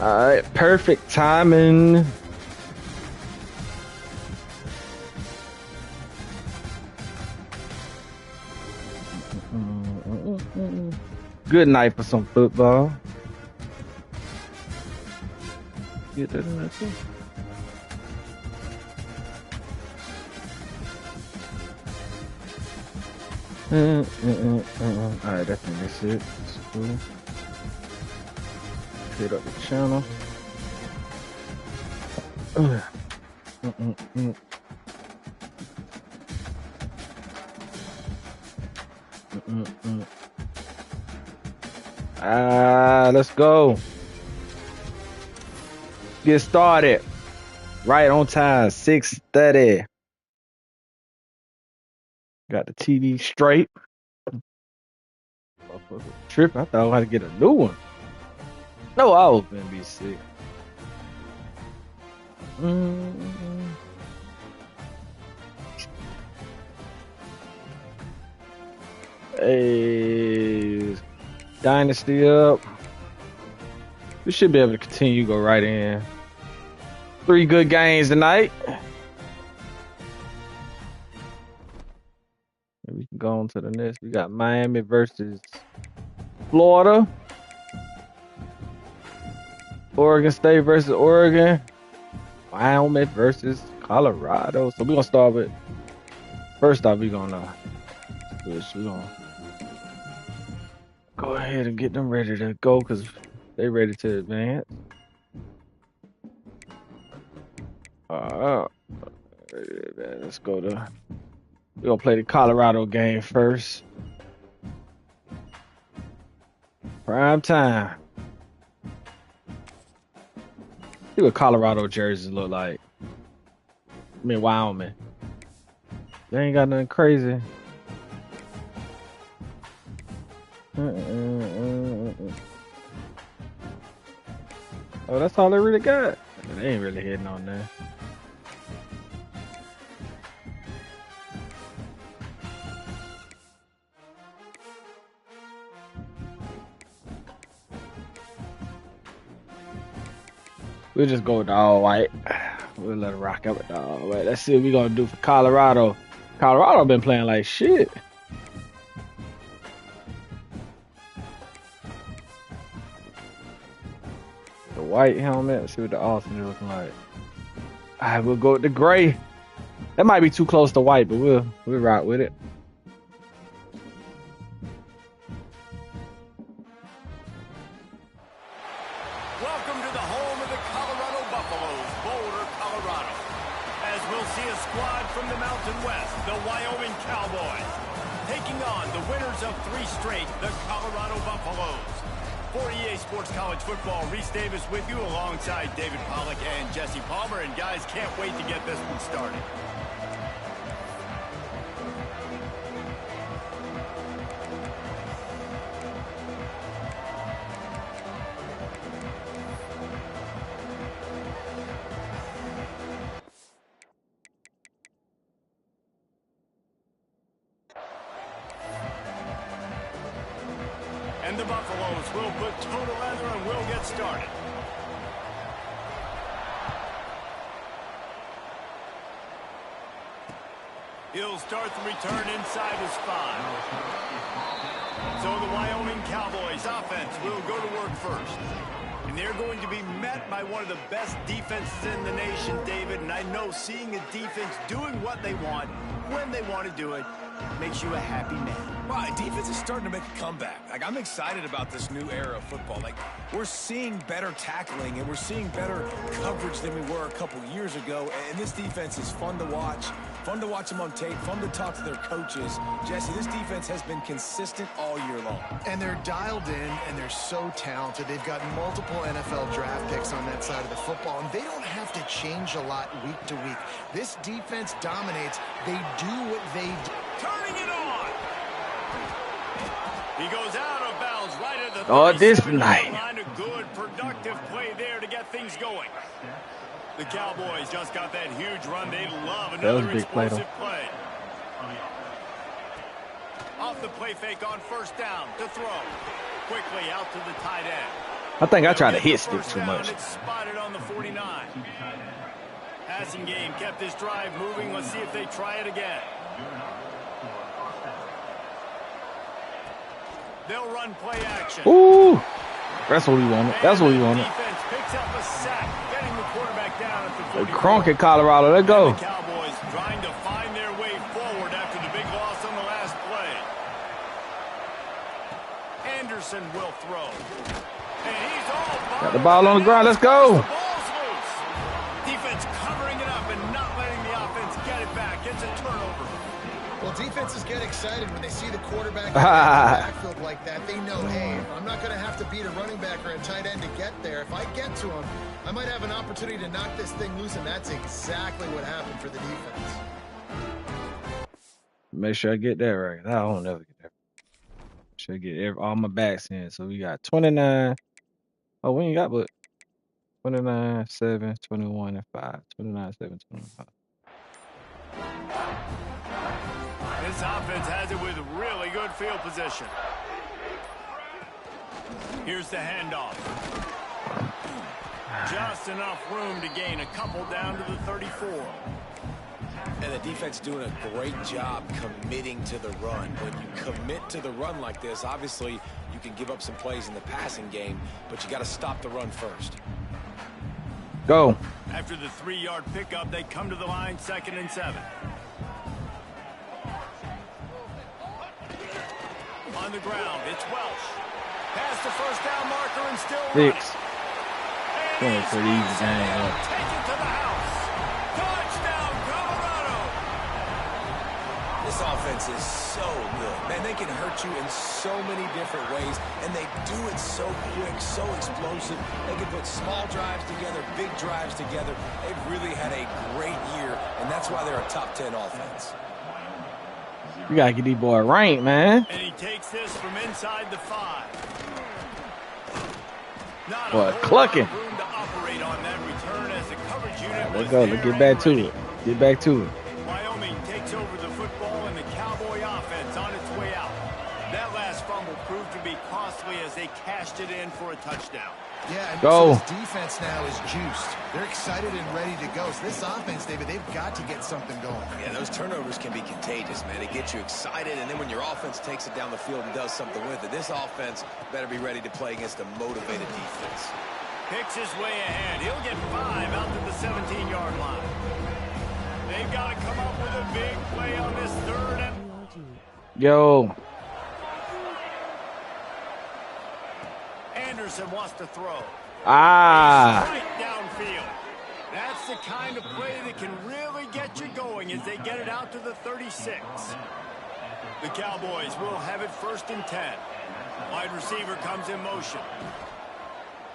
All right, perfect timing. Good night for some football. Get that in there too. All right, I think that's it. That's cool. Hit up the channel. Let's go. Get started. Right on time. 6:30. Got the TV straight. Trip. I thought I had to get a new one. No, I was gonna be sick. Hey, Dynasty up. We should be able to continue. Go right in. 3 good games tonight. We can go on to the next. We got Miami versus Florida. Oregon State versus Oregon. Wyoming versus Colorado. So we're going to start with, first off, we're going to go ahead and get them ready to go because they ready to advance. Let's go to, we're going to play the Colorado game first. Prime time. See what Colorado jerseys look like. I mean, Wyoming. They ain't got nothing crazy. Oh, that's all they really got. They ain't really hitting on that. We'll just go with the all white. We'll let it rock out with the all white. Let's see what we're gonna do for Colorado. Colorado been playing like shit. The white helmet. Let's see what the Austin is looking like. Alright, we'll go with the gray. That might be too close to white, but we'll rock with it. Welcome to the home of the Colorado Buffaloes, Boulder, Colorado. As we'll see a squad from the Mountain West, the Wyoming Cowboys, taking on the winners of 3 straight, the Colorado Buffaloes. For EA Sports College Football, Reese Davis with you alongside David Pollack and Jesse Palmer. And guys, can't wait to get this one started. And the Buffaloes will put toe to leather and will get started. He'll start the return inside his 5. So the Wyoming Cowboys offense will go to work first. And they're going to be met by one of the best defenses in the nation, David. And I know seeing a defense doing what they want, when they want to do it, makes you a happy man. Wow, defense is starting to make a comeback. Like, I'm excited about this new era of football. Like, we're seeing better tackling and we're seeing better coverage than we were a couple years ago. And this defense is fun to watch. Fun to watch them on tape. Fun to talk to their coaches. Jesse, this defense has been consistent all year long. And they're dialed in, and they're so talented. They've got multiple NFL draft picks on that side of the football, and they don't have to change a lot week to week. This defense dominates. They do what they do. Turning it on. He goes out of bounds right at the this 37-yard night. line. A good, productive play there to get things going. The Cowboys just got that huge run. They love another explosive play. Off the play fake on first down to throw. Quickly out to the tight end. I think I tried to They'll get hit the stick first too down. much. It's spotted on the 49. Passing game kept this drive moving. Let's see if they try it again. They'll run play action. Ooh, that's what we wanted. That's what we wanted. Defense picks up a sack, getting the quarterback down at the 44. Crunk at Colorado. Let's go. The Cowboys trying to find their way forward after the big loss on the last play. Anderson will throw. And he's all Got the ball on the ground. Let's go. The ball's loose. Defense covering it up and not letting the offense get it back. It's a turnover. Well, defenses get excited when they see the quarterback in the backfield like that. They know, hey, I'm not going to have to beat a running back or a tight end to get there. If I get to him, I might have an opportunity to knock this thing loose, and that's exactly what happened for the defense. Make sure I get that right. I don't never get that. Should get all my backs in. So we got 29. Oh, we ain't got but 29, 7, 21, and 5. 29, 7, 25. This offense has it with really good field position. Here's the handoff. Just enough room to gain a couple down to the 34. And the defense doing a great job committing to the run. When you commit to the run like this, obviously you can give up some plays in the passing game, but you got to stop the run first. Go. After the 3-yard pickup, they come to the line, 2nd and 7. On the ground, it's Welsh. Past the first down marker and still running. 6. And It's pretty easy game. take it to the house. Touchdown, Colorado. This offense is so good. Man, they can hurt you in so many different ways, and they do it so quick, so explosive. They can put small drives together, big drives together. They've really had a great year, and that's why they're a top 10 offense. You gotta get these boy ranked, man. And he takes this from inside the 5. Not Boy, a whole clucking. lot of room to operate on that return as the coverage unit Let's was go. there Let's get back to already. it. Get back to it. Wyoming takes over the football and the Cowboy offense on its way out. That last fumble proved to be costly as they cashed it in for a touchdown. Yeah, and Go. so this defense now is juiced. They're excited and ready to go. So this offense, David, they've got to get something going. Yeah, those turnovers can be contagious, man. It gets you excited, and then when your offense takes it down the field and does something with it, this offense better be ready to play against a motivated defense. Picks his way ahead. He'll get 5 out to the 17-yard line. They've got to come up with a big play on this 3rd and... Yo. Anderson wants to throw. Ah. Straight downfield. That's the kind of play that can really get you going as they get it out to the 36. The Cowboys will have it 1st and 10. Wide receiver comes in motion.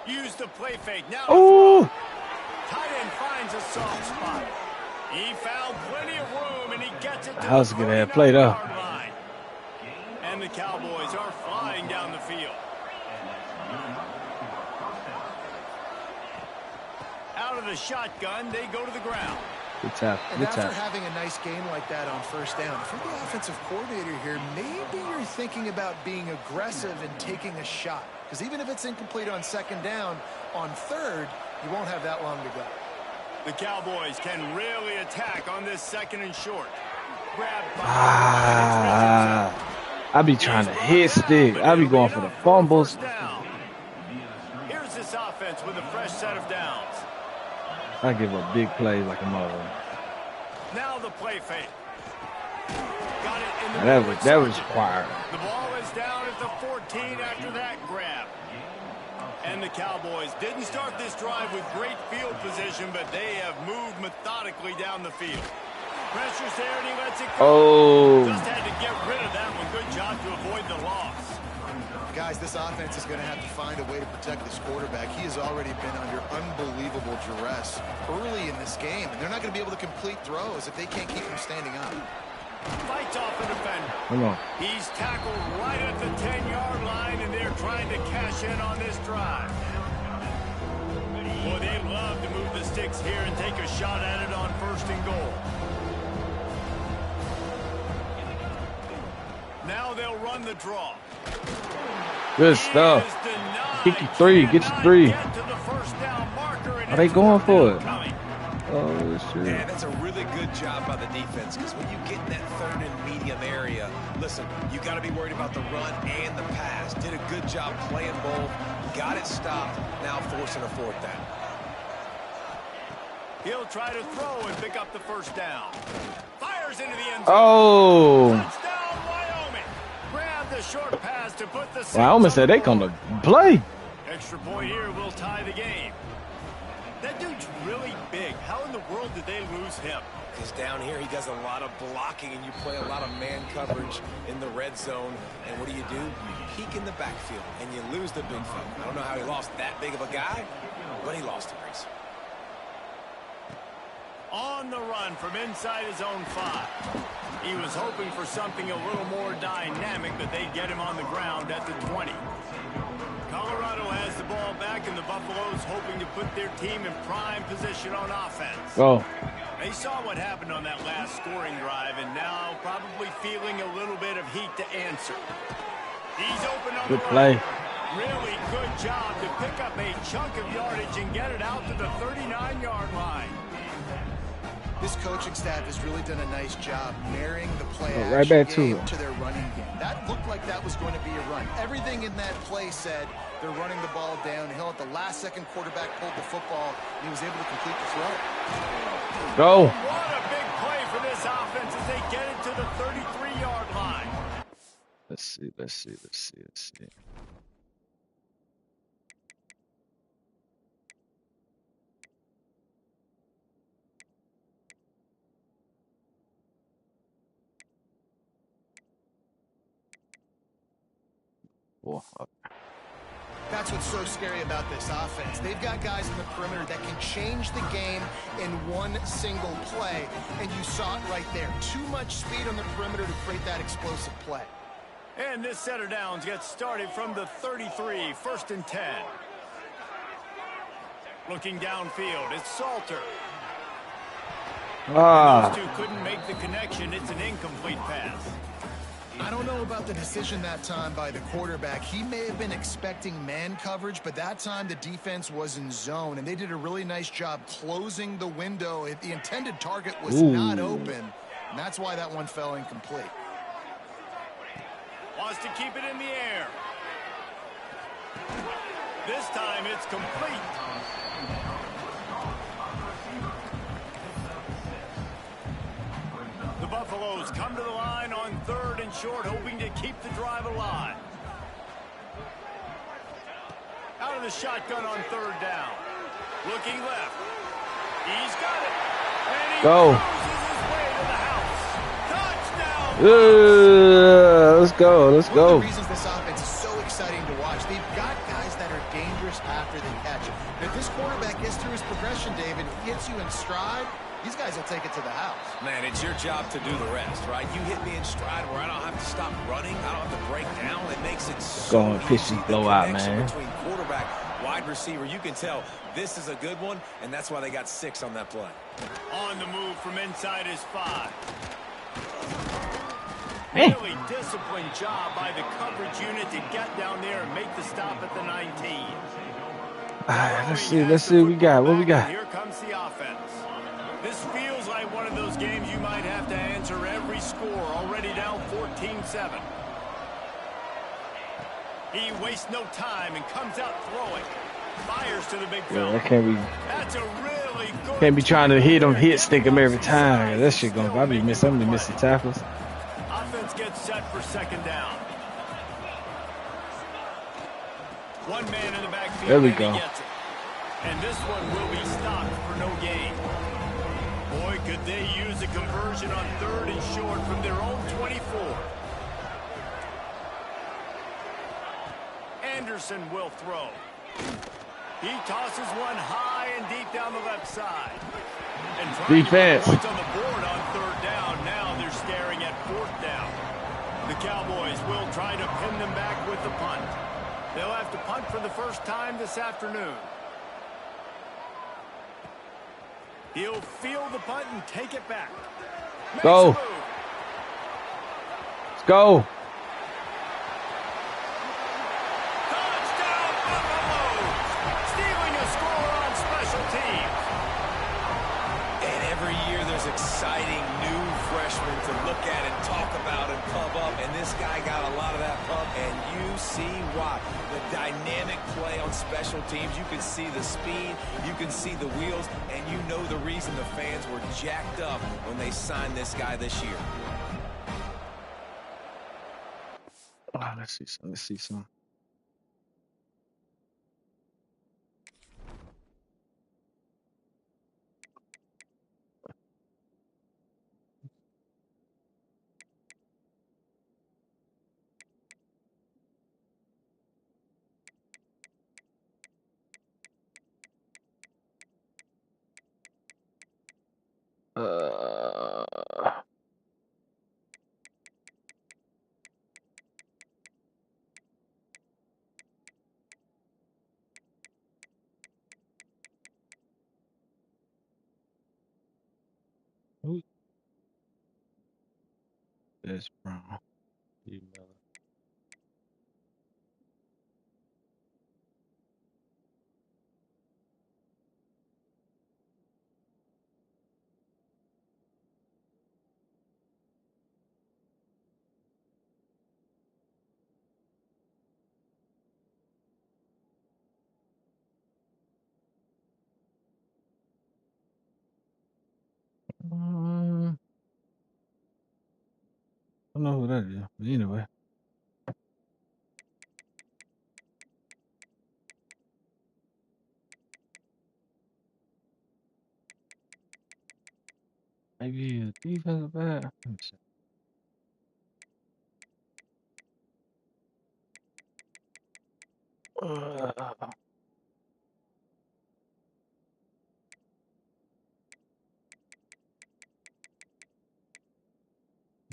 Use the play fake. Now Ooh. tight end finds a soft spot. He found plenty of room and he gets it to That was the a good play, though. 39-yard line. And the Cowboys are flying down the field. Out of the shotgun, they go to the ground. Good tap. And Good after tap. having a nice game like that on 1st down, if you're the offensive coordinator here, maybe you're thinking about being aggressive and taking a shot. Because even if it's incomplete on 2nd down, on 3rd, you won't have that long to go. The Cowboys can really attack on this 2nd and short. Grab by. Ah. I be trying to hit stick. I be going for the fumbles. First down. Here's this offense with a fresh set of downs. I give a big play like a mother. Now the play fake. Got it in the That middle was with that was Sargent. required. The ball is down at the 14 after that grab. And the Cowboys didn't start this drive with great field position, but they have moved methodically down the field. Pressure's there and he lets it go. Oh. Just had to get rid of that one. Good job to avoid the loss. Guys, this offense is going to have to find a way to protect this quarterback. He has already been under unbelievable duress early in this game, and they're not going to be able to complete throws if they can't keep him standing up. Fights off the defender. Come on. He's tackled right at the 10-yard line, and they're trying to cash in on this drive. Boy, they love to move the sticks here and take a shot at it on 1st and goal. Now they'll run the draw. Good He stuff. is denied Kick your three. Get your three. Are they going for it? Oh, shit. Yeah, that's a really good job by the defense because when you get in that third and medium area, listen, you got to be worried about the run and the pass. Did a good job playing both. Got it stopped. Now forcing a fourth down. He'll try to throw and pick up the first down. Fires into the end zone. Oh. Touchdown, Wyoming. Grab the short pass to put the Wyoming said they gonna play. Extra point here will tie the game. That dude's really big. How in the world did they lose him? Because down here he does a lot of blocking and you play a lot of man coverage in the red zone. And what do? You peek in the backfield and you lose the big fella. I don't know how he lost that big of a guy, but he lost a race. On the run from inside his own 5. He was hoping for something a little more dynamic, but they get him on the ground at the 20. Colorado has the ball back, and the Buffaloes hoping to put their team in prime position on offense. Oh. They saw what happened on that last scoring drive, and now probably feeling a little bit of heat to answer. He's open on Good the play. run. Really good job to pick up a chunk of yardage and get it out to the 39-yard line. This coaching staff has really done a nice job marrying the play right back game to it. to their running game. That looked like that was going to be a run. Everything in that play said they're running the ball downhill. At the last second, quarterback pulled the football, and he was able to complete the throw. Go. What a big play for this offense as they get it to the 33-yard line. Let's see. Oh, That's what's so scary about this offense. They've got guys in the perimeter that can change the game in one single play, and you saw it right there. Too much speed on the perimeter to create that explosive play. And this set of downs gets started from the 33, 1st and 10. Looking downfield, it's Salter. Those two couldn't make the connection. It's an incomplete pass. I don't know about the decision that time by the quarterback. He may have been expecting man coverage, but that time the defense was in zone, and they did a really nice job closing the window. The intended target was not open, and that's why that one fell incomplete. Wants to keep it in the air. This time it's complete. The Buffaloes come to the line on 3rd and short, hoping to keep the drive alive. Out of the shotgun on 3rd down. Looking left. He's got it. And he cruises his way to the house. Touchdown. Let's go. One of the reasons this offense is so exciting to watch, they've got guys that are dangerous after they catch it. If this quarterback gets through his progression, David, hits you in stride, these guys will take it to the house. Man, it's your job to do the rest, right? You hit me in stride where I don't have to stop running. I don't have to break down. It makes it so easy. Blowout, man. Between quarterback, wide receiver, you can tell this is a good one, and that's why they got 6 on that play. On the move from inside his 5. Really disciplined job by the coverage unit to get down there and make the stop at the 19. All right, let's see what we got. What we got? Here comes the offense. This feels like one of those games you might have to answer every score. Already down 14-7. He wastes no time and comes out throwing. Fires to the big fella. That can't be. That's a really good. Can't be trying to stick him every time. That shit gonna. I be missing tackles. Offense gets set for 2nd down. One man in the backfield. There we go. And this one will be stopped for no gain. Boy, could they use a conversion on 3rd and short from their own 24. Anderson will throw. He tosses one high and deep down the left side. And defense. Points on the board on 3rd down. Now they're staring at 4th down. The Cowboys will try to pin them back with the punt. They'll have to punt for the first time this afternoon. He'll field the punt and take it back. Go. Let's go. Touchdown, something to look at and talk about and pub up, and this guy got a lot of that pub, and you see why. The dynamic play on special teams, you can see the speed, you can see the wheels, and you know the reason the fans were jacked up when they signed this guy this year. Oh, let's see some. Let's see some. Who's this from? I don't know who that is, but anyway. Maybe a defensive back. Let me see.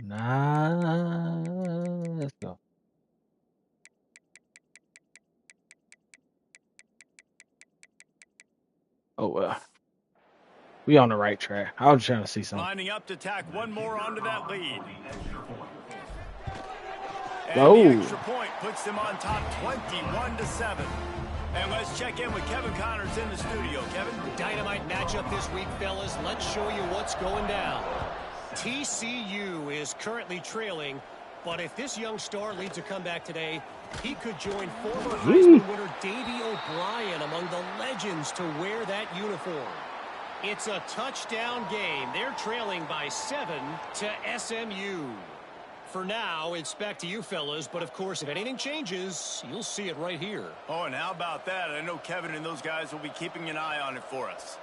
Nah, let's go. Oh well, we on the right track. I was trying to see something. Lining up to tack one more onto that lead. And the extra point puts them on top 21-7. And let's check in with Kevin Connors in the studio. Kevin? Dynamite matchup this week, fellas. Let's show you what's going down. TCU is currently trailing, but if this young star leads a comeback today, he could join former Heisman winner Davey O'Brien among the legends to wear that uniform. It's a touchdown game. They're trailing by 7 to SMU. For now, it's back to you, fellas. But, of course, if anything changes, you'll see it right here. Oh, and how about that? I know Kevin and those guys will be keeping an eye on it for us.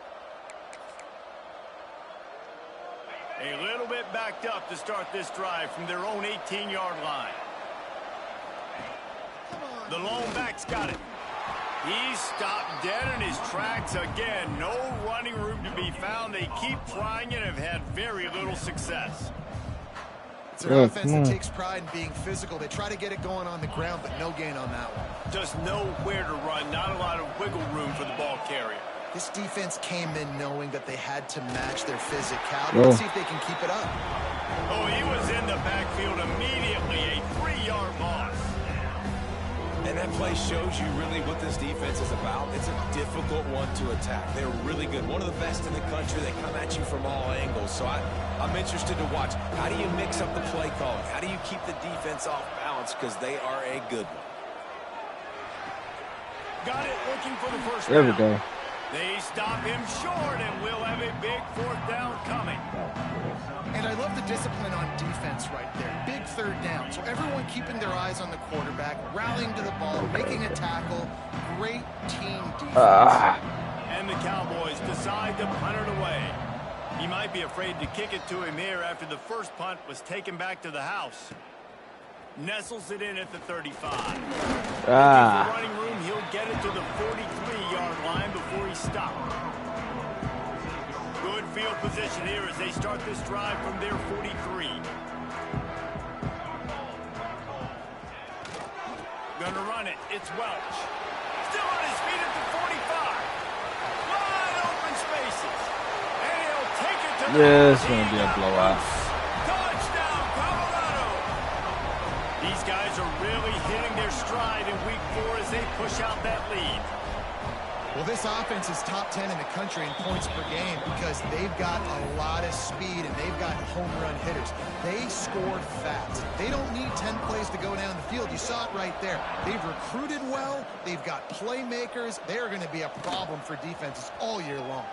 A little bit backed up to start this drive from their own 18-yard line. The lone back's got it. He's stopped dead in his tracks again. No running room to be found. They keep trying and have had very little success. It's an offense that takes pride in being physical. They try to get it going on the ground, but no gain on that one. Just nowhere to run. Not a lot of wiggle room for the ball carrier. This defense came in knowing that they had to match their physicality. Let's see if they can keep it up. Oh, he was in the backfield immediately. A 3-yard loss. And that play shows you really what this defense is about. It's a difficult one to attack. They're really good. One of the best in the country. They come at you from all angles. So I'm interested to watch. How do you mix up the play calling? How do you keep the defense off balance? Because they are a good one. Got it, looking for the first down. There we go. They stop him short, and we'll have a big 4th down coming. And I love the discipline on defense right there. Big 3rd down. So everyone keeping their eyes on the quarterback, rallying to the ball, making a tackle. Great team defense. And the Cowboys decide to punt it away. He might be afraid to kick it to him here after the first punt was taken back to the house. Nestles it in at the 35. Looking for running room, he'll get it to the 43-yard line before he stopped. Good field position here as they start this drive from their 43. Gonna run it. It's Welch. Still on his feet at the 45. Wide open spaces. And he'll take it to the Yeah, it's gonna be a blowout. Touchdown, Colorado. These guys are really hitting their stride in week 4 as they push out that lead. Well, this offense is top 10 in the country in points per game because they've got a lot of speed and they've got home run hitters. They score fast. They don't need 10 plays to go down the field. You saw it right there. They've recruited well. They've got playmakers. They're going to be a problem for defenses all year long.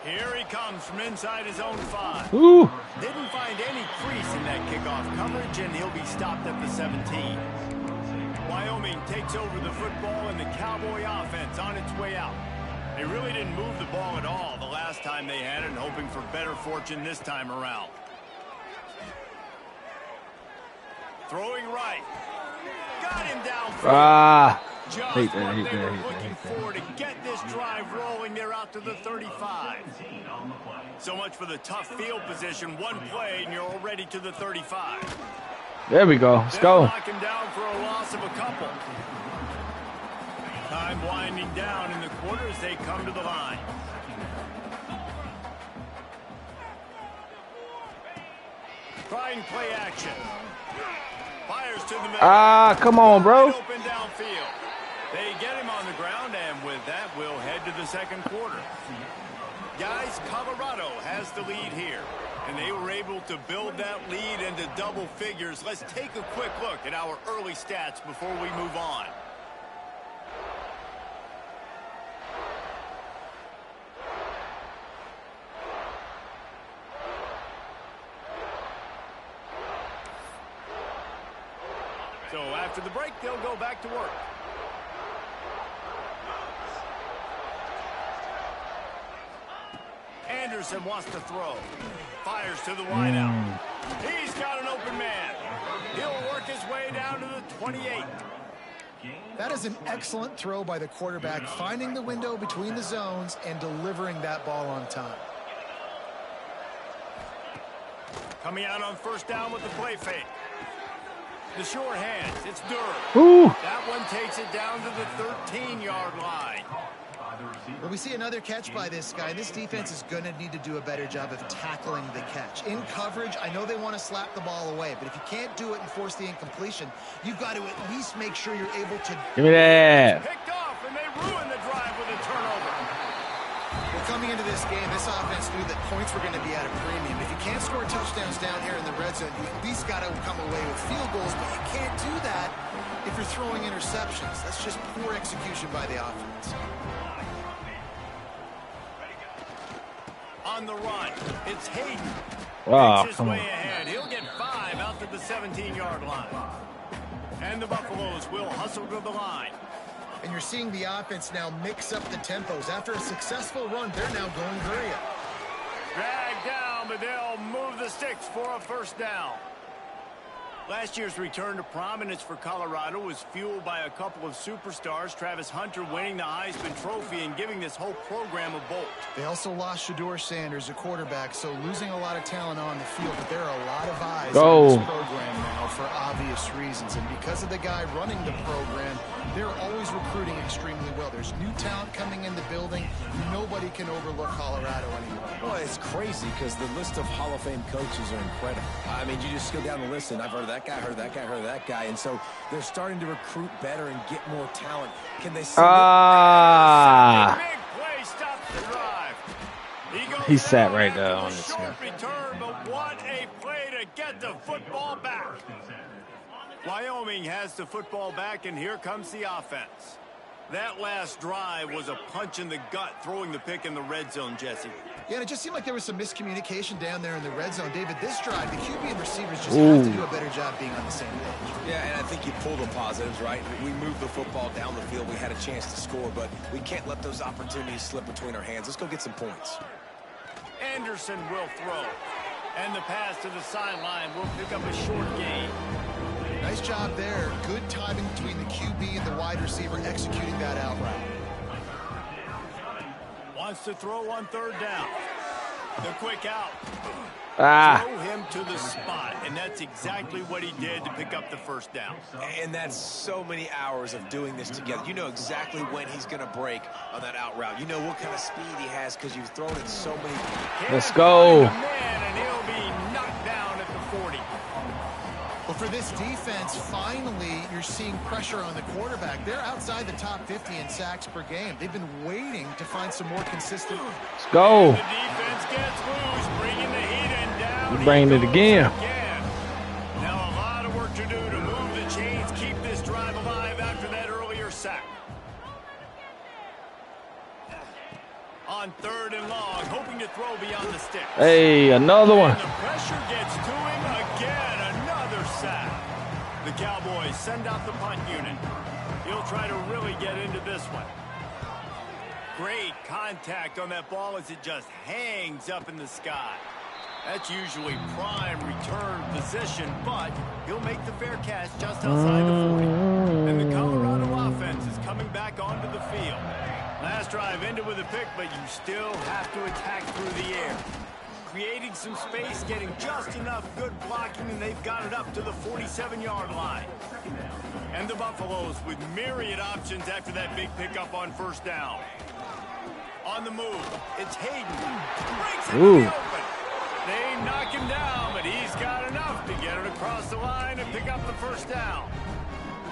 Here he comes from inside his own 5. Ooh. Didn't find any crease in that kickoff coverage, and he'll be stopped at the 17. Wyoming takes over the football and the Cowboy offense on its way out. They really didn't move the ball at all the last time they had it, and hoping for better fortune this time around. Throwing right. Got him down. Just what they were looking for to get this drive rolling. They're out to the 35. So much for the tough field position. One play, and you're already to the 35. There we go. Let's go. Knock him down for a loss of a couple. Time winding down in the quarter as they come to the line. Trying play action. Fires to the middle. Come on, bro. Open downfield. They get him on the ground, and with that, we'll head to the second quarter. Guys, Colorado has the lead here, and they were able to build that lead into double figures. Let's take a quick look at our early stats before we move on. So after the break, they'll go back to work. Anderson wants to throw. Fires to the wideout. He's got an open man. He'll work his way down to the 28. That is an excellent throw by the quarterback, finding the window between the zones and delivering that ball on time. Coming out on first down with the play fake. The short hands. It's Durr. Ooh. That one takes it down to the 13-yard line. Well, we see another catch by this guy. This defense is going to need to do a better job of tackling the catch. In coverage, I know they want to slap the ball away, but if you can't do it and force the incompletion, you've got to at least make sure you're able to... Give me that. Picked off, and they ruin the drive with a turnover. Well, coming into this game, this offense knew that points were going to be at a premium. If you can't score touchdowns down here in the red zone, you at least got to come away with field goals, but you can't do that if you're throwing interceptions. That's just poor execution by the offense. On the run, it's Hayden. Oh, Makes his come way on. ahead. He'll get 5 out to the 17-yard line. And the Buffaloes will hustle to the line. And you're seeing the offense now mix up the tempos. After a successful run, they're now going Guria. Dragged down, but they'll move the sticks for a first down. Last year's return to prominence for Colorado was fueled by a couple of superstars, Travis Hunter winning the Heisman Trophy and giving this whole program a bolt. They also lost Shedeur Sanders, a quarterback, so losing a lot of talent on the field, but there are a lot of eyes on this program now for obvious reasons. And because of the guy running the program, they're always recruiting extremely well. There's new talent coming in the building. Nobody can overlook Colorado anymore. Well, it's crazy because the list of Hall of Fame coaches are incredible. I mean, you just go down the list, and I've heard of that guy, heard that guy, heard that guy. And so they're starting to recruit better and get more talent. Can they see Big play stops the drive. He sat right there on this short return, but what a play to get the football back. Wyoming has the football back, and here comes the offense. That last drive was a punch in the gut, throwing the pick in the red zone, Jesse. Yeah, and it just seemed like there was some miscommunication down there in the red zone. David, this drive, the QB and receivers just have to do a better job being on the same page. Yeah, and I think you pull the positives, right? We moved the football down the field. We had a chance to score, but we can't let those opportunities slip between our hands. Let's go get some points. Anderson will throw. And the pass to the sideline will pick up a short gain. Nice job there. Good timing between the QB and the wide receiver executing that out route. Wants to throw on third down. The quick out. Throw him to the spot, and that's exactly what he did to pick up the first down. And that's so many hours of doing this together. You know exactly when he's going to break on that out route. You know what kind of speed he has because you've thrown it so many. Let's go. Man, and he'll be knocked down at the 40. Well, for this defense, finally, you're seeing pressure on the quarterback. They're outside the top 50 in sacks per game. They've been waiting to find some more consistent. Let's go. And the defense gets loose, bringing the heat in down. We're bringing it again. Now a lot of work to do to move the chains, keep this drive alive after that earlier sack. On 3rd and long, hoping to throw beyond the sticks. Hey, another one. And the pressure gets to him again. Another sack. The Cowboys send out the punt unit. He'll try to really get into this one. Great contact on that ball as it just hangs up in the sky. That's usually prime return position, but he'll make the fair catch just outside the 40. And the Colorado offense is coming back onto the field. Last drive ended with a pick, but you still have to attack through the air. Creating some space, getting just enough good blocking, and they've got it up to the 47-yard line. And the Buffaloes with myriad options after that big pickup on 1st down. On the move, it's Hayden. Breaks it in the open. They knock him down, but he's got enough to get it across the line and pick up the 1st down.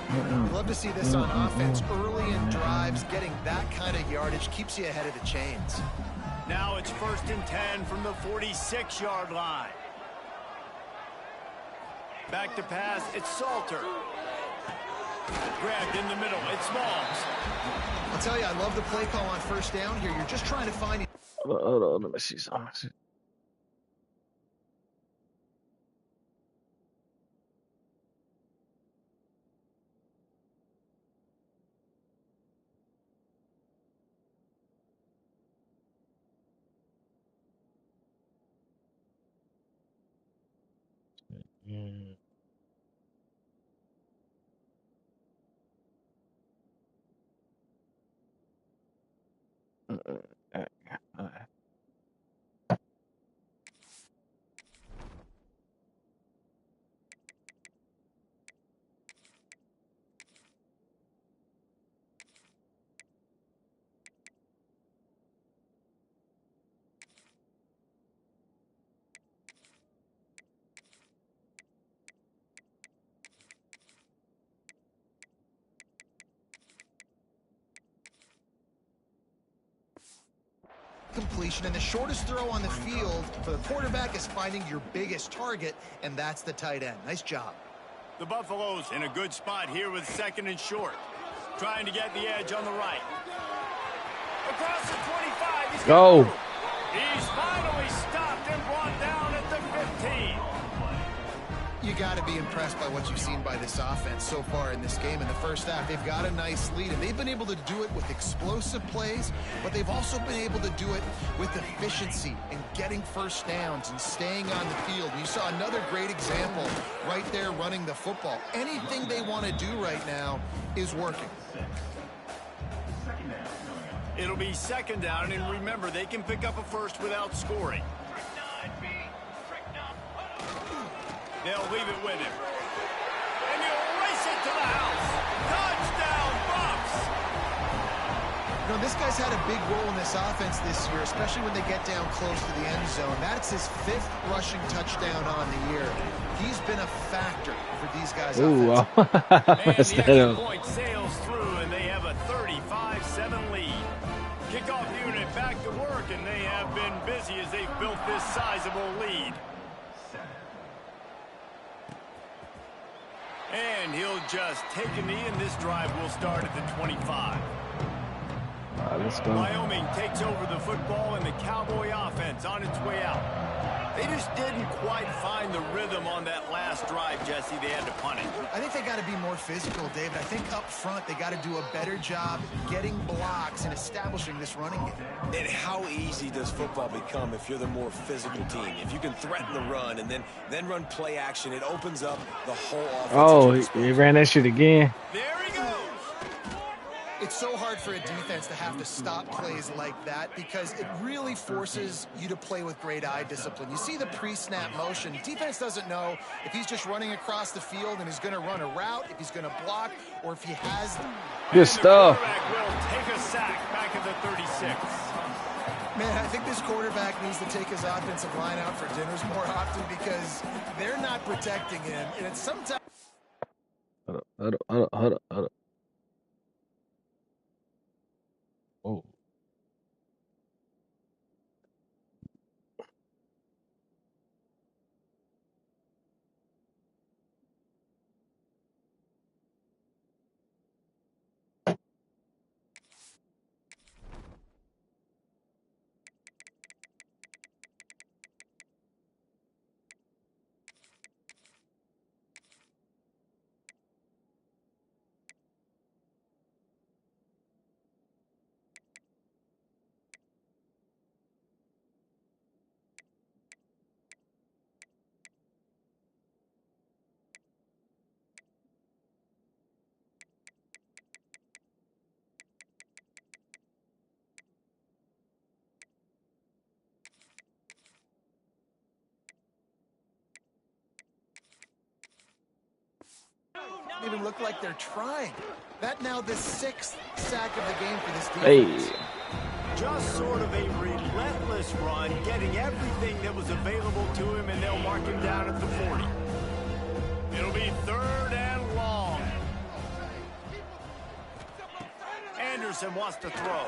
We love to see this on offense. Early in drives, getting that kind of yardage keeps you ahead of the chains. Now it's 1st and 10 from the 46-yard line. Back to pass, it's Salter. Grabbed in the middle, it's Smalls. I'll tell you, I love the play call on 1st down here. You're just trying to find it. Hold on, let me see something. Completion, and the shortest throw on the field for the quarterback is finding your biggest target, and that's the tight end. Nice job. The Buffaloes in a good spot here with 2nd and short. Trying to get the edge on the right. Across the 25. He's go. He's finally stopped and brought down at the 15. You got to be impressed by what you've seen by this offense so far in this game. In the 1st half, they've got a nice lead, and they've been able to do it with explosive plays, but they've also been able to do it with efficiency and getting 1st downs and staying on the field. You saw another great example right there running the football. Anything they want to do right now is working. It'll be 2nd down, and remember, they can pick up a 1st without scoring. They'll leave it with him. And he'll race it to the house. Touchdown, Bucs! You know, this guy's had a big role in this offense this year, especially when they get down close to the end zone. That's his 5th rushing touchdown on the year. He's been a factor for these guys. Ooh, and the extra point sails through, and they have a 35-7 lead. Kickoff unit back to work, and they have been busy as they've built this sizable lead. And he'll just take a knee, and this drive will start at the 25. All right, let's go. Wyoming takes over the football, and the Cowboy offense on its way out. They just didn't quite find the rhythm on that last drive, Jesse. They had to punt it. I think they got to be more physical, David. I think up front they got to do a better job getting blocks and establishing this running game. And how easy does football become if you're the more physical team? If you can threaten the run and then run play action, it opens up the whole offense. Oh, he ran that shit again. There he goes. It's so hard for a defense to have to stop plays like that because it really forces you to play with great eye discipline. You see the pre-snap motion. Defense doesn't know if he's just running across the field and he's going to run a route, if he's going to block, or if he has... Good stuff. The quarterback will take a sack back at the 36. Man, I think this quarterback needs to take his offensive line out for dinners more often because they're not protecting him. And it's sometimes... Hold up. Oh. even look like they're trying. That now the 6th sack of the game for this defense. Hey. Just sort of a relentless run, getting everything that was available to him, and they'll mark him down at the 40. It'll be 3rd and long. Anderson wants to throw.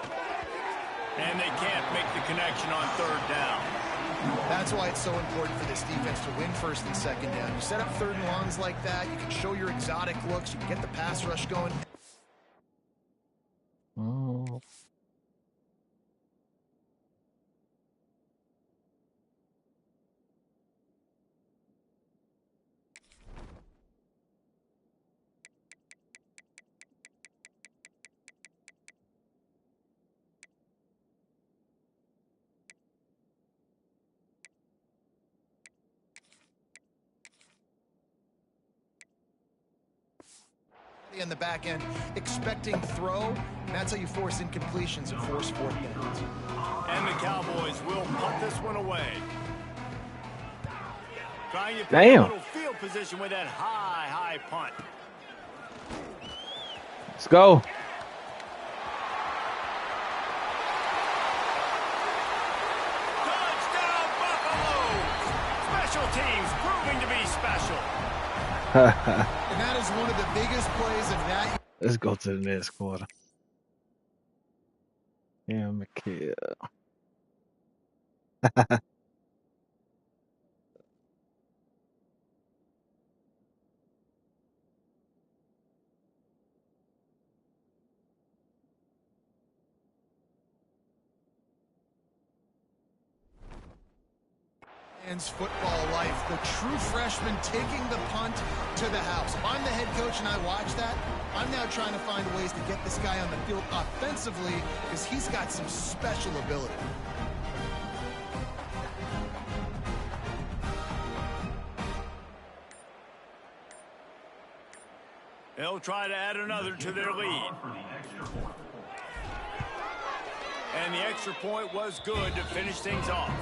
And they can't make the connection on 3rd down. That's why it's so important for this defense to win 1st and 2nd down. You set up 3rd and longs like that, you can show your exotic looks, you can get the pass rush going. Oh. In the back end, expecting throw, and that's how you force incompletions and force 4th downs. And the Cowboys will punt this one away. Trying to pick a little field position with that high punt. Let's go. Touchdown, Buffalo! Special teams proving to be special. And that is one of the biggest plays of that. Let's go to the next quarter. Yeah, McKill. Football life, the true freshman taking the punt to the house. If I'm the head coach and I watch that, I'm now trying to find ways to get this guy on the field offensively because he's got some special ability. They'll try to add another to their lead. And the extra point was good to finish things off.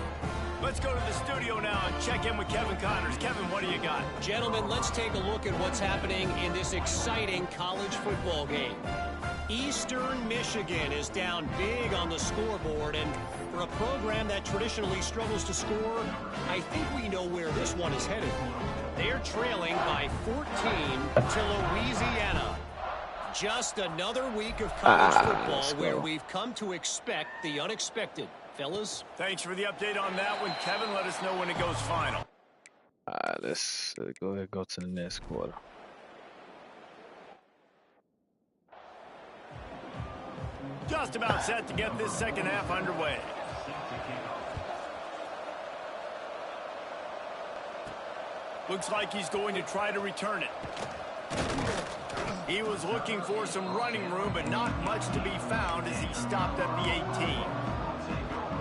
Let's go to the studio now and check in with Kevin Connors. Kevin, what do you got? Gentlemen, let's take a look at what's happening in this exciting college football game. Eastern Michigan is down big on the scoreboard, and for a program that traditionally struggles to score, I think we know where this one is headed. They're trailing by 14 to Louisiana. Just another week of college football where we've come to expect the unexpected. Fellas? Thanks for the update on that one, Kevin. Let us know when it goes final. Let's go ahead and go to the next quarter. Just about set to get this second half underway. Looks like he's going to try to return it. He was looking for some running room, but not much to be found as he stopped at the 18.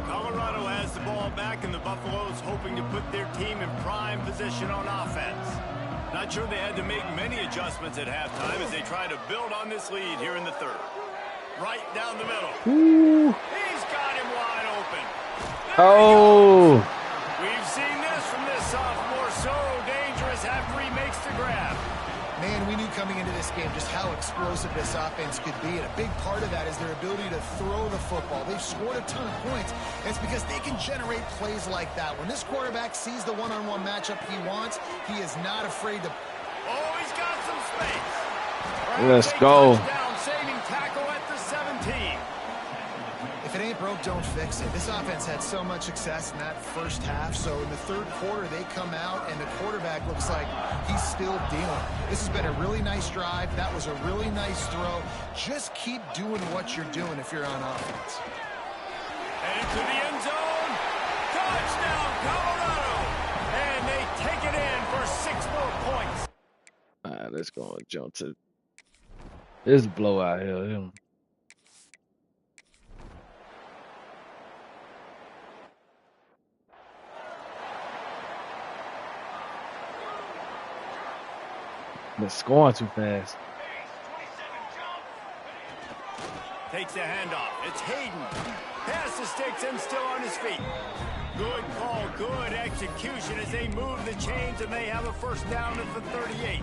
Colorado has the ball back, and the Buffaloes hoping to put their team in prime position on offense. Not sure they had to make many adjustments at halftime as they try to build on this lead here in the 3rd. Right down the middle. Ooh. He's got him wide open. Oh. We've seen this from this sophomore. So dangerous after he makes the grab. Man, we knew coming into this game just how explosive this offense could be, and a big part of that is their ability to throw the football. They've scored a ton of points, and it's because they can generate plays like that. When this quarterback sees the one-on-one matchup he wants, he is not afraid to... Oh, he's got some space. Let's go. Touchdown, saving tackle at the 17. If it ain't broke, don't fix it. This offense had so much success in that first half, so in the third quarter, they come out, and the quarterback looks like he's still dealing. This has been a really nice drive. That was a really nice throw. Just keep doing what you're doing if you're on offense. And into the end zone. Touchdown, Colorado. And they take it in for 6 more points. All right, let's go and jump to this blowout here. They're scoring too fast. Takes the handoff. It's Hayden. Pass the sticks and still on his feet. Good call, good execution as they move the chains and they have a first down at the 38.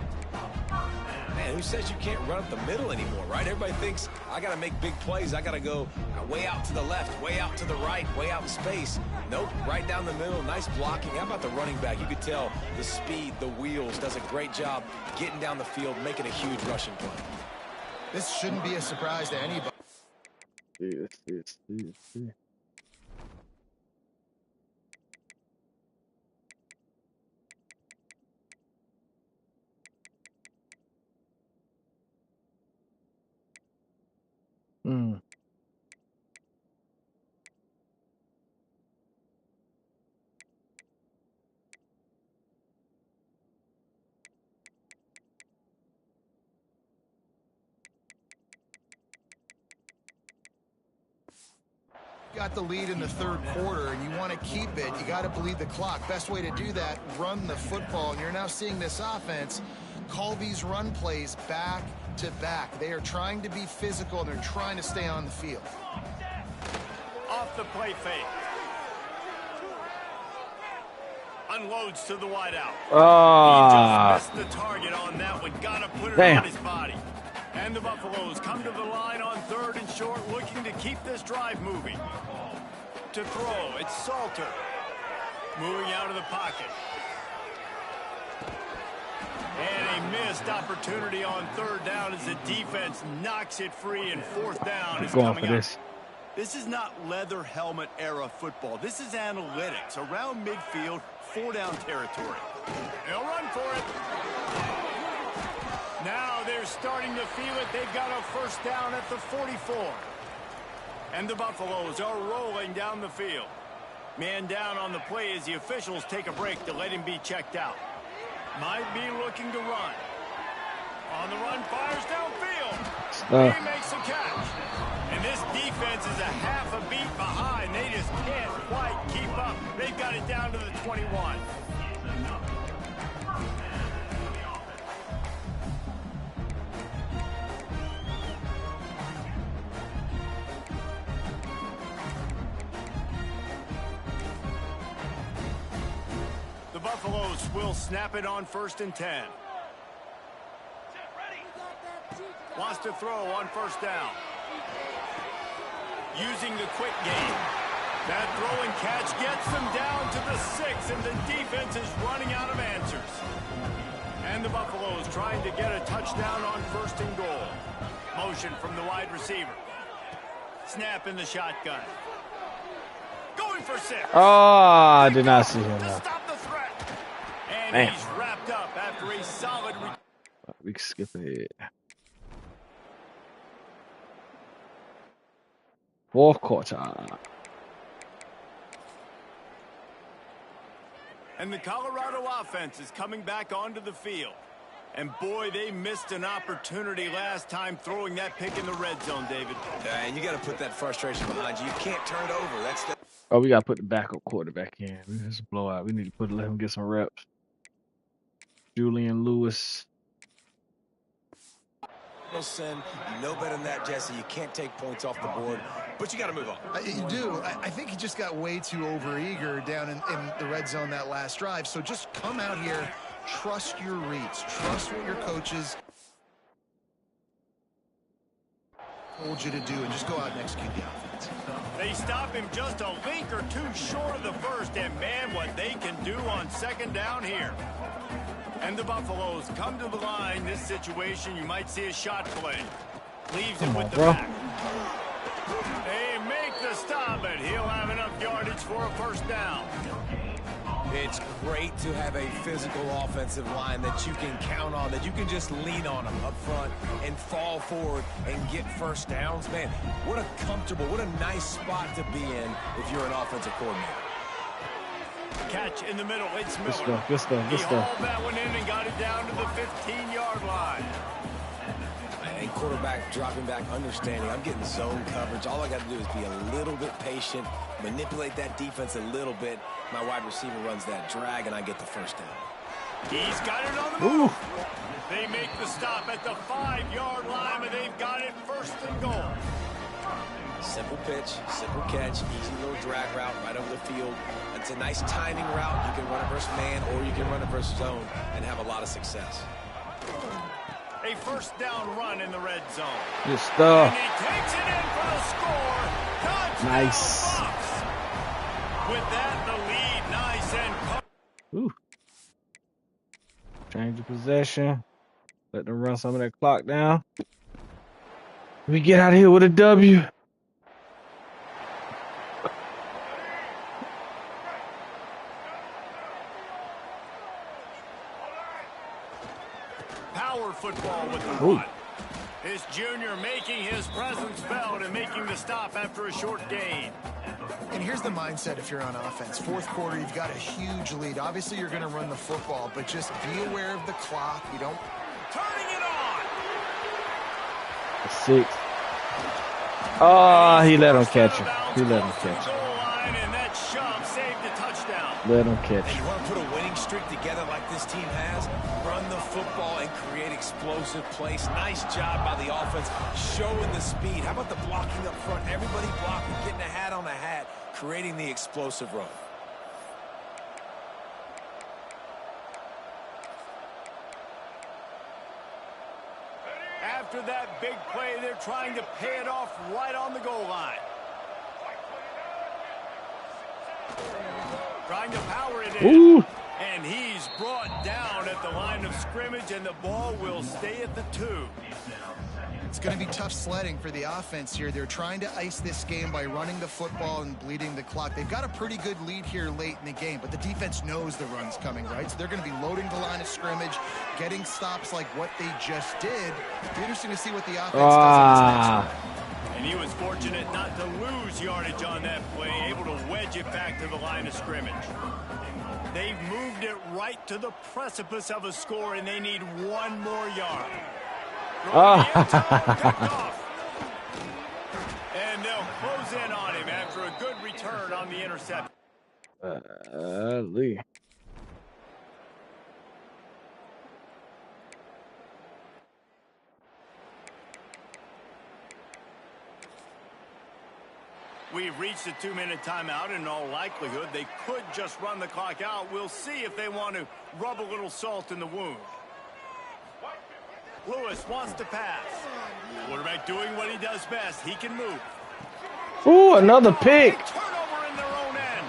Man, who says you can't run up the middle anymore, right? Everybody thinks, I got to make big plays. I got to go way out to the left, way out to the right, way out in space. Nope, right down the middle, nice blocking. How about the running back? You could tell the speed, the wheels, does a great job getting down the field, making a huge rushing play. This shouldn't be a surprise to anybody. Yes. Got the lead in the third quarter, and you want to keep it. You got to bleed the clock. Best way to do that, run the football. And you're now seeing this offense call these run plays back to back. They are trying to be physical, and they're trying to stay on the field. Off the play fake. Unloads to the wideout. He just missed the target on that one. Got to put it on his body. And the Buffaloes come to the line on 3rd and short, looking to keep this drive moving. To throw, it's Salter. Moving out of the pocket. And a missed opportunity on 3rd down as the defense knocks it free, and 4th down is coming up. This is not leather helmet era football. This is analytics. Around midfield, 4-down territory. They'll run for it. Now they're starting to feel it. They've got a first down at the 44. And the Buffaloes are rolling down the field. Man down on the play as the officials take a break to let him be checked out. Might be looking to run. On the run, fires downfield. He makes a catch. And this defense is a half a beat behind. They just can't quite keep up. They've got it down to the 21. The Buffaloes will snap it on 1st and 10. Wants to throw on 1st down. Using the quick game. That throw and catch gets them down to the 6, and the defense is running out of answers. And the Buffaloes trying to get a touchdown on 1st and goal. Motion from the wide receiver. Snap in the shotgun. Going for 6. Oh, I did not see him. Stop the threat. And he's wrapped up after a solid... We can skip ahead. 4th quarter. And the Colorado offense is coming back onto the field. And boy, they missed an opportunity last time throwing that pick in the red zone, David. And you got to put that frustration behind you. You can't turn it over. That's the... Oh, we got to put the backup quarterback in. This is a blowout. We need to let him get some reps. Julian Lewis. Sin. You know better than that, Jesse. You can't take points off the board, but you got to move on. You do. I think he just got way too overeager down in the red zone that last drive. So just come out here, trust your reads. Trust what your coaches told you to do, and just go out and execute the offense. They stop him just a link or two short of the first, and man, what they can do on second down here. And the Buffaloes come to the line. This situation, you might see a shot play. Leaves him with the back. They make the stop, but he'll have enough yardage for a first down. It's great to have a physical offensive line that you can count on, that you can just lean on them up front and fall forward and get first downs. Man, what a comfortable, what a nice spot to be in if you're an offensive coordinator. Catch in the middle. It's Miller. Good stuff. He hauled that one in and got it down to the 15-yard line. And quarterback dropping back, understanding I'm getting zone coverage. All I got to do is be a little bit patient, manipulate that defense a little bit. My wide receiver runs that drag, and I get the first down. He's got it on the move. They make the stop at the 5-yard line, but they've got it first and goal. Simple pitch, simple catch, easy little drag route right over the field. It's a nice timing route. You can run it versus man, or you can run it versus zone and have a lot of success. A first down run in the red zone. Good stuff. And he takes it in for the score. Touchdown, Nice. Bucks. With that, the lead, nice and Ooh. Change of possession. Let them run some of that clock down. We get out of here with a W. power football with the run. This junior making his presence felt and making the stop after a short gain. And here's the mindset if you're on offense. Fourth quarter, you've got a huge lead. Obviously, you're going to run the football, but just be aware of the clock. You don't... Turning it on. 6. Oh, he let him catch him. He let him catch him. And that shove saved the touchdown. Let him catch And him. you want to put a winning streak together like this team has? Run the football and create explosive plays. Nice job by the offense, showing the speed. How about the blocking up front? Everybody blocking, getting a hat on a hat, creating the explosive run. After that big play, they're trying to pay it off right on the goal line. Trying to power it in. Ooh. And he's brought down at the line of scrimmage, and the ball will stay at the 2. It's going to be tough sledding for the offense here. They're trying to ice this game by running the football and bleeding the clock. They've got a pretty good lead here late in the game, but the defense knows the run's coming, right? So they're going to be loading the line of scrimmage, getting stops like what they just did. It'll be interesting to see what the offense does in this next one. And he was fortunate not to lose yardage on that play, able to wedge it back to the line of scrimmage. They've moved it right to the precipice of a score, and they need one more yard. Picked off. And they'll close in on him after a good return on the interception. Lee. We've reached a 2-minute timeout, and in all likelihood, they could just run the clock out. We'll see if they want to rub a little salt in the wound. Lewis wants to pass. Quarterback doing what he does best. He can move. Ooh, another pick. Turnover in their own end.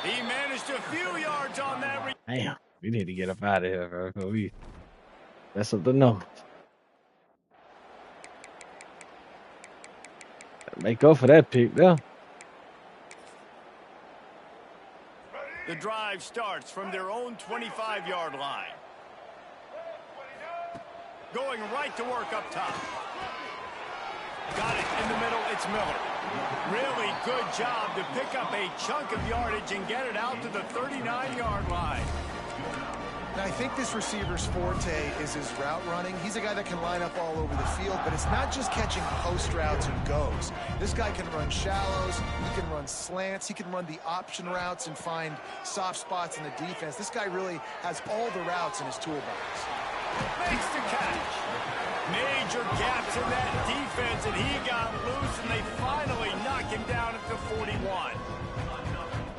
He managed a few yards on that. Damn, we need to get up out of here, bro. That's up the numbers. Make up for that pick, though. The drive starts from their own 25-yard line. Going right to work up top. Got it in the middle. It's Miller. Really good job to pick up a chunk of yardage and get it out to the 39-yard line. Now, I think this receiver's forte is his route running. He's a guy that can line up all over the field, but it's not just catching post routes and goes. This guy can run shallows, he can run slants, he can run the option routes and find soft spots in the defense. This guy really has all the routes in his toolbox. Makes the catch. Major gaps in that defense, and he got loose, and they finally knock him down at the 41.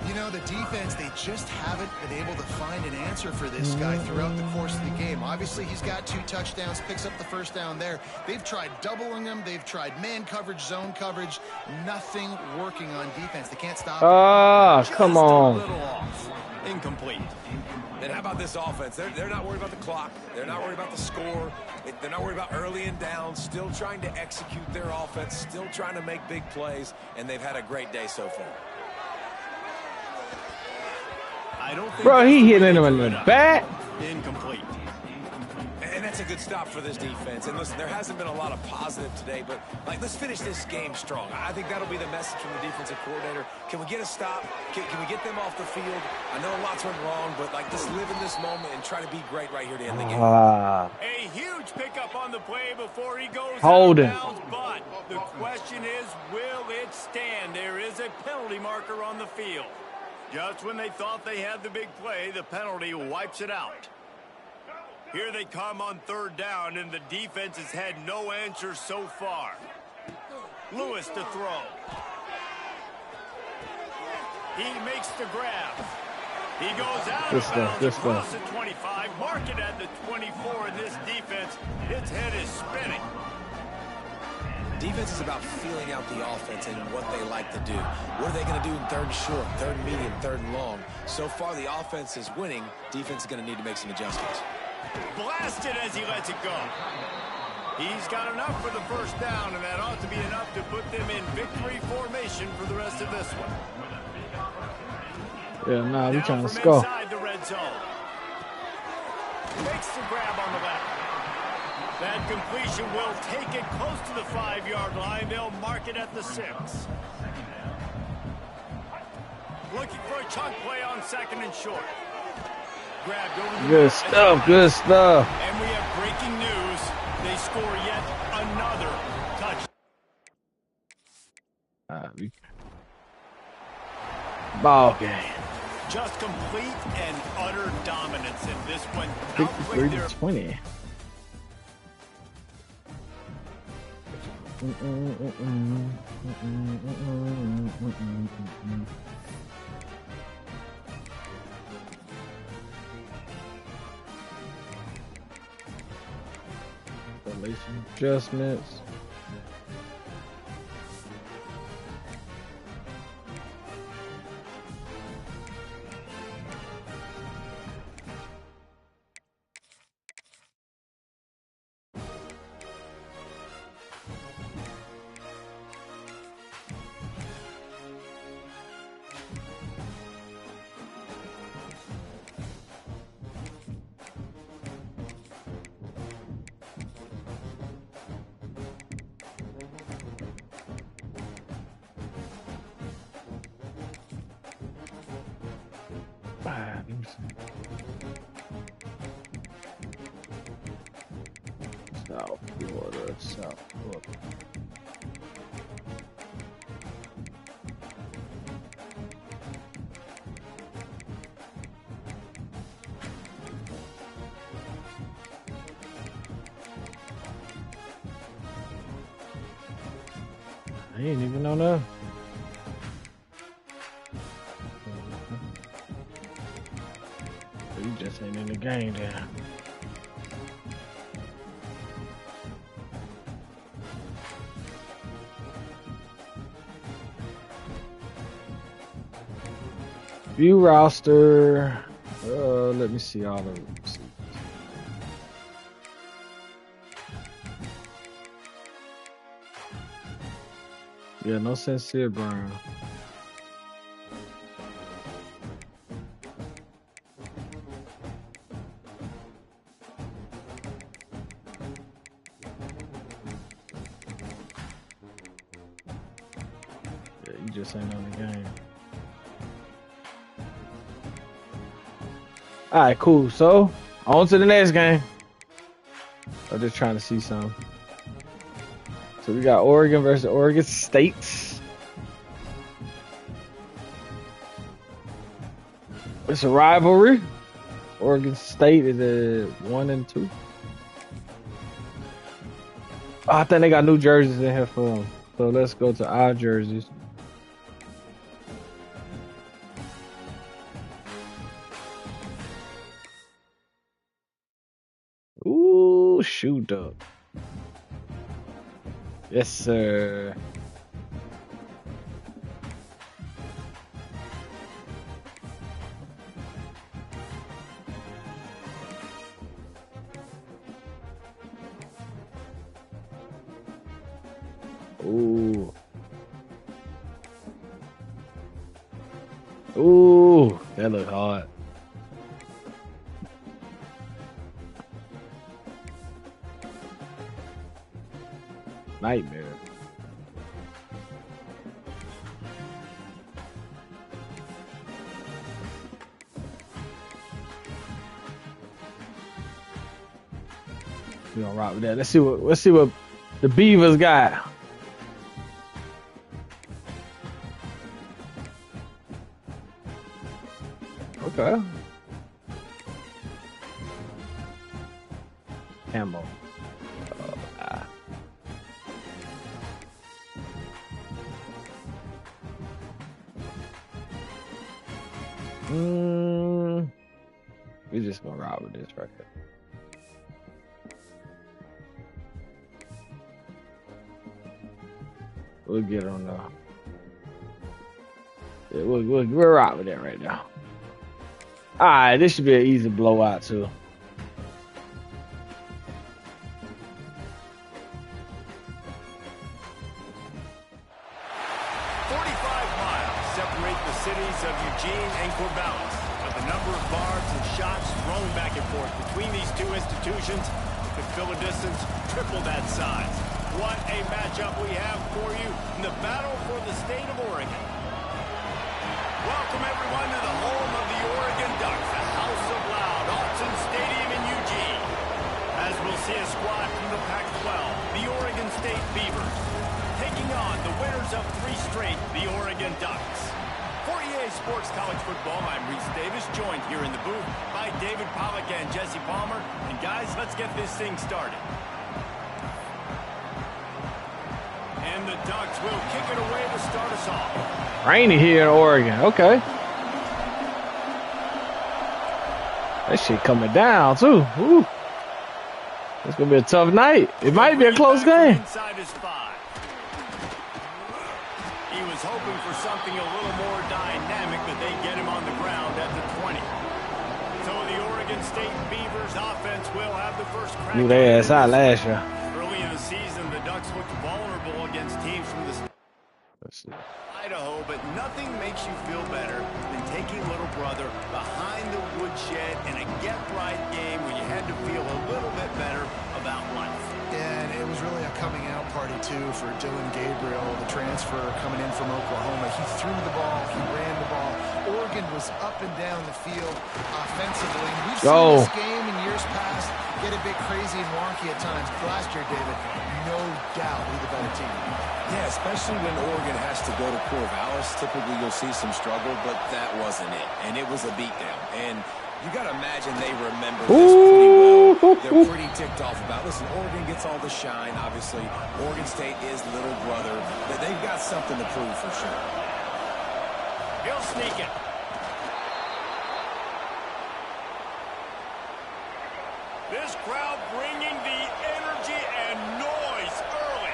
You know, the defense, they just haven't been able to find an answer for this guy throughout the course of the game. Obviously, he's got 2 touchdowns, picks up the first down there. They've tried doubling him. They've tried man coverage, zone coverage. Nothing working on defense. They can't stop him. Ah, come on. A little off. Incomplete. And how about this offense? They're not worried about the clock. They're not worried about the score. They're not worried about early and down. Still trying to execute their offense. Still trying to make big plays. And they've had a great day so far. I don't think Bro, he hitting him in the back. Incomplete. And that's a good stop for this defense. And listen, there hasn't been a lot of positive today, but like, let's finish this game strong. I think that'll be the message from the defensive coordinator. Can we get a stop? Can we get them off the field? I know lots went wrong, but like, just live in this moment and try to be great right here to end the game. A huge pickup on the play before he goes Hold it. out of bounds, but the question is, will it stand? There is a penalty marker on the field. Just when they thought they had the big play, the penalty wipes it out. Here they come on 3rd down, and the defense has had no answer so far. Lewis to throw. He makes the grab. He goes out of bounds across the 25, mark it at the 24, and this defense, its head is spinning. Defense is about feeling out the offense and what they like to do. What are they going to do in 3rd and short, 3rd and medium, 3rd and long? So far, the offense is winning. Defense is going to need to make some adjustments. Blasted as he lets it go. He's got enough for the first down, and that ought to be enough to put them in victory formation for the rest of this one. Yeah, nah, we Now trying to from score. inside the red zone. Makes the grab on the left. That completion will take it close to the 5-yard line. They'll mark it at the 6. Looking for a chunk play on 2nd and short. Grabbed over the Good stuff, good stuff. And we have breaking news. They score yet another touchdown. Ball game. Just complete and utter dominance in this one. 53-20. Formation adjustments. South Florida, South Florida. I ain't even know that. You just ain't in the game there. View roster. Let me see all the receivers. Yeah, no Sincere Brown. Yeah, you just ain't on the game. All right, cool. So, on to the next game. I'm just trying to see something. So, we got Oregon versus Oregon State. It's a rivalry. Oregon State is at 1-2. Oh, I think they got new jerseys in here for them. So, let's go to our jerseys. Ooh, shoot up. Yes, sir. Ooh. Ooh, that looked hard. Nightmare. We gonna rock with that. Let's see what the Beavers got. Okay. Ammo. Oh, nah. We just gonna rock with this right here. We'll get on the. Yeah, we'll rock with that right now. All right, this should be an easy blowout too. Separate the cities of Eugene and Corvallis, but the number of barbs and shots thrown back and forth between these two institutions could fill a distance triple that size. What a matchup we have for you in the battle for the state of Oregon. Welcome everyone to the home of the Oregon Ducks, the House of Loud, Autzen Stadium in Eugene. As we'll see a squad from the Pac-12, the Oregon State Beavers, taking on the winners of 3 straight, the Oregon Ducks. For EA Sports College Football, I'm Reese Davis, joined here in the booth by David Pollack and Jesse Palmer. And guys, let's get this thing started. And the Ducks will kick it away to start us off. Rainy here in Oregon. Okay. That shit coming down too. Ooh. It's gonna be a tough night. It might be a close game. Inside his 5. He was hoping for something a little more dynamic, but they get him on the ground at the 20. So the Oregon State Beavers offense will have the first crack. Blew their ass out last year. Early in the season, the Ducks looked vulnerable against teams from the Let's see. Idaho, but nothing makes you feel better than taking little brother behind the woodshed in a get-right game when you had to feel a little bit better about life. And it was really a coming out party, too, for Dylan Gabriel, the transfer coming in from Oklahoma. He threw the ball. He ran the ball. Oregon was up and down the field offensively. We've seen this game in years past get a bit crazy and wonky at times. Last year, David, no doubt we're the better team. Yeah, especially when Oregon has to go to Corvallis. Typically, you'll see some struggle, but that wasn't it. And it was a beatdown. And you got to imagine they remember this pretty well. They're pretty ticked off about it. Listen, Oregon gets all the shine, obviously. Oregon State is little brother. But they've got something to prove for sure. He'll sneak it. This crowd bringing the energy and noise early.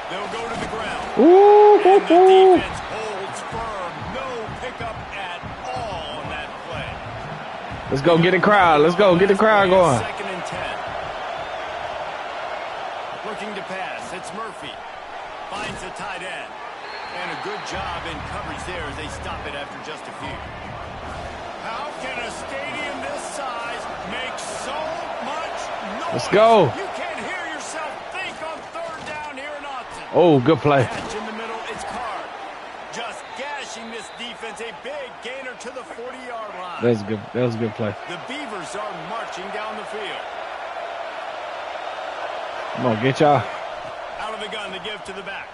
They'll go to the ground. And the defense holds firm. No pickup at all on that play. Let's go get the crowd. Let's go get the crowd going. 2nd and 10. Looking to pass. It's Murphy. Finds the tight end. And a good job in coverage there as they stop it after just a few. How can a stadium this size make so much noise? Let's go. You can't hear yourself think on 3rd down here in Autzen. Oh, good play. Catch in the middle, it's Card. Just gashing this defense, a big gainer to the 40-yard line. That's good. That was a good play. The Beavers are marching down the field. Come on, get y'all. Out of the gun to give to the back.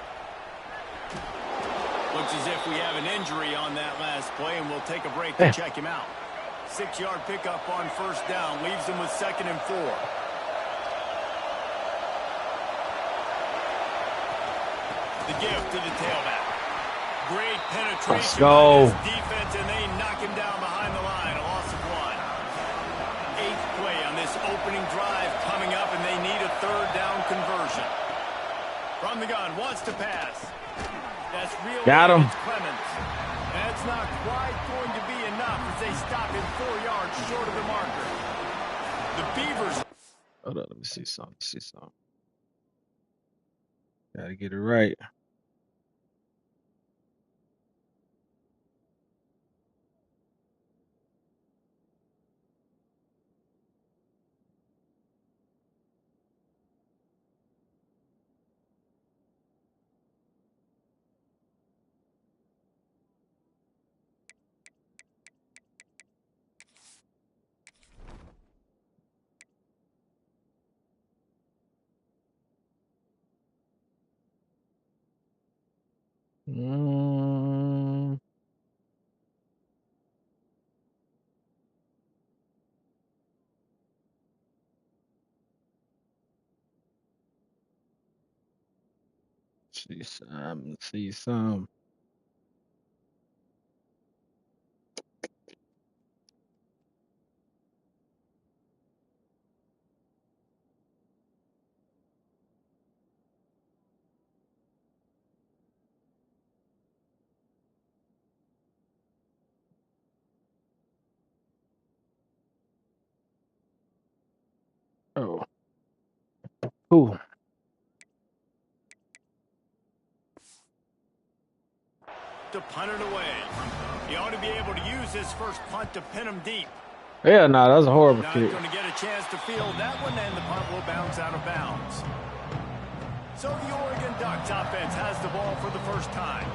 Looks as if we have an injury on that last play, and we'll take a break to check him out. 6-yard pickup on 1st down, leaves him with 2nd and 4. The gift to the tailback. Great penetration. Let's go. Defense, and they knock him down behind the line. A loss of 1. 8th play on this this opening drive coming up, and they need a third down conversion. From the gun, wants to pass. That's real. Got him. Clemens. That's not quite going to be enough as they stop him 4 yards short of the marker. The Beavers. Hold on, let me see something. Gotta get it right. See some. Oh. Ooh. To punt it away. He ought to be able to use his first punt to pin him deep. Yeah, no, that was a horrible Not kick. going to get a chance to field that one, and the punt will bounce out of bounds. So the Oregon Ducks offense has the ball for the first time.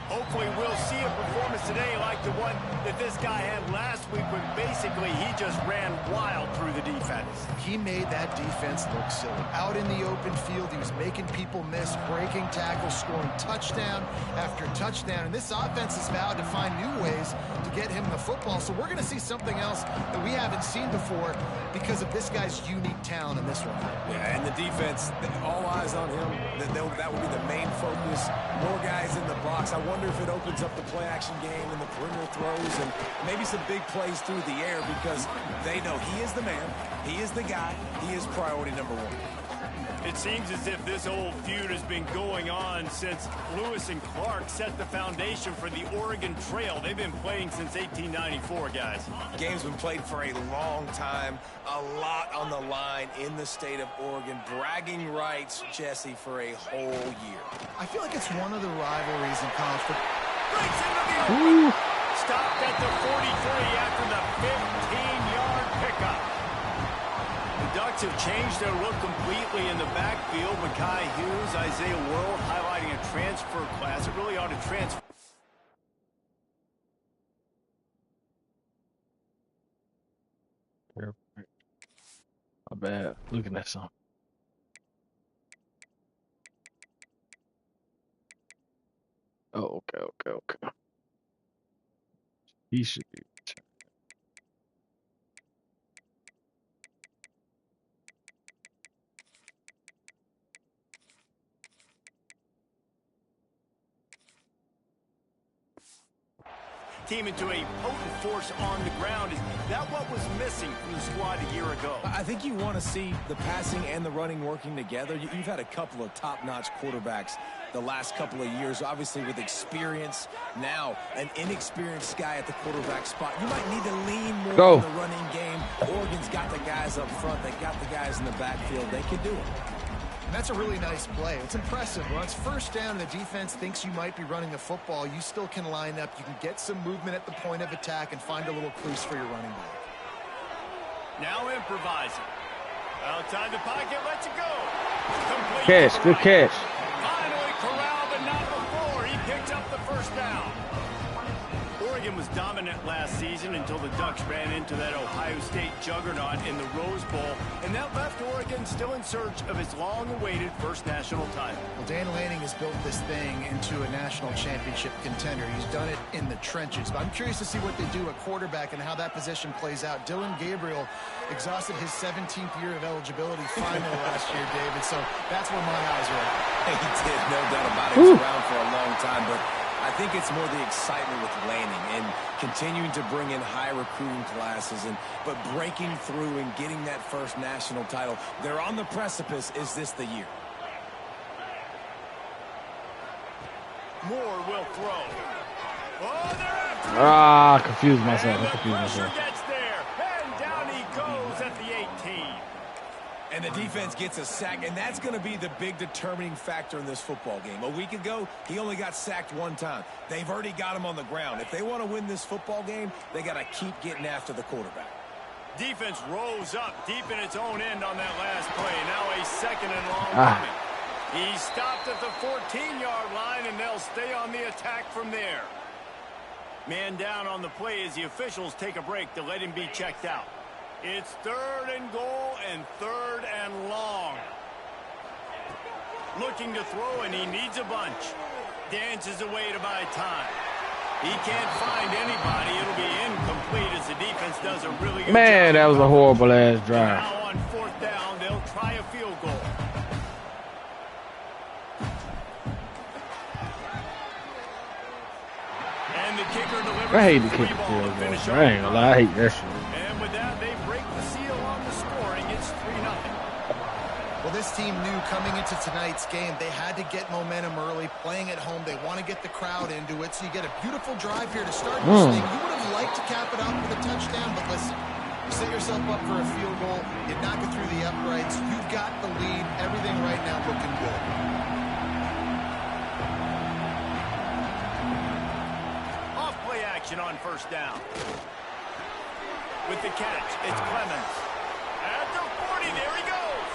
Hopefully we'll see a performance today like the one that this guy had last week when basically he just ran wild through the defense. He made that defense look silly. Out in the open field, he was making people miss, breaking tackles, scoring touchdown after touchdown. And this offense has vowed to find new ways to get him the football. So we're going to see something else that we haven't seen before because of this guy's unique talent in this one. Yeah, and the defense, all eyes on him. That will be the main focus. More guys in the box. I wonder if it opens up the play-action game and the perimeter throws and maybe some big plays through the air because they know he is the man, he is the guy, he is priority number one. It seems as if this old feud has been going on since Lewis and Clark set the foundation for the Oregon Trail. They've been playing since 1894, guys. Game's been played for a long time, a lot on the line in the state of Oregon. Bragging rights, Jesse, for a whole year. I feel like it's one of the rivalries in college football. Breaks into the open. Stopped at the 43 after the 15-yard pickup. The Ducks have changed their look completely in the backfield. Mekhi Hughes, Isaiah World highlighting a transfer class. It really ought to transfer. My bad. Looking at something. Oh, okay. He should be. Team into a potent force on the ground. Is that what was missing from the squad a year ago? I think you want to see the passing and the running working together. You've had a couple of top-notch quarterbacks the last couple of years, obviously with experience. Now, an inexperienced guy at the quarterback spot. You might need to lean more on the running game. Oregon's got the guys up front. They got the guys in the backfield. They can do it. And that's a really nice play. It's impressive. When it's first down and the defense thinks you might be running the football, you still can line up. You can get some movement at the point of attack and find a little crease for your running back. Now improvising. Outside the pocket, lets it go. Complete. Catch, good catch. Finally corralled, but not before. He picked up the first down. Oregon was dominant last season until the Ducks ran into that Ohio State juggernaut in the Rose Bowl, and that left Oregon still in search of its long-awaited first national title. Well, Dan Lanning has built this thing into a national championship contender. He's done it in the trenches. But I'm curious to see what they do at quarterback and how that position plays out. Dylan Gabriel exhausted his 17th year of eligibility finally last year, David. So that's where my eyes were at. He did, no doubt about it. He was around for a long time, but I think it's more the excitement with landing and continuing to bring in high recruiting classes, but breaking through and getting that first national title. They're on the precipice. Is this the year? Moore will throw. Oh, they're after him. Ah, confused myself. And I confused the pressure myself. gets there, and down he goes at the 18. And the defense gets a sack, and that's going to be the big determining factor in this football game. A week ago, he only got sacked one time. They've already got him on the ground. If they want to win this football game, they got to keep getting after the quarterback. Defense rose up deep in its own end on that last play. Now a second and long coming. He stopped at the 14-yard line, and they'll stay on the attack from there. Man down on the play as the officials take a break to let him be checked out. It's 3rd and goal and 3rd and long. Looking to throw, and he needs a bunch. Dances away to buy time. He can't find anybody. It'll be incomplete as the defense does a really good job. Man, that was a horrible ass drive. Now on 4th down, they'll try a field goal. And the kicker delivers. I hate the kicker field goal. I ain't gonna lie, I hate that shit. And with that, they break the seal on the scoring. It's 3-0. Well, this team knew coming into tonight's game they had to get momentum early, playing at home. They want to get the crowd into it, so you get a beautiful drive here to start this thing. You would have liked to cap it out with a touchdown, but listen, you set yourself up for a field goal, you knock it through the uprights, you've got the lead, everything right now looking good. Off-play action on 1st down. With the catch, it's Clemens. At the 40, there he goes.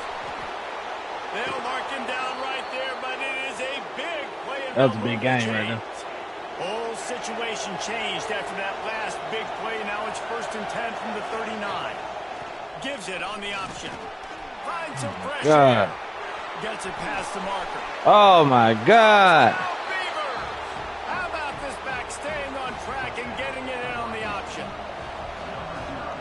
They'll mark him down right there, but it is a big play. That was a big game right there. Whole situation changed after that last big play. Now it's 1st and 10 from the 39. Gives it on the option. Finds some pressure. God. Gets it past the marker. Oh my God. Beaver! How about this back staying on track and getting it in on the option?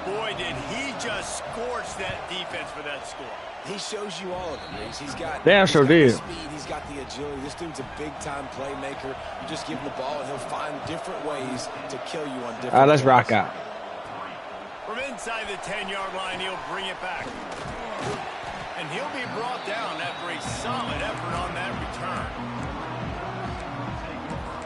Boy, did he just scorch that defense for that score. He shows you all of it, Reese. He's got Damn sure did. the speed, he's got the agility. This dude's a big-time playmaker. You just give him the ball, and he'll find different ways to kill you on different All right, let's plays. rock out. From inside the 10-yard line, he'll bring it back. And he'll be brought down after a solid effort on that return.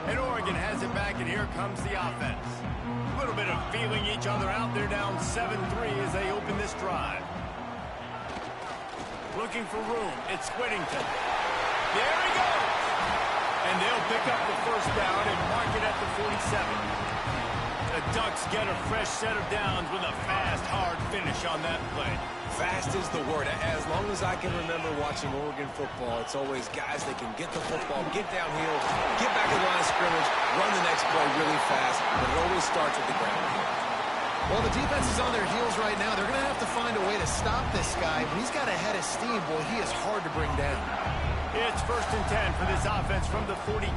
And Oregon has it back, and here comes the offense. A little bit of feeling each other out. They're down 7-3 as they open this drive. Looking for room. It's Whittington. There he goes. And they'll pick up the 1st down and mark it at the 47. The Ducks get a fresh set of downs with a fast, hard finish on that play. Fast is the word. As long as I can remember watching Oregon football, it's always guys that can get the football, get downhill, get back to the line of scrimmage, run the next play really fast, but it always starts at the ground game. Well, the defense is on their heels right now. They're going to have to find a way to stop this guy. When he's got a head of steam, boy, he is hard to bring down. It's 1st and 10 for this offense from the 42.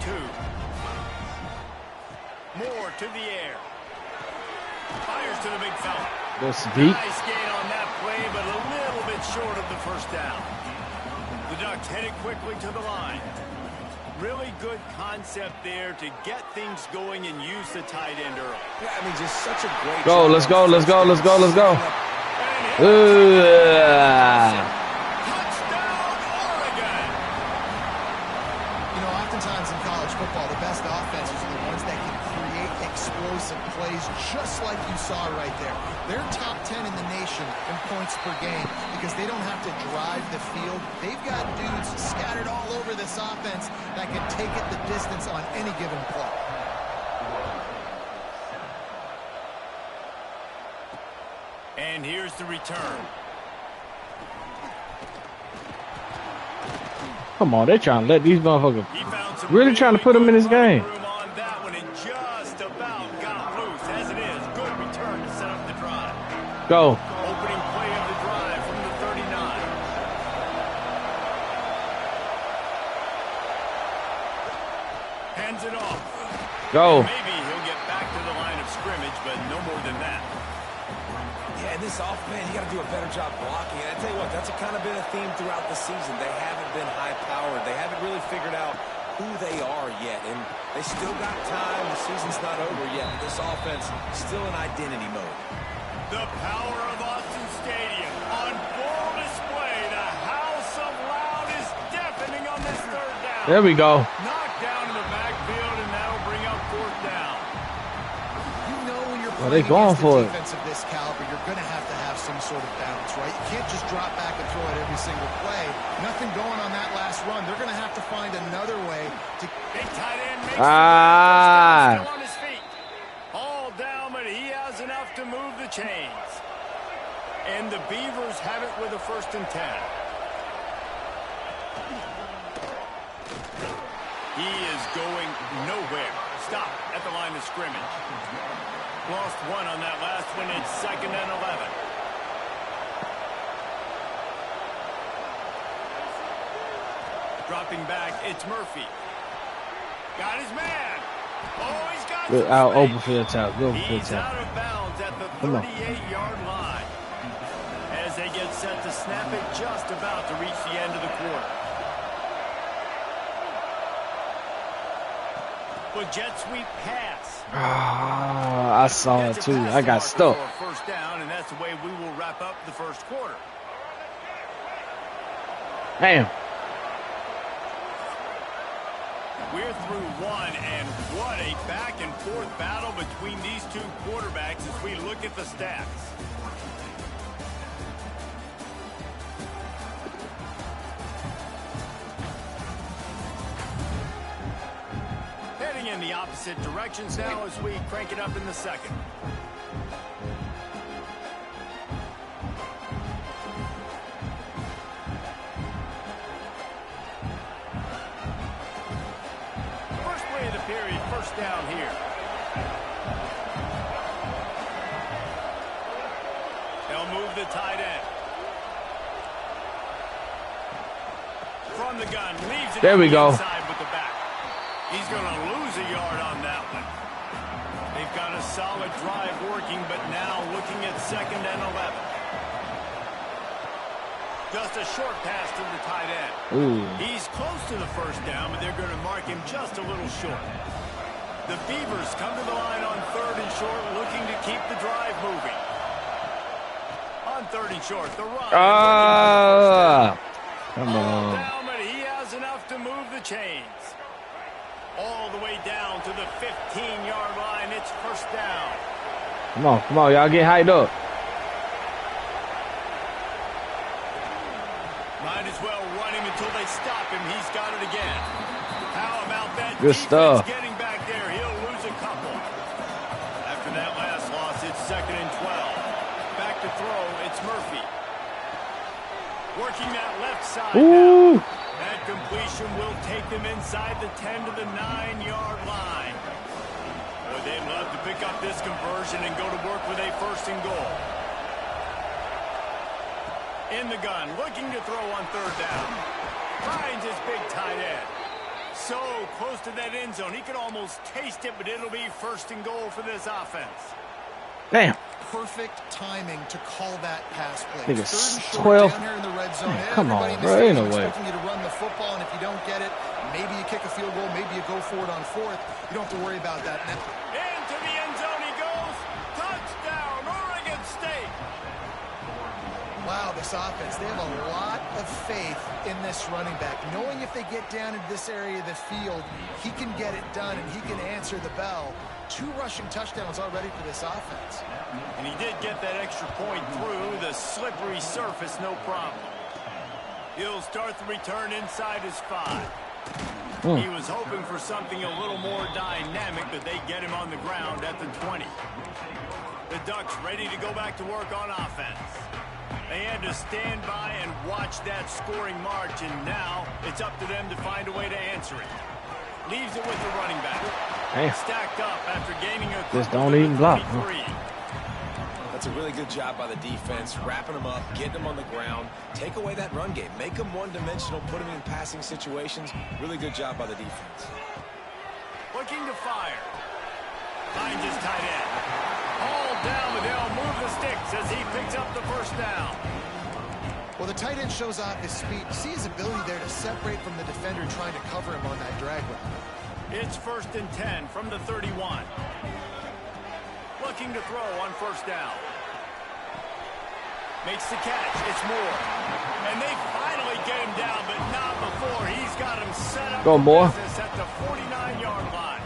Moore to the air. Fires to the big fella. That's deep. Nice gain on that play, but a little bit short of the 1st down. The Ducks headed quickly to the line. Really good concept there to get things going and use the tight end early. Yeah, I mean, just such a great Go, job let's on go, let's go, let's go, let's go. Touchdown, Oregon! You know, oftentimes in college football, the best offenses are the ones that can create explosive plays, just like you saw right there. They're top 10 in the nation in points per game because they don't have to drive the field. They've got dudes scattered all over this offense that can take it the distance on any given play. And here's the return. Come on, they're trying to let these motherfuckers He found some really trying to put him in this game. room on that one and just about got loose. As it is, good return to set up the drive. Go. Opening play of the drive from the 39. Hands it off. Go. Maybe he'll get back to the line of scrimmage, but no more than that. Yeah, and this man, you got to do a better job blocking. And I tell you what, that's kind of been a theme throughout the season. They haven't been high-powered. They haven't really figured out who they are yet, and they still got time. The season's not over yet. This offense still in identity mode. The power of Austin Stadium on full display. The house of loud is deafening on this third down. There we go. Knocked down in the backfield, and that'll bring up fourth down. You know when you're Well, they playing going against for a it. defense of this caliber, you're going to have some sort of balance, right? You can't just drop back and throw it every single play. Nothing going on that last run. They're going to have to find another way to... Big tight end makes Ah. still on his feet. All down, but he has enough to move the chains. And the Beavers have it with a 1st and 10. He is going nowhere. Stop at the line of scrimmage. Lost one on that last one. It's 2nd and 11. Dropping back, it's Murphy. Got his man. Oh, he's got Good some out, space. open field tap. Good open field He's tap. out of bounds at the Come on. 38-yard line. As they get set to snap it, just about to reach the end of the quarter. But jet sweep pass. Ah, I saw it Gets a too. pass I got marker stuck. for a 1st down, and that's the way we will wrap up the 1st quarter. Damn. We're through one, and what a back-and-forth battle between these two quarterbacks as we look at the stats. Heading in the opposite directions now as we crank it up in the 2nd. First play of the period, 1st down here. They'll move the tight end. From the gun, leaves it There on we the go. inside with the back. He's going to lose a yard on that one. They've got a solid drive working, but now looking at 2nd and 11. Just a short pass to the tight end. Ooh. He's close to the 1st down, but they're going to mark him just a little short. The Beavers come to the line on 3rd and short, looking to keep the drive moving. On 3rd and short, the run. Ah. Come All on. down, but he has enough to move the chains. All the way down to the 15-yard line. It's 1st down. Come on, y'all get hyped up. Might as well run him until they stop him. He's got it again. How about that Good defense stuff. getting back there? He'll lose a couple. After that last loss, it's 2nd and 12. Back to throw, it's Murphy. Working that left side Ooh. now. That completion will take them inside the 10 to the 9-yard line. Boy, they'd love to pick up this conversion and go to work with a 1st and goal. In the gun, looking to throw on 3rd down. Finds his big tight end. So close to that end zone. He could almost taste it, but it'll be 1st and goal for this offense. Damn. Perfect timing to call that pass play. Nigga, 3rd and short 12. down here in the red zone. Man, come on, Everybody in the bro. Ain't no stadium way. expecting you to run the football, and if you don't get it, maybe you kick a field goal, maybe you go for it on 4th. You don't have to worry about that now. Into the end zone he goes. Touchdown, Oregon State. Wow, this offense, they have a lot of faith in this running back. Knowing if they get down into this area of the field, he can get it done and he can answer the bell. 2 rushing touchdowns already for this offense. And he did get that extra point through the slippery surface, no problem. He'll start the return inside his 5. He was hoping for something a little more dynamic, but they get him on the ground at the 20. The Ducks ready to go back to work on offense. They had to stand by and watch that scoring march, and now it's up to them to find a way to answer it. Leaves it with the running back. Damn. Stacked up after gaining a Just couple don't to the even block, huh? 23. That's a really good job by the defense, wrapping them up, getting them on the ground, take away that run game, make them one-dimensional, put them in passing situations. Really good job by the defense. Looking to fire. Finds his tight end. All down, but they'll move the sticks as he picks up the 1st down. Well, the tight end shows off his speed. See his ability there to separate from the defender trying to cover him on that drag route. It's 1st and 10 from the 31. Looking to throw on 1st down. Makes the catch. It's Moore. And they finally get him down, but not before. He's got him set up for business at the 49-yard line.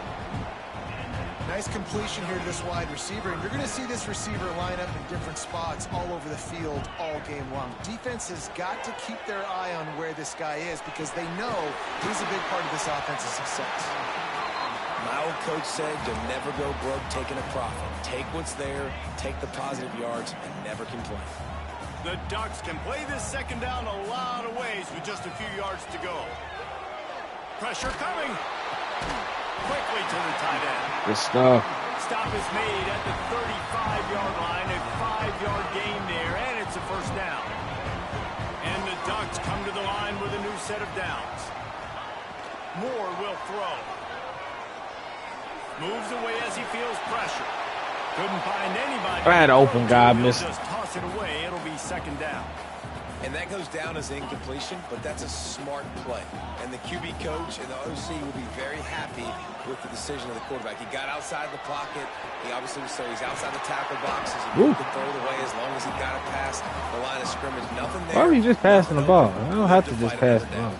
Nice completion here to this wide receiver, and you're going to see this receiver line up in different spots all over the field all game long. Defense has got to keep their eye on where this guy is because they know he's a big part of this offensive success. My old coach said to never go broke taking a profit. Take what's there, take the positive yards, and never complain. The Ducks can play this 2nd down a lot of ways with just a few yards to go. Pressure coming. Quickly to the tight end. Good stuff. Stop is made at the 35-yard line. A 5-yard gain there, and it's a 1st down. And the Ducks come to the line with a new set of downs. Moore will throw. Moves away as he feels pressure. Couldn't find anybody. Right open guy missed. Just toss it away. It'll be 2nd down. And that goes down as incompletion, but that's a smart play. And the QB coach and the OC will be very happy with the decision of the quarterback. He got outside the pocket. He obviously was so he's outside the tackle boxes. He could throw it away as long as he got it past the line of scrimmage. Nothing there. Why are you just passing the ball? I don't have to just pass the ball.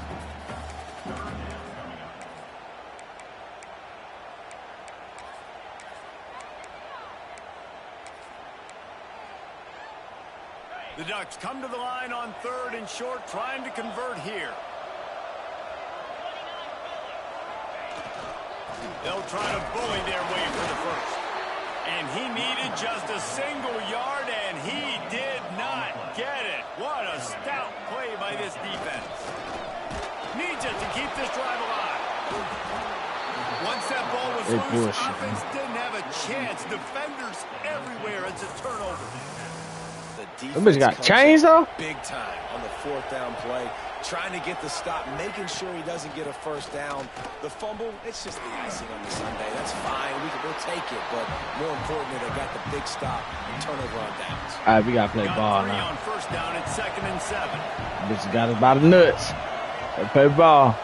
The Ducks come to the line on 3rd and short, trying to convert here. They'll try to bully their way for the 1st. And he needed just a single yard, and he did not get it. What a stout play by this defense. Needs it to keep this drive alive. Once that ball was loose, offense didn't have a chance. Defenders everywhere. It's a turnover. That bitch got changed though? Big time on the 4th down play. Trying to get the stop, making sure he doesn't get a 1st down. The fumble, it's just the icing on the Sunday. That's fine. We'll take it. But more importantly, they got the big stop and turnover on downs. All right, we got to play ball now. On 1st down, it's 2nd and 7. Bitch got us by the nuts. They play ball.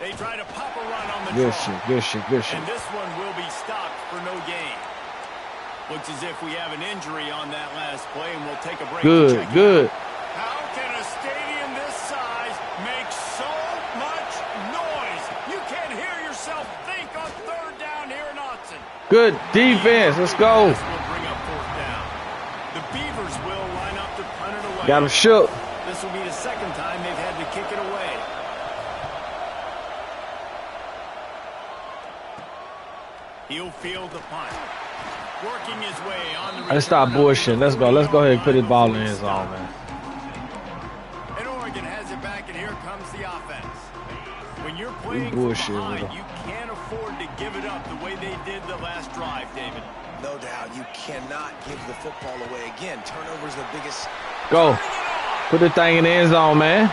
They try to pop a run on the good draw. shit, good shit, good shit. And this one will be stopped for no gain. Looks as if we have an injury on that last play, and we'll take a break. Good. How can a stadium this size make so much noise? You can't hear yourself think on 3rd down here in Autzen. Good defense. Let's go. This will bring up 4th down. The Beavers will line up to punt it away. Got him shook. This will be the 2nd time they've had to kick it away. He'll field the punt. Working his way on the Let's stop bullshit. Let's go. Let's go ahead and put this ball in his zone, man. And Oregon has it back, and here comes the offense. When you're playing bullshit from behind, you can't afford to give it up the way they did the last drive, David. No doubt. You cannot give the football away. Again, turnover's the biggest. Go. Put the thing in the end zone, man.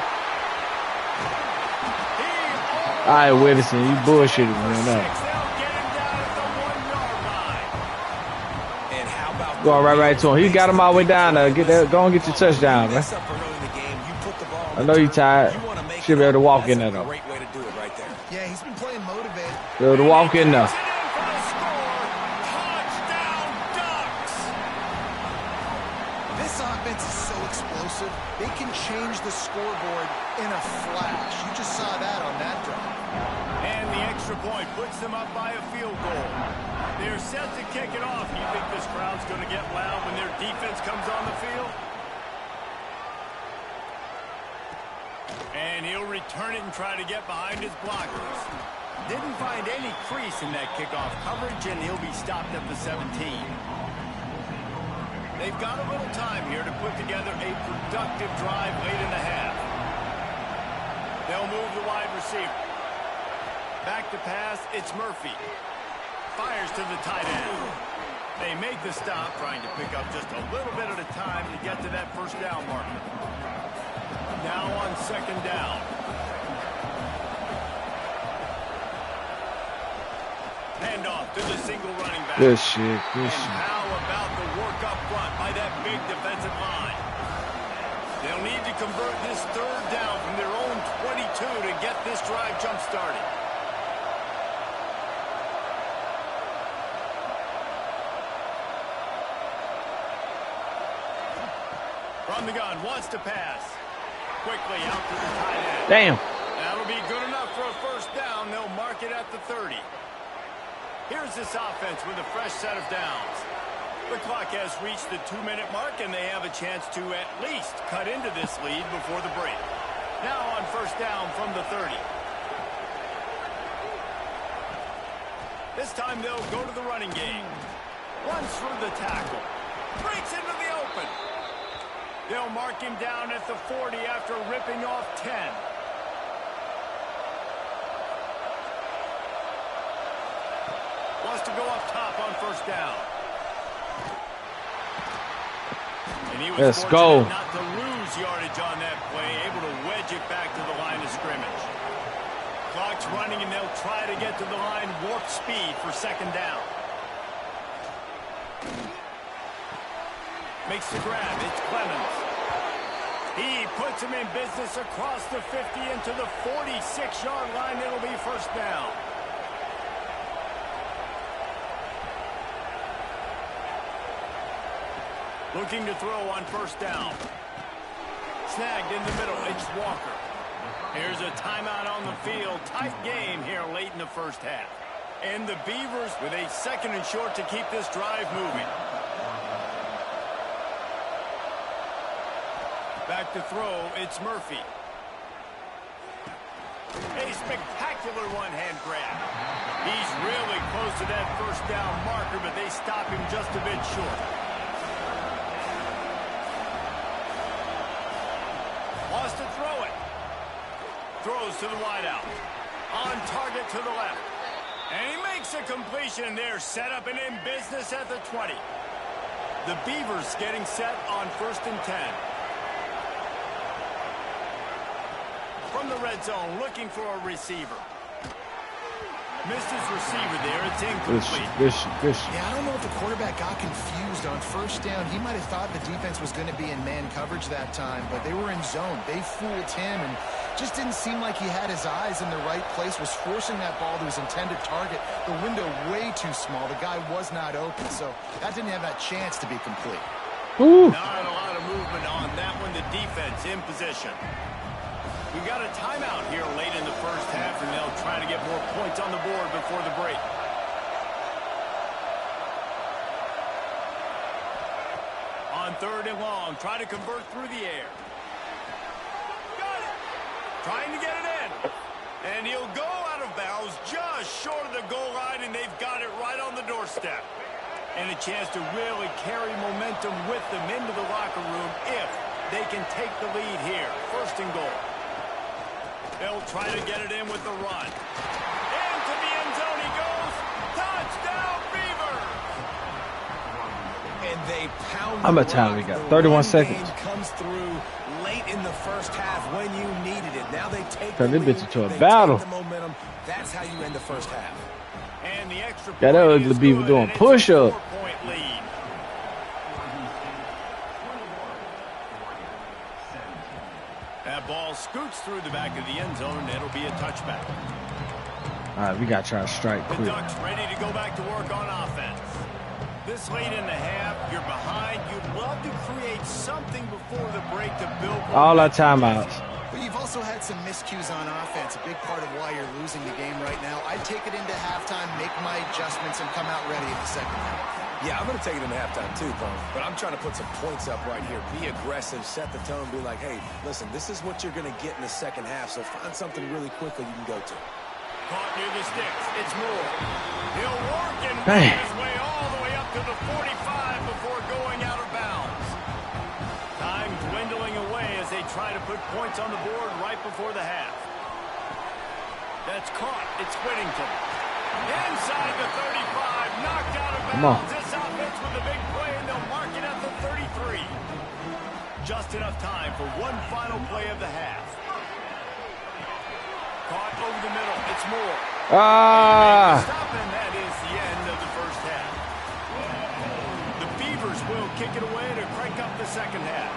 All right, Wilson, you bullshitting, man. Going right to him. He got him all the way down there. Go and get your touchdown, man. I know you tired. Should be able to walk in there, though. Great way to do it right there. Yeah, he's been playing motivated. Be able to walk in there. This offense is so explosive. They can change the scoreboard in a flash. You just saw that on that drive. And the extra point puts them up by a field goal. They're set to kick it off. You think this crowd's going to get loud when their defense comes on the field? And he'll return it and try to get behind his blockers. Didn't find any crease in that kickoff coverage, and he'll be stopped at the 17. They've got a little time here to put together a productive drive late in the half. They'll move the wide receiver. Back to pass, it's Murphy. Fires to the tight end. They make the stop, trying to pick up just a little bit at a time to get to that 1st down marker. Now on 2nd down. Handoff to the single running back. Good shit. Good and shit. how about the work up front by that big defensive line? They'll need to convert this third down from their own 22 to get this drive jump-started. From the gun, wants to pass. Quickly out to the tight end. Damn. That'll be good enough for a first down. They'll mark it at the 30. Here's this offense with a fresh set of downs. The clock has reached the 2-minute mark, and they have a chance to at least cut into this lead before the break. Now on first down from the 30. This time they'll go to the running game. Runs through the tackle. Breaks into the open. They'll mark him down at the 40 after ripping off 10. Wants to go up top on first down. And he was Let's go. not to lose yardage on that play, able to wedge it back to the line of scrimmage. Clock's running, and they'll try to get to the line warp speed for second down. Makes the grab. It's Clemens. He puts him in business across the 50 into the 46-yard line. It'll be first down. Looking to throw on first down. Snagged in the middle. It's Walker. Here's a timeout on the field. Tight game here late in the first half. And the Beavers with a second and short to keep this drive moving. Back to throw. It's Murphy. A spectacular one-hand grab. He's really close to that first down marker, but they stop him just a bit short. Wants to throw it. Throws to the wideout. On target to the left. And he makes a completion there. Set up and in business at the 20. The Beavers getting set on first and 10. From the red zone, looking for a receiver. Missed his receiver there. It's incomplete. Yeah, I don't know if the quarterback got confused on first down. He might have thought the defense was going to be in man coverage that time, but they were in zone. They fooled him and just didn't seem like he had his eyes in the right place, was forcing that ball to his intended target. The window way too small. The guy was not open, so that didn't have that chance to be complete. Ooh. Not a lot of movement on that one. The defense in position. We've got a timeout here late in the first half, and they'll try to get more points on the board before the break. On third and long, try to convert through the air. Got it. Trying to get it in. And he'll go out of bounds just short of the goal line, and they've got it right on the doorstep. And a chance to really carry momentum with them into the locker room if they can take the lead here. First and goal. They'll try to get it in with the run. Into the end zone he goes. Touchdown, Beavers! And they pound. How much time we got? 31 seconds. Comes through late in the first half when you needed it. Now they take Turn the this lead. bitch into a They battle. take the momentum. That's how you end the first half. And the extra Got that point ugly is Beaver good, doing and it's a push-up. 4-point lead. That ball scoots through the back of the end zone, and it'll be a touchback. All right, we got to try to strike The quick. Ducks ready to go back to work on offense. This late in the half, you're behind. You'd love to create something before the break to build. All our timeouts. But you've also had some miscues on offense, a big part of why you're losing the game right now. I'd take it into halftime, make my adjustments, and come out ready in the second half. Yeah, I'm going to take it into halftime too, Bone. But I'm trying to put some points up right here. Be aggressive, set the tone, be like, hey, listen, this is what you're going to get in the second half, so find something really quickly you can go to. Caught near the sticks. It's Moore. He'll work and Hey. work his way all the way up to the 45 before going out of bounds. Time dwindling away as they try to put points on the board right before the half. That's caught. It's Whittington. Inside the 35, knocked out of Come on. bounds. This offense with a big play, and they'll mark it at the 33. Just enough time for one final play of the half. Caught over the middle. It's Moore. Ah! Stop, and that is the end of the first half. The Beavers will kick it away to crank up the second half.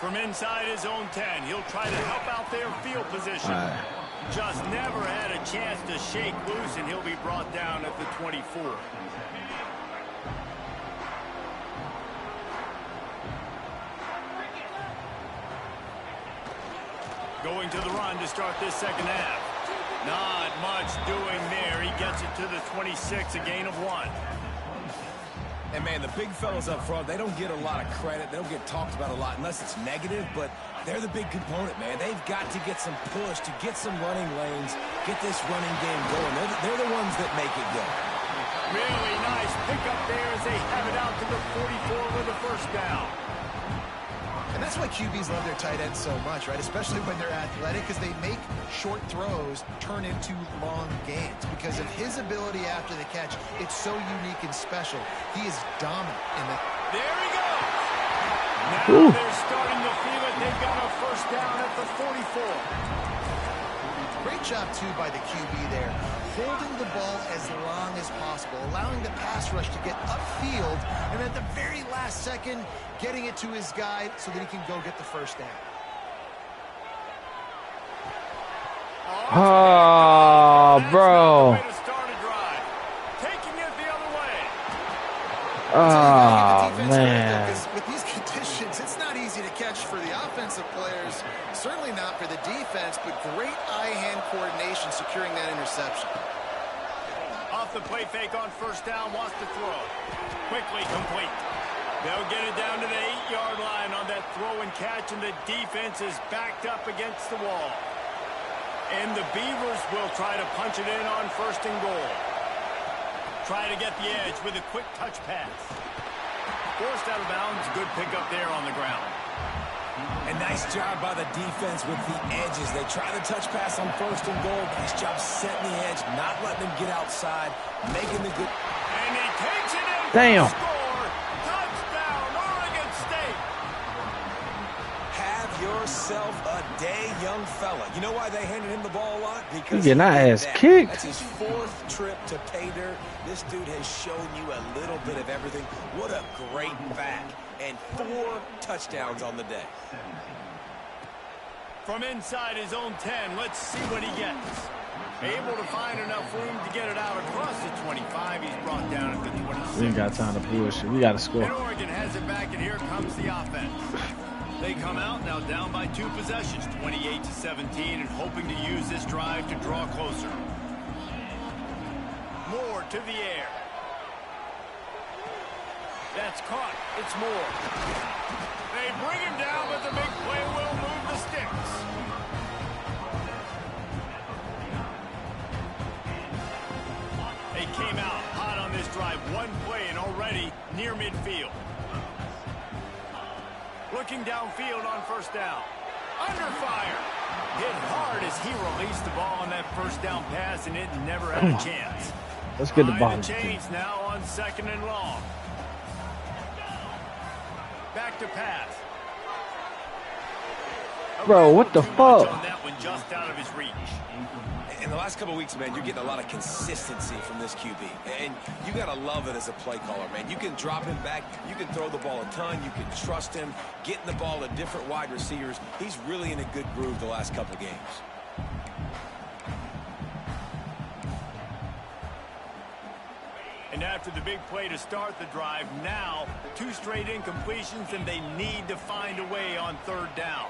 From inside his own 10, he'll try to help out their field position. Just never had a chance to shake loose, and he'll be brought down at the 24. Going to the run to start this second half. Not much doing there. He gets it to the 26, a gain of 1. And, man, the big fellas up front, they don't get a lot of credit. They don't get talked about a lot unless it's negative, but they're the big component, man. They've got to get some push, to get some running lanes, get this running game going. They're the ones that make it go. Really nice pickup there as they have it out to the 44 with a first down. And that's why QBs love their tight ends so much, right? Especially when they're athletic, because they make short throws turn into long gains. Because of his ability after the catch, it's so unique and special. He is dominant in the... There he goes! Now they're starting to feel it. They've got a first down at the 44. Great job, too, by the QB there. Holding the ball as long as possible, allowing the pass rush to get upfield, and at the very last second, getting it to his guy so that he can go get the first down. Oh, bro. Taking it the other way. Oh, man. With these conditions, it's not easy to catch for the offensive players. Certainly not for the defense, but great eye-hand coordination securing that interception. Off the play fake on first down, wants to throw. Quickly complete. They'll get it down to the 8-yard line on that throw and catch, and the defense is backed up against the wall. And the Beavers will try to punch it in on first and goal. Try to get the edge with a quick touch pass. Forced out of bounds, good pickup there on the ground. And nice job by the defense with the edges. They try the touch pass on first and goal. Nice job setting the edge, not letting them get outside, making the good... And he takes it in. Damn. Score. Touchdown, Oregon State. Have yourself a day, young fella. You know why they handed him the ball a lot? Because He getting our ass kicked. That's his 4th trip to pay dirt. This dude has shown you a little bit of everything. What a great back. And 4 touchdowns on the day. From inside his own 10, let's see what he gets. Able to find enough room to get it out across the 25. He's brought down at the 26. We ain't got time to bullshit. We got to score. And Oregon has it back, and here comes the offense. They come out now down by 2 possessions, 28-17, and hoping to use this drive to draw closer. Moore to the air. That's caught. It's Moore. They bring him down, but the big play will move the sticks. They came out hot on this drive. 1 play and already near midfield. Looking downfield on first down. Under fire. Hit hard as he released the ball on that first down pass, and it never had a chance. Let's get the ball. The chains now on second and long. Back to pass. Bro, what the fuck? On that one, just out of his reach. In the last couple of weeks, man, you're getting a lot of consistency from this QB. And you got to love it as a play caller, man. You can drop him back. You can throw the ball a ton. You can trust him. Getting the ball to different wide receivers. He's really in a good groove the last couple of games. And after the big play to start the drive, now 2 straight incompletions, and they need to find a way on third down.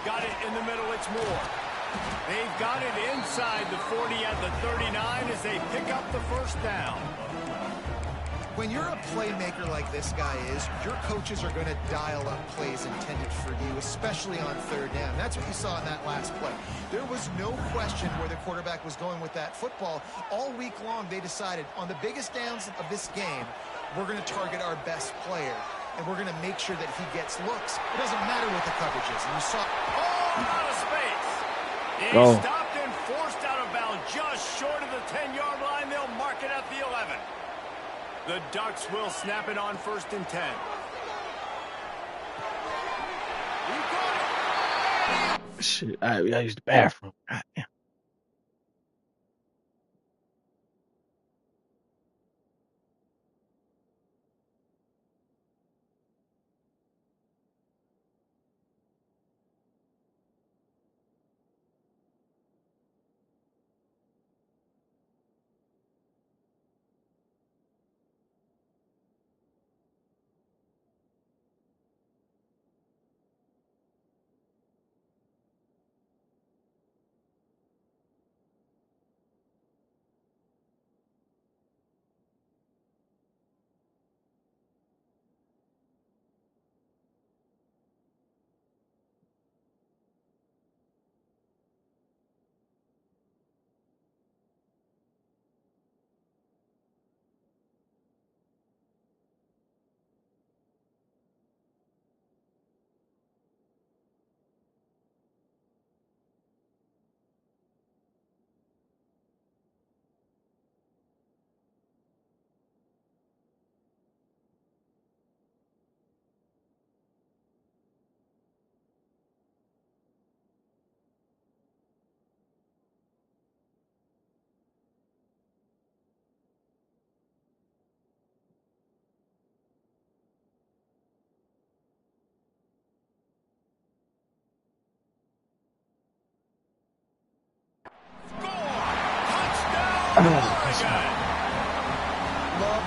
Got it in the middle, it's Moore. They've got it inside the 40 at the 39 as they pick up the first down. When you're a playmaker like this guy is, your coaches are going to dial up plays intended for you, especially on third down. That's what you saw in that last play. There was no question where the quarterback was going with that football. All week long, they decided on the biggest downs of this game, we're going to target our best player, and we're going to make sure that he gets looks. It doesn't matter what the coverage is. And you saw... Oh, out of space. He Go. stopped and forced out of bounds just short of the 10-yard line. They'll mark it at the 11. The Ducks will snap it on first and 10. He got it. Shit, I used the bathroom. God damn. Love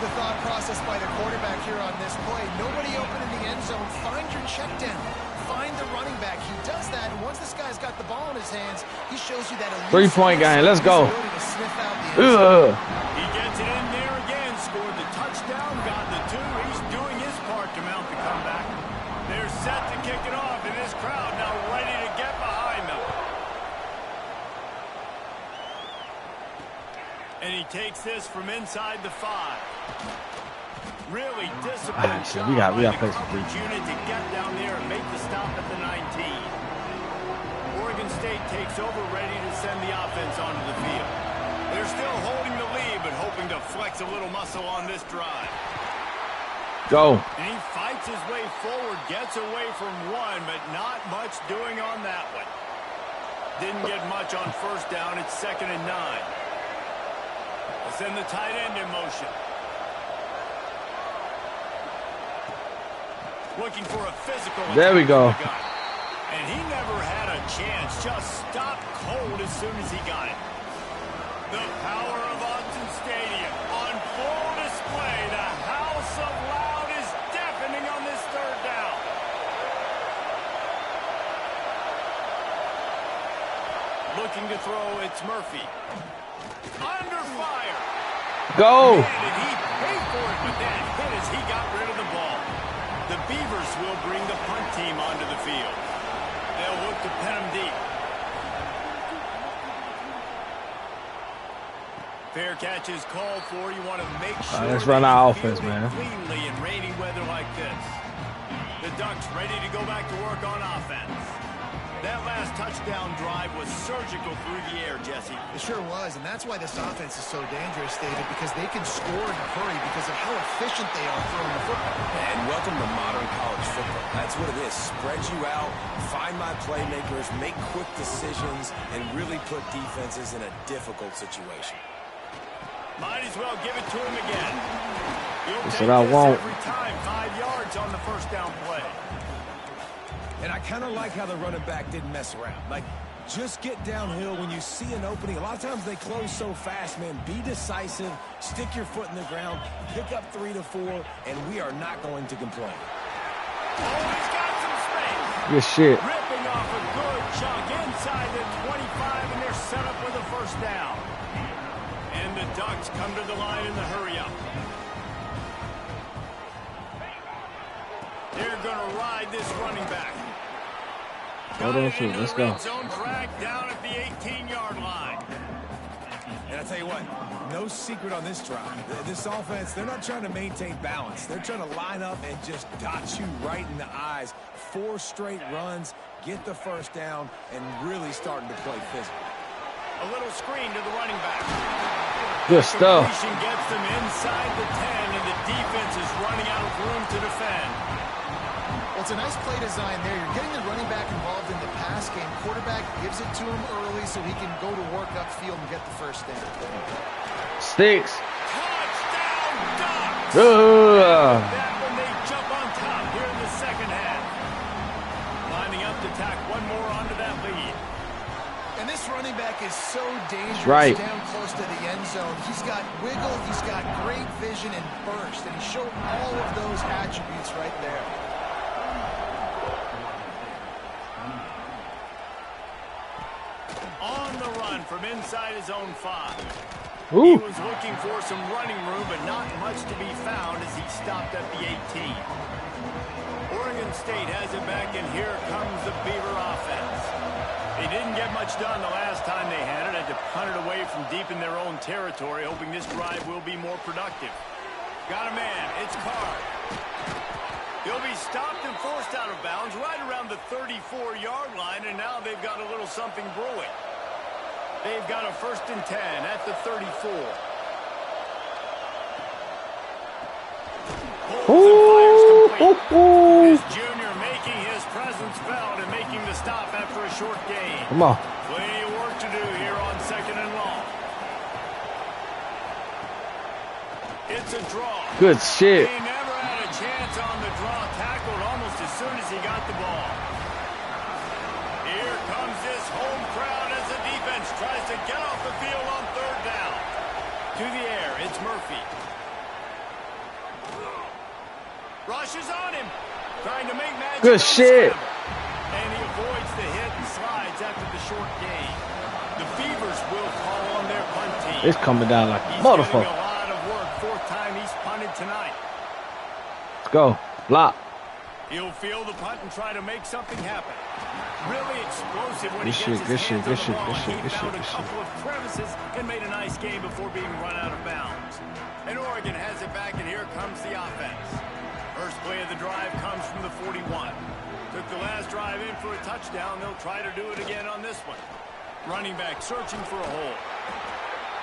the thought process by the quarterback here on this play. Nobody open in the end zone. Find your check down. Find the running back. He does that, and once this guy's got the ball in his hands, he shows you that 3-point game. Let's go. He gets it in there again. Scored the touchdown. Got the 2. He's doing his part to mount the comeback. They're set to kick it off, and this crowd now ready to get behind them. And he takes this from inside the 5. Really disciplined job we got by the to play some coverage unit to get down there and make the stop at the 19. Oregon State takes over, ready to send the offense onto the field. They're still holding the lead, but hoping to flex a little muscle on this drive. Go. And he fights his way forward, gets away from one, but not much doing on that one. Didn't get much on first down. It's 2nd and 9. Let's send the tight end in motion. Looking for a physical. There we go. And he never had a chance. Just stopped cold as soon as he got it. The power of Autzen Stadium on full display. The house of loud is deafening on this 3rd down. Looking to throw, it's Murphy. Under fire. Go. Man, did he pay for it, but that hit as he got rid of the ball. The Beavers will bring the punt team onto the field. They'll look to pin him deep. Fair catch is called for. You want to make sure Let's run our that offense, you field it man. cleanly in rainy weather like this. The Ducks ready to go back to work on offense. That last touchdown drive was surgical through the air, Jesse. It sure was, and that's why this offense is so dangerous, David, because they can score in a hurry because of how efficient they are throwing the football. And welcome to modern college football. That's what it is. Spread you out, find my playmakers, make quick decisions, and really put defenses in a difficult situation. Might as well give it to him again. You'll That's take what I this want. every time. 5 yards on the first down play. And I kind of like how the running back didn't mess around. Like, just get downhill when you see an opening. A lot of times they close so fast, man. Be decisive, stick your foot in the ground, pick up 3 to 4, and we are not going to complain. Oh, he's got some space. Good shit. Ripping off a good chunk inside the 25, and they're set up with a first down. And the Ducks come to the line in the hurry-up. They're going to ride this running back. Hold on to it. Let's go. Zone drag down at the 18-yard line. And I tell you what, no secret on this drive. This offense, they're not trying to maintain balance. They're trying to line up and just dot you right in the eyes. 4 straight runs, get the first down, and really starting to play physical. A little screen to the running back. Good stuff. Completion gets them inside the 10, and the defense is running out of room to defend. Well, it's a nice play design there. You're getting the running back involved in the pass game. Quarterback gives it to him early so he can go to work upfield and get the first down. Sticks. Touchdown, Ducks! That when they jump on top here in the second half. Lining up to tack one more onto that lead. And this running back is so dangerous down close to the end zone. He's got wiggle, he's got great vision and burst, and he showed all of those attributes right there. On the run from inside his own 5. Ooh. He was looking for some running room, but not much to be found as he stopped at the 18. Oregon State has it back, and here comes the Beaver offense. They didn't get much done the last time they had it. Had to punt it away from deep in their own territory, hoping this drive will be more productive. Got a man. It's Carr. He'll be stopped and forced out of bounds right around the 34-yard line, and now they've got a little something brewing. They've got a 1st and 10 at the 34. His junior making his presence felt and making the stop after a short gain. Come on. Plenty of work to do here on 2nd and long. It's a draw. Good shit. He never had a chance on the draw. Tackled almost as soon as he got the ball. Here comes this home crowd as the defense tries to get off the field on 3rd down. to the air. It's Murphy. Rushes on him. Trying to make magic. Good shit. And he avoids the hit and slides after the short gain. The Beavers will call on their punt team. It's coming down like a He's motherfucker. getting a lot of work. Fourth time he's punted tonight. Let's go. Block. He'll field the punt and try to make something happen. Really explosive when he Good gets shit, his good hands shit, on the ball. good shit, He good shit, found good a shit. couple of crevices and made a nice game before being run out of bounds. And Oregon has it back, and here comes the offense. First play of the drive comes from the 41. Took the last drive in for a touchdown. They'll try to do it again on this one. Running back searching for a hole.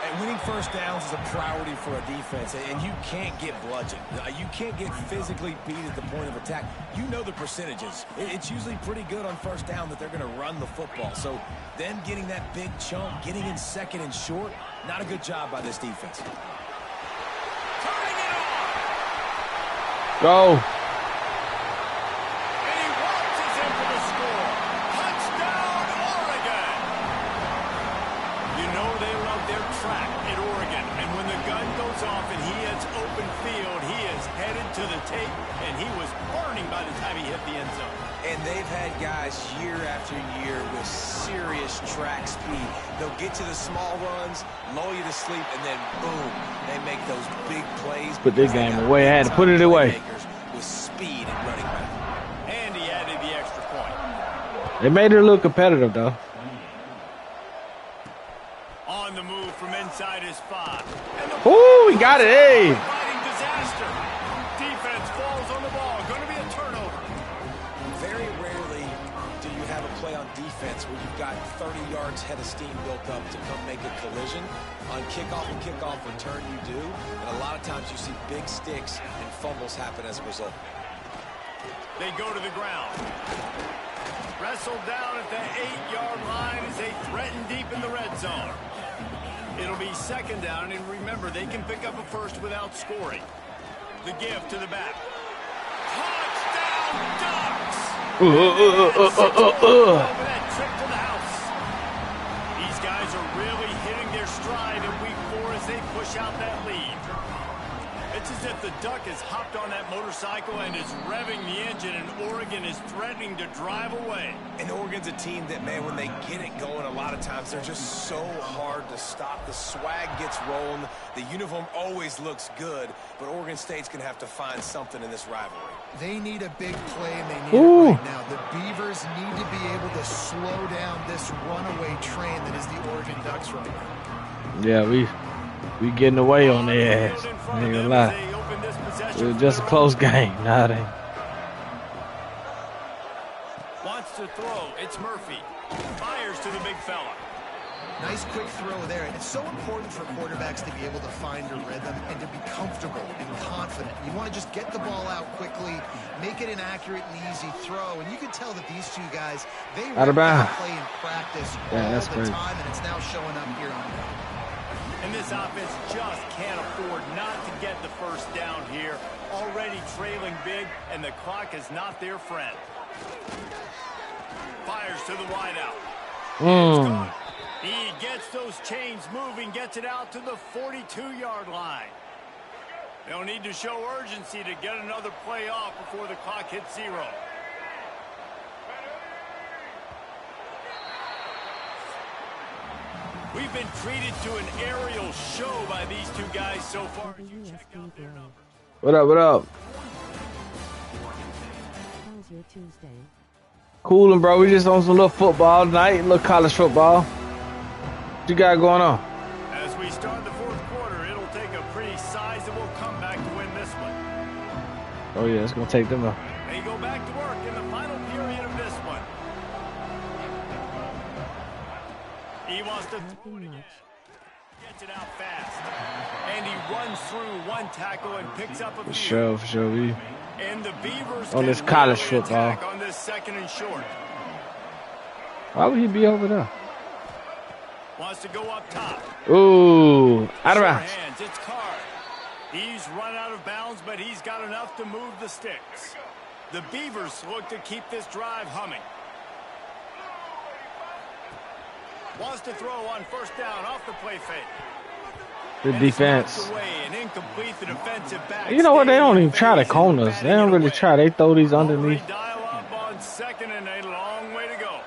And winning first downs is a priority for a defense, and you can't get bludgeoned. You can't get physically beat at the point of attack. You know the percentages. It's usually pretty good on first down that they're going to run the football. So them getting that big chunk, getting in second and short, not a good job by this defense. Turning it on. Go. And he watches in for the score. Touchdown, Oregon. You know they love their track at Oregon. And when the gun goes off and he hits open field, he is headed to the tape, and he was burning by the time he hit the end zone. And they've had guys year after year with serious track speed. They'll get to the small runs, lull you to sleep, and then boom, they make those big plays. Put this game away. I had to put it away. With speed and running back. And he added the extra point. They made it look competitive, though. On the move from inside his 5. Ooh, he got it. Hey. Fighting disaster. Defense falls on the ball. Going to be a turnover. Very rarely do you have a play on defense where you've got 30 yards head of steam built up to come make a collision. On kickoff and kickoff return, you do. And a lot of times you see big sticks and fumbles happen as a result. They go to the ground. Wrestled down at the 8-yard line as they threaten deep in the red zone. It'll be second down, and remember, they can pick up a first without scoring. The give to the back. Touchdown, Ducks! Over that trip to the house. These guys are really hitting their stride in week 4 as they push out that lead. It's as if the Duck has hopped on that motorcycle and is revving the engine, and Oregon is threatening to drive away. And Oregon's a team that, man, when they get it going, a lot of times they're just so hard to stop. The swag gets rolling. The uniform always looks good, but Oregon State's going to have to find something in this rivalry. They need a big play, and they need it right now. The Beavers need to be able to slow down this runaway train that is the Oregon Ducks right now. Yeah, we getting away on their ass. I ain't gonna lie. It was just a close game. Nah, they. Wants to throw. It's Murphy. Fires to the big fella. Nice quick throw there. And it's so important for quarterbacks to be able to find a rhythm and to be comfortable and confident. You want to just get the ball out quickly, make it an accurate and easy throw. And you can tell that these two guys, they Out of bounds. play in practice Yeah, all that's the crazy. time, and it's now showing up here on the field. And this offense just can't afford not to get the first down here. Already trailing big, and the clock is not their friend. Fires to the wideout. He gets those chains moving, gets it out to the 42-yard line. They'll need to show urgency to get another play off before the clock hits 0. We've been treated to an aerial show by these two guys so far. What up? What up? How's your Tuesday? Coolin', bro. We just on some little football tonight, little college football. What you got going on? As we start the fourth quarter, it'll take a pretty sizable comeback to win this one. Oh yeah, it's gonna take them a. They go back to work in the final period of this one. He wants to throw it again. Gets it out fast. And he runs through one tackle and picks up a few. For sure. We And the Beavers on this can college really football. attack on this second and short. Why would he be over there? Wants to go up top. Ooh, out of Short bounds. hands, it's Card. He's run out of bounds, but he's got enough to move the sticks. The Beavers look to keep this drive humming. Wants to throw on first down off the play fake. The defense. You know what? They don't even try to cone us. They don't really try. They throw these underneath. Dial up on second and a long way to go.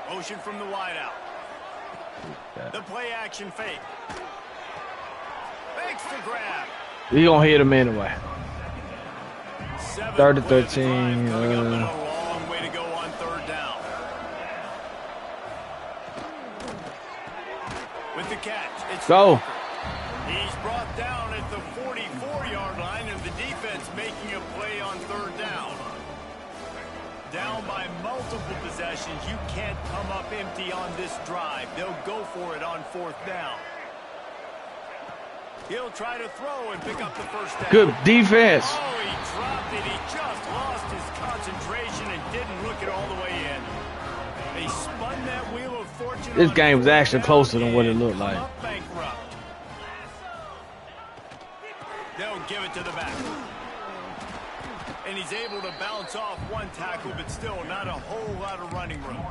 Motion from the wideout. The play action fake. Fakes the grab. You gonna hit him anyway. 3rd and 13. A long way to go on 3rd down. With the catch, it's go. He's brought down at the 44-yard line, and the defense making a play on 3rd down. Down by multiple possessions, you can't come up empty on this drive. They'll go for it on 4th down. He'll try to throw and pick up the 1st down. Good defense. Oh, he dropped it. He just lost his concentration and didn't look it all the way in. They spun that wheel of fortune. This game was actually closer than what it looked like. They'll give it to the back. And he's able to bounce off one tackle, but still not a whole lot of running room.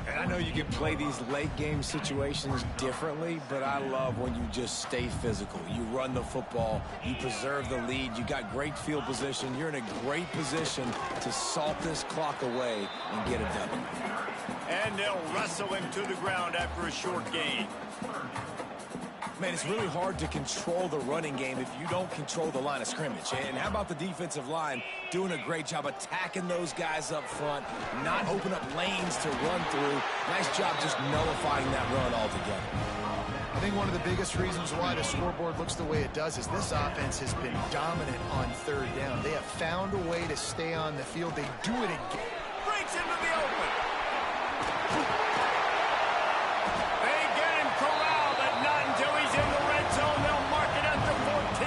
And I know you can play these late game situations differently, but I love when you just stay physical. You run the football, you preserve the lead, you got great field position, you're in a great position to salt this clock away and get it done. And they'll wrestle him to the ground after a short gain. Man, it's really hard to control the running game if you don't control the line of scrimmage. And how about the defensive line doing a great job attacking those guys up front, not open up lanes to run through. Nice job just nullifying that run altogether. I think one of the biggest reasons why the scoreboard looks the way it does is this offense has been dominant on 3rd down. They have found a way to stay on the field. They do it again. Breaks into the open. They get him corralled, but not until he's in the red zone. They'll mark it at the 14.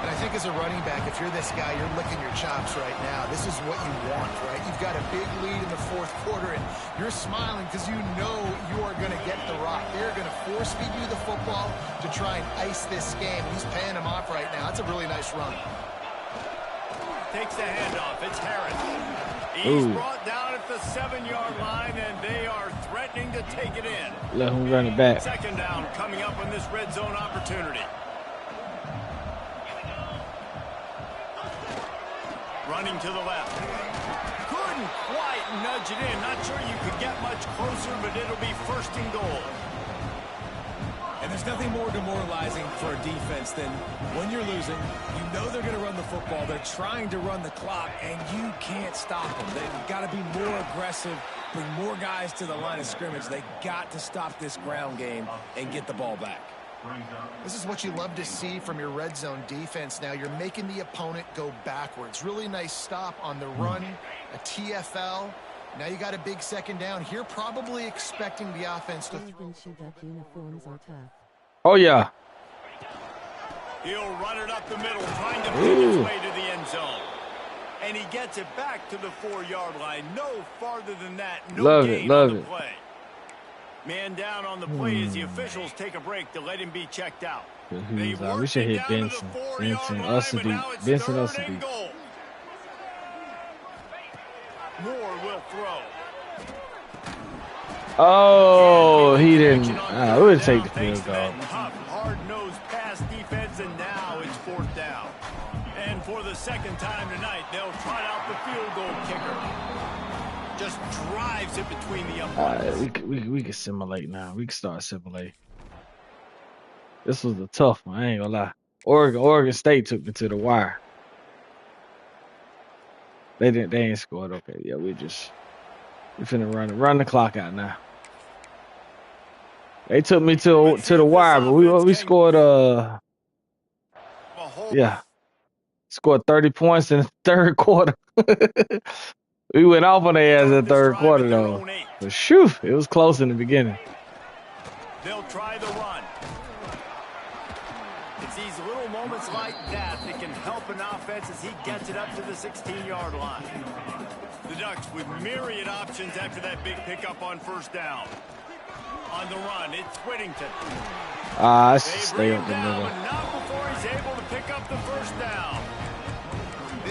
And I think as a running back, if you're this guy, you're licking your chops right now. This is what you want, right? You've got a big lead in the 4th quarter, and you're smiling because you know you are going to get the rock. They're going to force feed you the football to try and ice this game. He's paying him off right now. That's a really nice run. Takes the handoff. It's Harris. He's brought down at the 7-yard line, and they are threatening to take it in. Let him run it back. 2nd down coming up on this red zone opportunity. Running to the left. Couldn't quite nudge it in. Not sure you could get much closer, but it'll be 1st and goal. And there's nothing more demoralizing for a defense than when you're losing, you know they're going to run the football, they're trying to run the clock, and you can't stop them. They've got to be more aggressive, bring more guys to the line of scrimmage. They got to stop this ground game and get the ball back. This is what you love to see from your red zone defense now. You're making the opponent go backwards. Really nice stop on the run, a TFL. Now you got a big 2nd down here, probably expecting the offense to... Oh, yeah. He'll run it up the middle, trying to make his way to the end zone. And he gets it back to the 4-yard line. No farther than that. No gain on the play. Man down on the play as the officials take a break to let him be checked out. We should hit Benson. Benson, Usady. Moore will throw. Oh, he didn't. We would take the field goal. Hard-nosed pass defense, and now it's 4th down. And for the 2nd time tonight, they'll trot out the field goal kicker. Just drives it between the umpires. We can simulate now. We can start simulating. This was a tough one. I ain't gonna lie. Oregon State took me to the wire. They ain't scored. Okay, yeah, we finna run the clock out now. They took me to the wire, but we scored scored 30 points in the 3rd quarter. We went off on their ass in the 3rd quarter though. But shoo, it was close in the beginning. They'll try the run. It's these little moments like that that can help an offense as he gets it up to the 16-yard line. The Ducks with myriad options after that big pickup on 1st down. On the run, it's Whittington. Stay up the middle. But not before he's able to pick up the 1st down.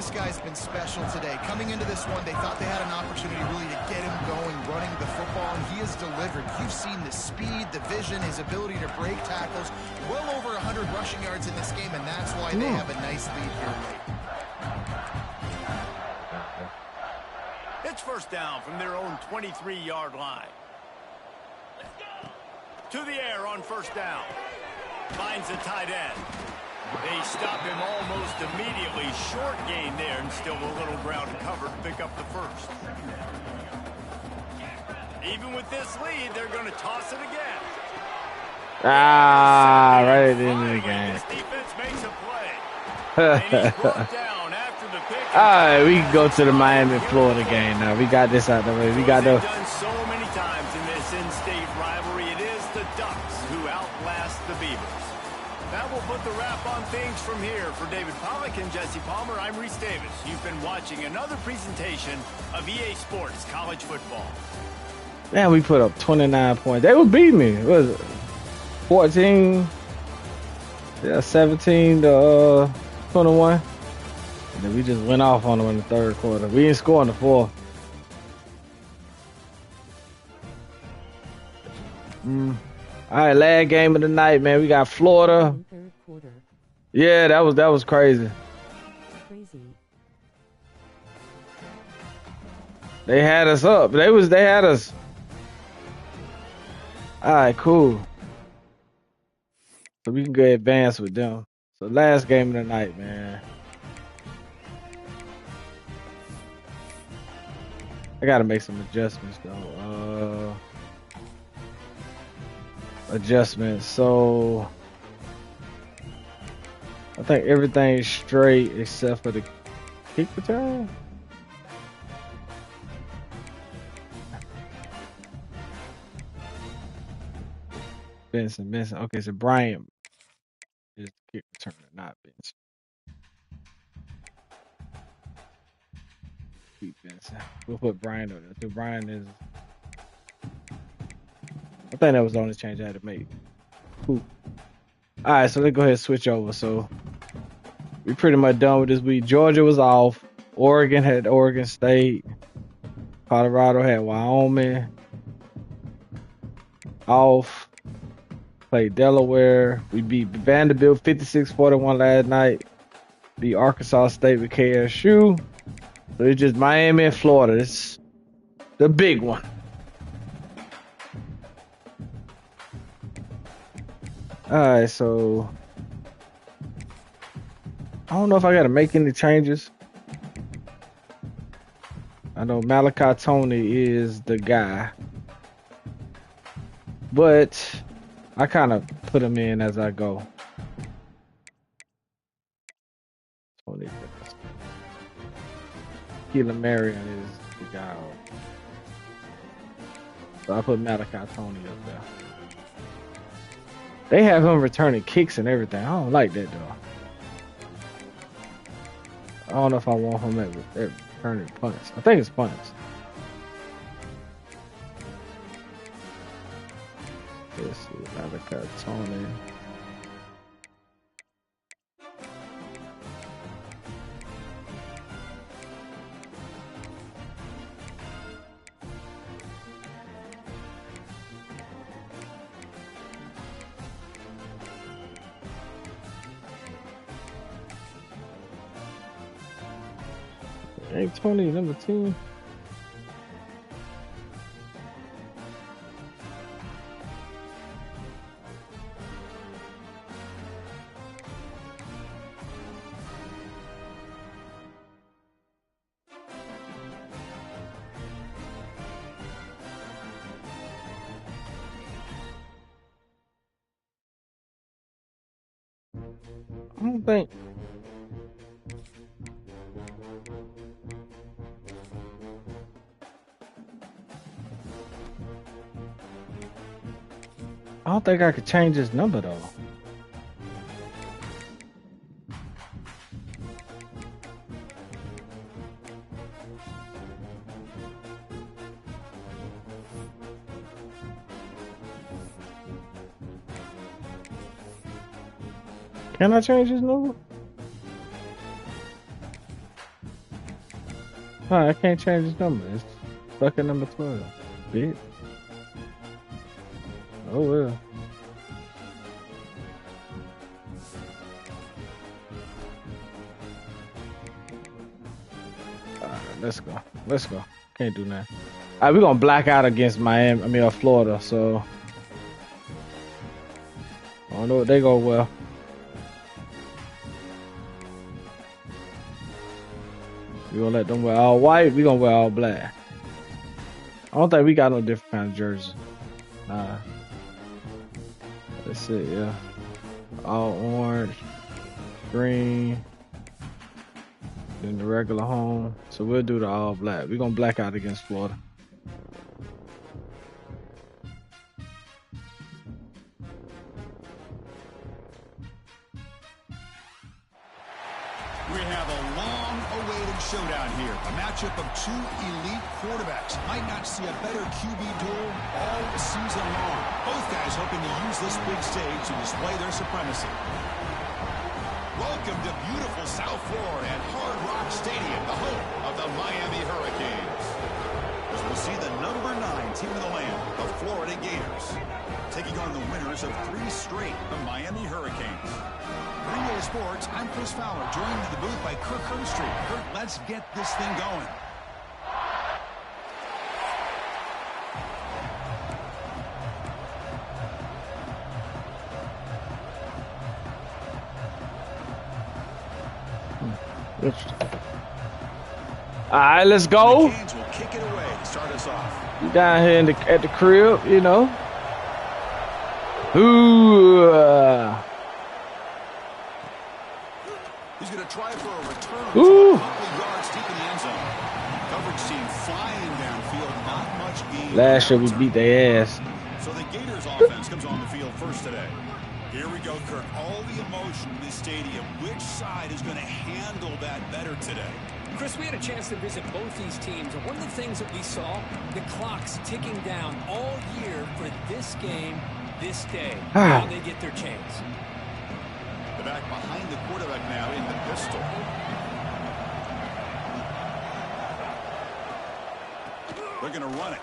this guy's been special today. Coming into this one, they thought they had an opportunity really to get him going, running the football, and he has delivered. You've seen the speed, the vision, his ability to break tackles. Well over 100 rushing yards in this game, and that's why they have a nice lead here late. It's first down from their own 23-yard line. To the air on first down. Finds the tight end. They stop him almost immediately. Short gain there, and still a little ground to cover to pick up the first. Even with this lead, they're going to toss it again. Right at the end of the game. This defense makes a play. And he's brought down after the pick. All right, we can go to the Miami-Florida game now. We got this out of the way. We got the... done so many times in this in-state rivalry. It is the Ducks who outlast the Beavers. That will put the wrap on things from here. For David Pollack and Jesse Palmer, I'm Reese Davis. You've been watching another presentation of EA Sports College Football. Man, we put up 29 points. They would beat me. What was it? 14, 17 to 21. And then we just went off on them in the third quarter. We didn't score in the fourth. All right, last game of the night, man. We got Florida. Third quarter. Yeah, that was crazy. They had us up. They had us. All right, cool. So we can go advance with them. So last game of the night, man. I gotta make some adjustments though. Adjustments. So I think everything's straight except for the kick return. Benson. Okay, so Brian is the kick returner, not Benson. Keep Benson. We'll put Brian on there. So Brian is. I think that was the only change I had to make. Cool. All right, so let's go ahead and switch over. So we pretty much done with this week. Georgia was off. Oregon had Oregon State. Colorado had Wyoming. Off. Played Delaware. We beat Vanderbilt 56-41 last night. Beat Arkansas State with KSU. So it's just Miami and Florida. It's the big one. Alright, so I don't know if I gotta make any changes. I know Malachi Tony is the guy. But I kind of put him in as I go. Keelan Marion is the guy. So I put Malachi Tony up there. They have him returning kicks and everything. I don't like that though. I don't know if I want him at returning punts. I think it's punts. Let's see, Malachi Tony. Ain't Tony number 2? I don't think. I don't think I could change his number though. Can I change his number? Huh, I can't change his number. It's stuck at number 12. Bitch. Oh well. Alright, let's go. Let's go. Can't do nothing. Alright, we're gonna black out against Miami. I mean, Florida. So I don't know if they go well. We gonna let them wear all white. We gonna wear all black. I don't think we got no different kind of jersey. Nah. That's it, yeah. All orange, green, then the regular home. So we'll do the all black. We're gonna black out against Florida. We have a long-awaited showdown here. A matchup of two elite quarterbacks. Might not see a better QB duel all season long. Both guys hoping to use this big stage to display their supremacy. Welcome to beautiful South Florida at Hard Rock Stadium, the home of the Miami Hurricanes. As we'll see the number 9 team in the land, the Florida Gators, taking on the winners of 3 straight, the Miami Hurricanes. Green Bay Sports, I'm Chris Fowler, joined in the booth by Kirk Herbstreit. Kirk, let's get this thing going. All right, let's go. The Canes will kick it away to start us off. You down here at the crib, you know. Ooh. He's going to try for a return. Ooh. A couple of yards deep in the end zone. Coverage team flying downfield. Not much gain. Last year we beat their ass. So the Gators offense comes on the field first today. Here we go, Kirk. All the emotion in this stadium. Which side is going to handle that better today? Chris, we had a chance to visit both these teams, and one of the things that we saw, the clock's ticking down all year for this game, this day. Now they get their chance. The back behind the quarterback now in the pistol. They're going to run it.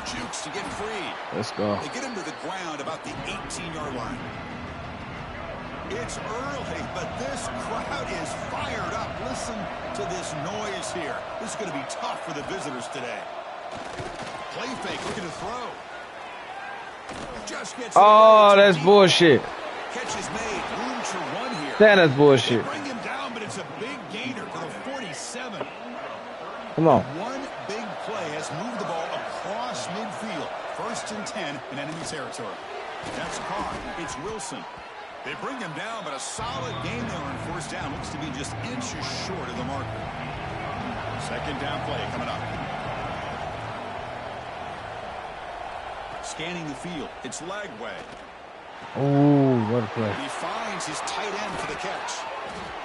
Jukes to get free. Let's go. They get him to the ground about the 18-yard line. It's early, but this crowd is fired up. Listen to this noise here. This is going to be tough for the visitors today. Play fake, looking to throw. Just gets that's bullshit. Catch is made. Room to run here. That's bullshit. They bring him down, but it's a big gainer to the 47. Come on. One big play has moved the ball across midfield. 1st and 10 in enemy territory. That's Carr. It's Wilson. They bring him down, but a solid game there on 1st down. Looks to be just inches short of the marker. 2nd down play coming up. Scanning the field. It's Lagway. Ooh, what a play. He finds his tight end for the catch.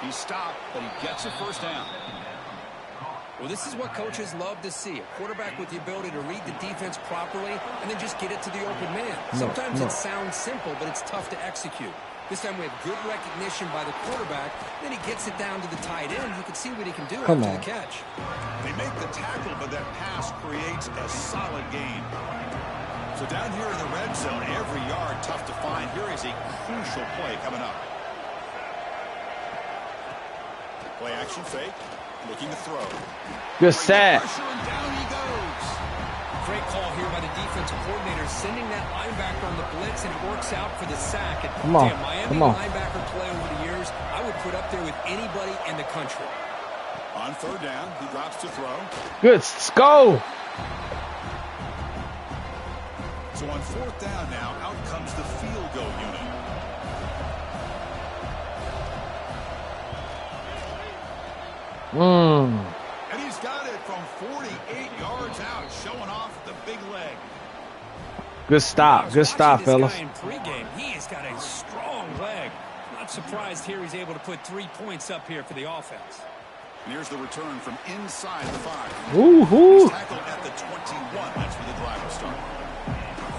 He stopped, but he gets a 1st down. Well, this is what coaches love to see. A quarterback with the ability to read the defense properly and then just get it to the open man. Sometimes it sounds simple, but it's tough to execute. This time we have good recognition by the quarterback. Then he gets it down to the tight end. You can see what he can do after the catch. They make the tackle, but that pass creates a solid gain. So down here in the red zone, every yard tough to find. Here is a crucial play coming up. Play action fake. Looking to throw. Good sack. Down he goes. Great call here by the defensive coordinator, sending that linebacker on the blitz, and it works out for the sack. And come on, Miami linebacker play over the years, I would put up there with anybody in the country. On 3rd down, he drops to throw. Good go. So on 4th down now, out comes the field goal unit. And he's got it from 48 yards out, showing off the big leg. Good stop. Good stop, fellas. In pregame, he has got a strong leg. Not surprised here he's able to put 3 points up here for the offense. And here's the return from inside the 5. Woo-hoo. He's tackled at the 21. That's where the drive will start.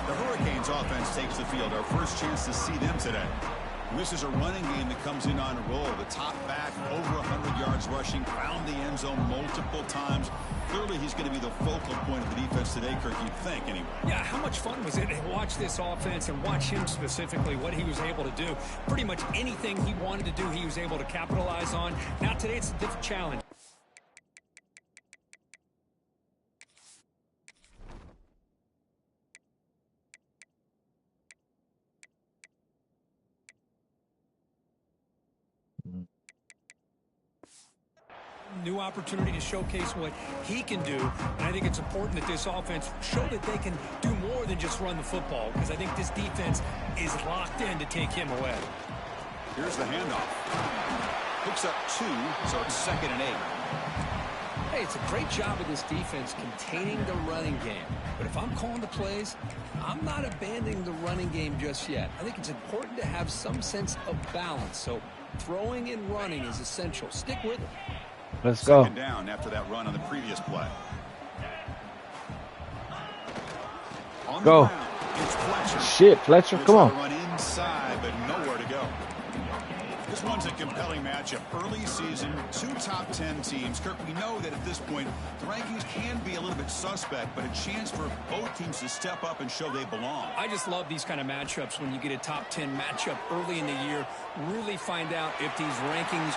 The Hurricanes offense takes the field. Our first chance to see them today. This is a running game that comes in on a roll. The top back, over 100 yards rushing, found the end zone multiple times. Clearly, he's going to be the focal point of the defense today, Kirk, you'd think, anyway. Yeah, how much fun was it to watch this offense and watch him specifically, what he was able to do. Pretty much anything he wanted to do, he was able to capitalize on. Now, today, it's a different challenge. New opportunity to showcase what he can do, and I think it's important that this offense show that they can do more than just run the football, because I think this defense is locked in to take him away. Here's the handoff. Picks up 2, so it's 2nd and 8. Hey, it's a great job of this defense containing the running game. But if I'm calling the plays, I'm not abandoning the running game just yet. I think it's important to have some sense of balance. So throwing and running is essential. Stick with it. Let's go. 2nd down after that run on the previous play. On Go. the ground, it's Fletcher. Shit, Fletcher, come on. Run inside, but nowhere to go. This one's a compelling matchup. Early season, 2 top 10 teams. Kirk, we know that at this point, the rankings can be a little bit suspect, but a chance for both teams to step up and show they belong. I just love these kind of matchups when you get a top 10 matchup early in the year. Really find out if these rankings.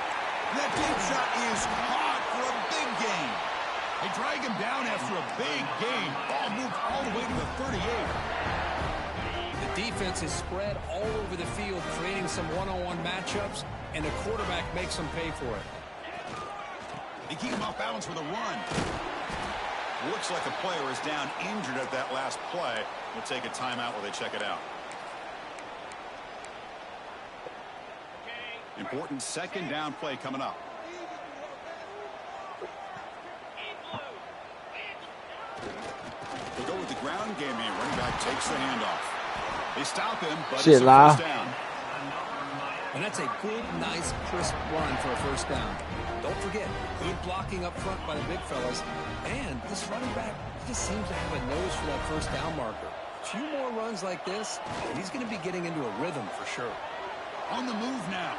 That deep shot is hot for a big gain. They drag him down after a big gain. Ball moved all the way to the 38. The defense is spread all over the field, creating some one-on-one matchups, and the quarterback makes them pay for it. They keep him off balance with a run. Looks like a player is down injured at that last play. We'll take a timeout while they check it out. Important 2nd down play coming up. We'll go with the ground game here. Running back takes the handoff. They stop him, but it's a first down. And that's a good, nice, crisp run for a first down. Don't forget, good blocking up front by the big fellas. And this running back just seems to have a nose for that first down marker. A few more runs like this, and he's going to be getting into a rhythm for sure. On the move now.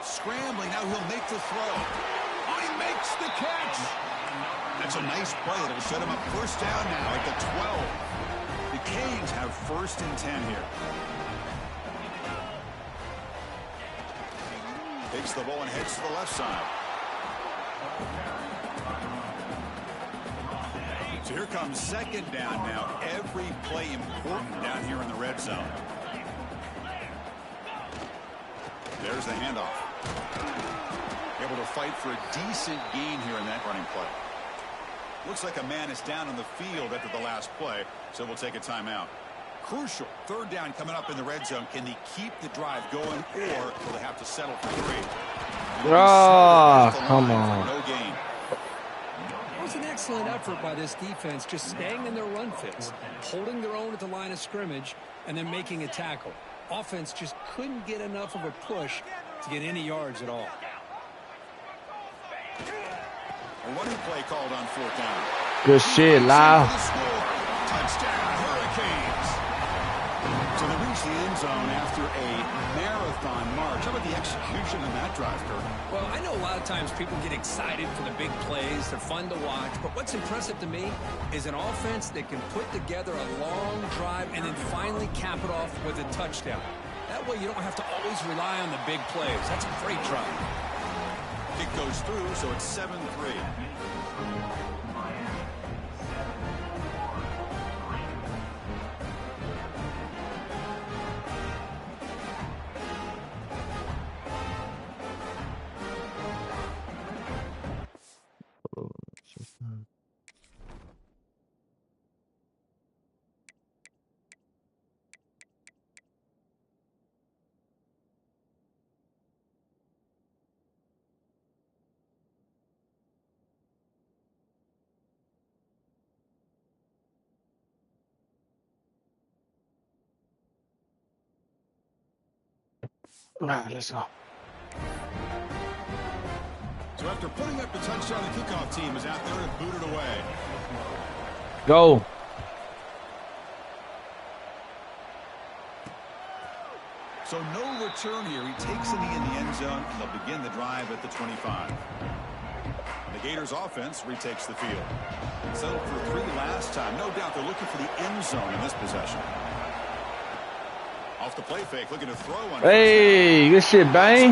Scrambling, now he'll make the throw. Oh, he makes the catch. That's a nice play. That'll set him up first down now at the 12. The Canes have 1st and 10 here. Takes the ball and heads to the left side. So here comes 2nd down now. Every play important down here in the red zone. There's the handoff. Able to fight for a decent gain here in that running play. Looks like a man is down on the field after the last play, so we'll take a timeout. Crucial 3rd down coming up in the red zone. Can they keep the drive going, or will they have to settle for 3? Come on. No gain. It was an excellent effort by this defense, just staying in their run fits, holding their own at the line of scrimmage, and then making a tackle. Offense just couldn't get enough of a push to get any yards at all. A running play called on 4th down. Good shit, Lyle. Touchdown, Hurricanes. So they reach the end zone after a marathon march. How about the execution on that drive, Kirk? Well, I know a lot of times people get excited for the big plays. They're fun to watch. But what's impressive to me is an offense that can put together a long drive and then finally cap it off with a touchdown. That way you don't have to always rely on the big plays. That's a great drive. Kick goes through, so it's 7-3. All right, let's go. So after putting up the touchdown, the kickoff team is out there to boot it away. Go. So no return here. He takes a knee in the end zone, and they'll begin the drive at the 25. The Gators offense retakes the field. Settled for 3 last time. No doubt they're looking for the end zone in this possession. Off the play fake, looking to throw on. Hey, good shit, Bang.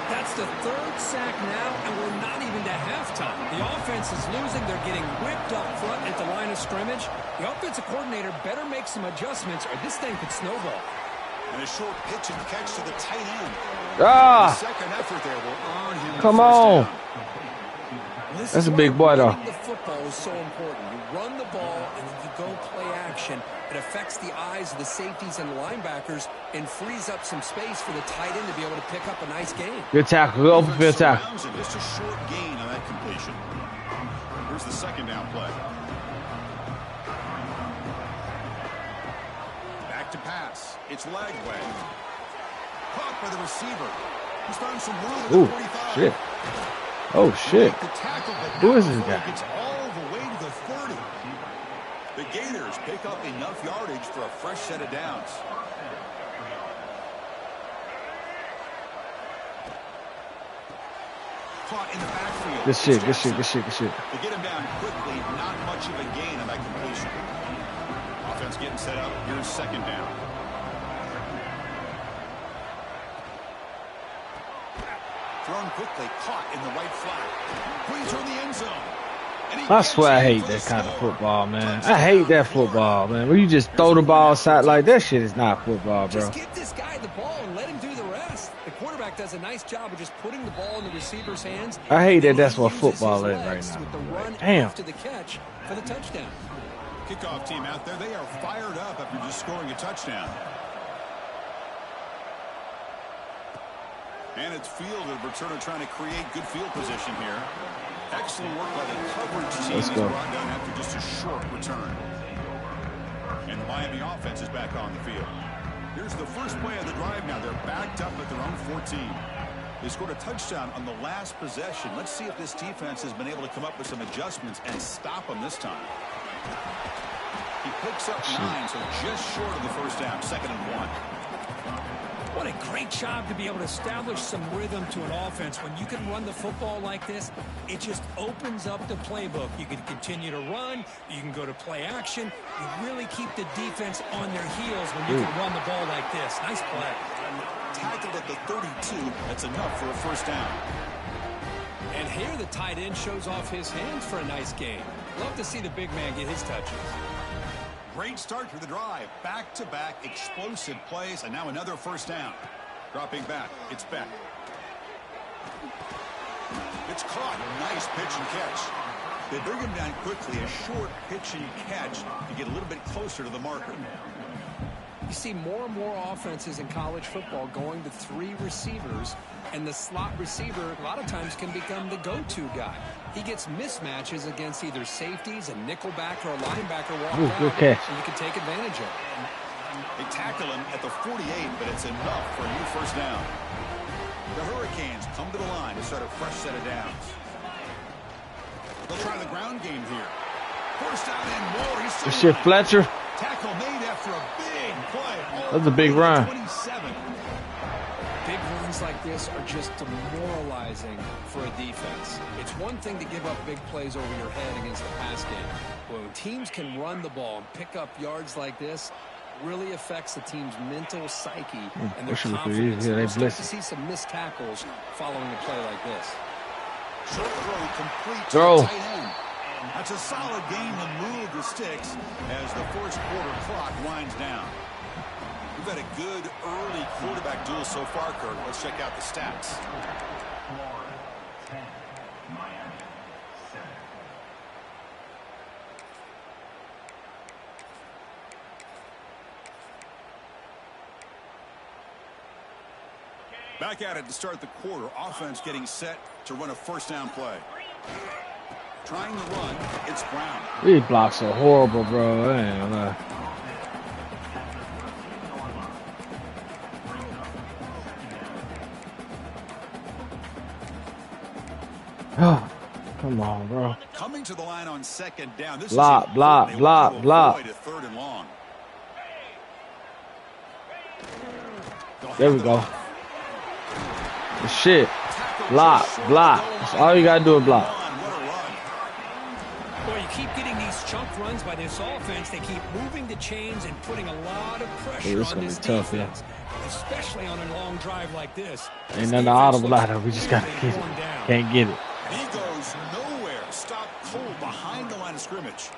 That's the 3rd sack now, and we're not even to halftime. The offense is losing. They're getting whipped up front at the line of scrimmage. The offensive coordinator better make some adjustments, or this thing could snowball. And a short pitch and catch to the tight end. Ah! The second effort there will earn him Come the first on. down. That's a big boy, though. The football is so important. You run the ball, and then you go play action. It affects the eyes of the safeties and linebackers and frees up some space for the tight end to be able to pick up a nice game. Good tackle. Go for good tackle. Just a short gain on that completion. Here's the second down play. Back to pass. It's leg way. Caught by the receiver. He's found some room at the 45. Shit. Oh, shit. Who is this guy? Gets all the way to the 30. The Gators pick up enough yardage for a fresh set of downs. Caught in the backfield. Good shit, good shit, good shit, good shit. They get him down quickly, not much of a gain on that completion. Offense getting set up. Here's second down. Thrown quickly, caught in the right flat. Brings her in the end zone. I swear I hate that kind of football, man. I hate that football, man. Where you just throw the ball aside like that shit is not football, bro. Just give this guy the ball and let him do the rest. The quarterback does a nice job of just putting the ball in the receiver's hands. I hate that that's what football is right now. With the run Damn. after the catch for the touchdown. Kickoff team out there, they are fired up after just scoring a touchdown. And it's fielded. Returner trying to create good field position here. Excellent work by the coverage team. He's brought down after just a short return. And the Miami offense is back on the field. Here's the first play of the drive now. They're backed up at their own 14. They scored a touchdown on the last possession. Let's see if this defense has been able to come up with some adjustments and stop them this time. He picks up 9, so just short of the first down. 2nd and 1. What a great job to be able to establish some rhythm to an offense. When you can run the football like this, it just opens up the playbook. You can continue to run. You can go to play action. You really keep the defense on their heels when you can run the ball like this. Nice play. Tackled at the 32. That's enough for a first down. And here the tight end shows off his hands for a nice game. Love to see the big man get his touches. Great start to the drive. Back-to-back explosive plays, and now another first down. Dropping back, it's Beck. It's caught. Nice pitch and catch. They bring him down quickly. A short pitch and catch to get a little bit closer to the marker. You see more and more offenses in college football going to 3 receivers, and the slot receiver a lot of times can become the go-to guy. He gets mismatches against either safeties, a nickelback, or a linebacker walk out, so you can take advantage of it. They tackle him at the 48, but it's enough for a new first down. The Hurricanes come to the line to start a fresh set of downs. They'll try the ground game here. First down and more. He's Good shit, Fletcher. Tackle made after a big play. That's a big run. 27. Big runs like this are just demoralizing for a defense. It's one thing to give up big plays over your head against the pass game. But when teams can run the ball and pick up yards like this, it really affects the team's mental psyche and their confidence. We'll start to see some missed tackles following a play like this. Short throw complete to the tight end. That's a solid game to move the sticks as the first quarter clock winds down. We've had a good early quarterback duel so far, Kirk. Let's check out the stats. Back at it to start the quarter. Offense getting set to run a first down play. Trying to run, it's Brown. These blocks are horrible, bro. I ain't gonna lie. Oh, come on, bro. Coming to the line on second down. This block. Third and long. There we go. Shit. Block. That's all you gotta do is block. Boy, you keep getting these chunk runs by this offense. They keep moving the chains and putting a lot of pressure on this defense, especially on a long drive like this. Ain't nothing audible out of it. We just gotta get it. Can't get it. He goes nowhere. Stop cold behind the line of scrimmage.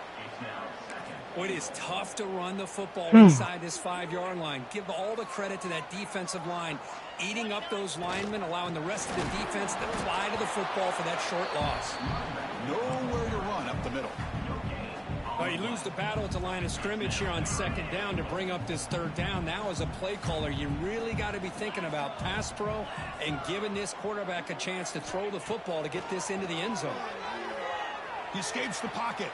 Well, it is tough to run the football inside this 5-yard line. Give all the credit to that defensive line, eating up those linemen, allowing the rest of the defense to fly to the football for that short loss. Nowhere to run up the middle. Well, you lose the battle at the line of scrimmage here on second down to bring up this third down. Now, as a play caller, you really got to be thinking about pass pro and giving this quarterback a chance to throw the football to get this into the end zone. He escapes the pocket.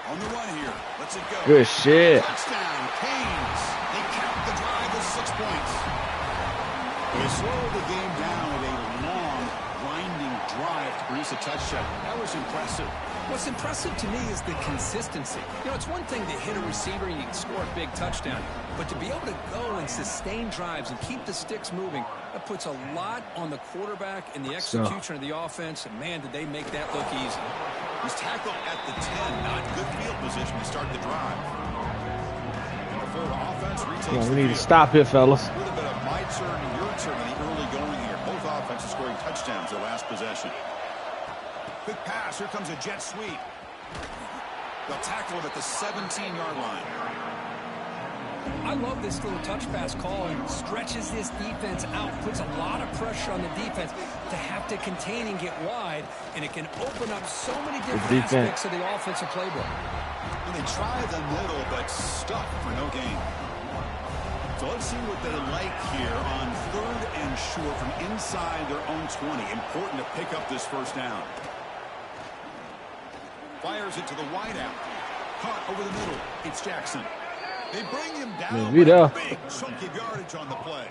On the run here. Let's it go. Good shit. Touchdown, Canes. They cap the drive with 6 points. They slowed the game down with a long, winding drive to produce a touchdown. That was impressive. What's impressive to me is the consistency. You know, it's one thing to hit a receiver and you can score a big touchdown, but to be able to go and sustain drives and keep the sticks moving, that puts a lot on the quarterback and the execution of the offense, and man, did they make that look easy. He's tackled at the 10, not good field position to start the drive. And the Florida offense retakes we need to stop here, fellas. A little bit of my turn and your turn in the early going here. Both offenses scoring touchdowns their last possession. Quick pass. Here comes a jet sweep. They'll tackle him at the 17-yard line. I love this little touch pass call. It stretches this defense out, puts a lot of pressure on the defense to have to contain and get wide, and it can open up so many different aspects of the offensive playbook. And they try the middle, but stuck for no gain. So let's see what they like here on 3rd and short from inside their own 20. Important to pick up this first down. Fires it to the wideout. Caught over the middle. It's Jackson. They bring him down with a big chunk of yardage on the play.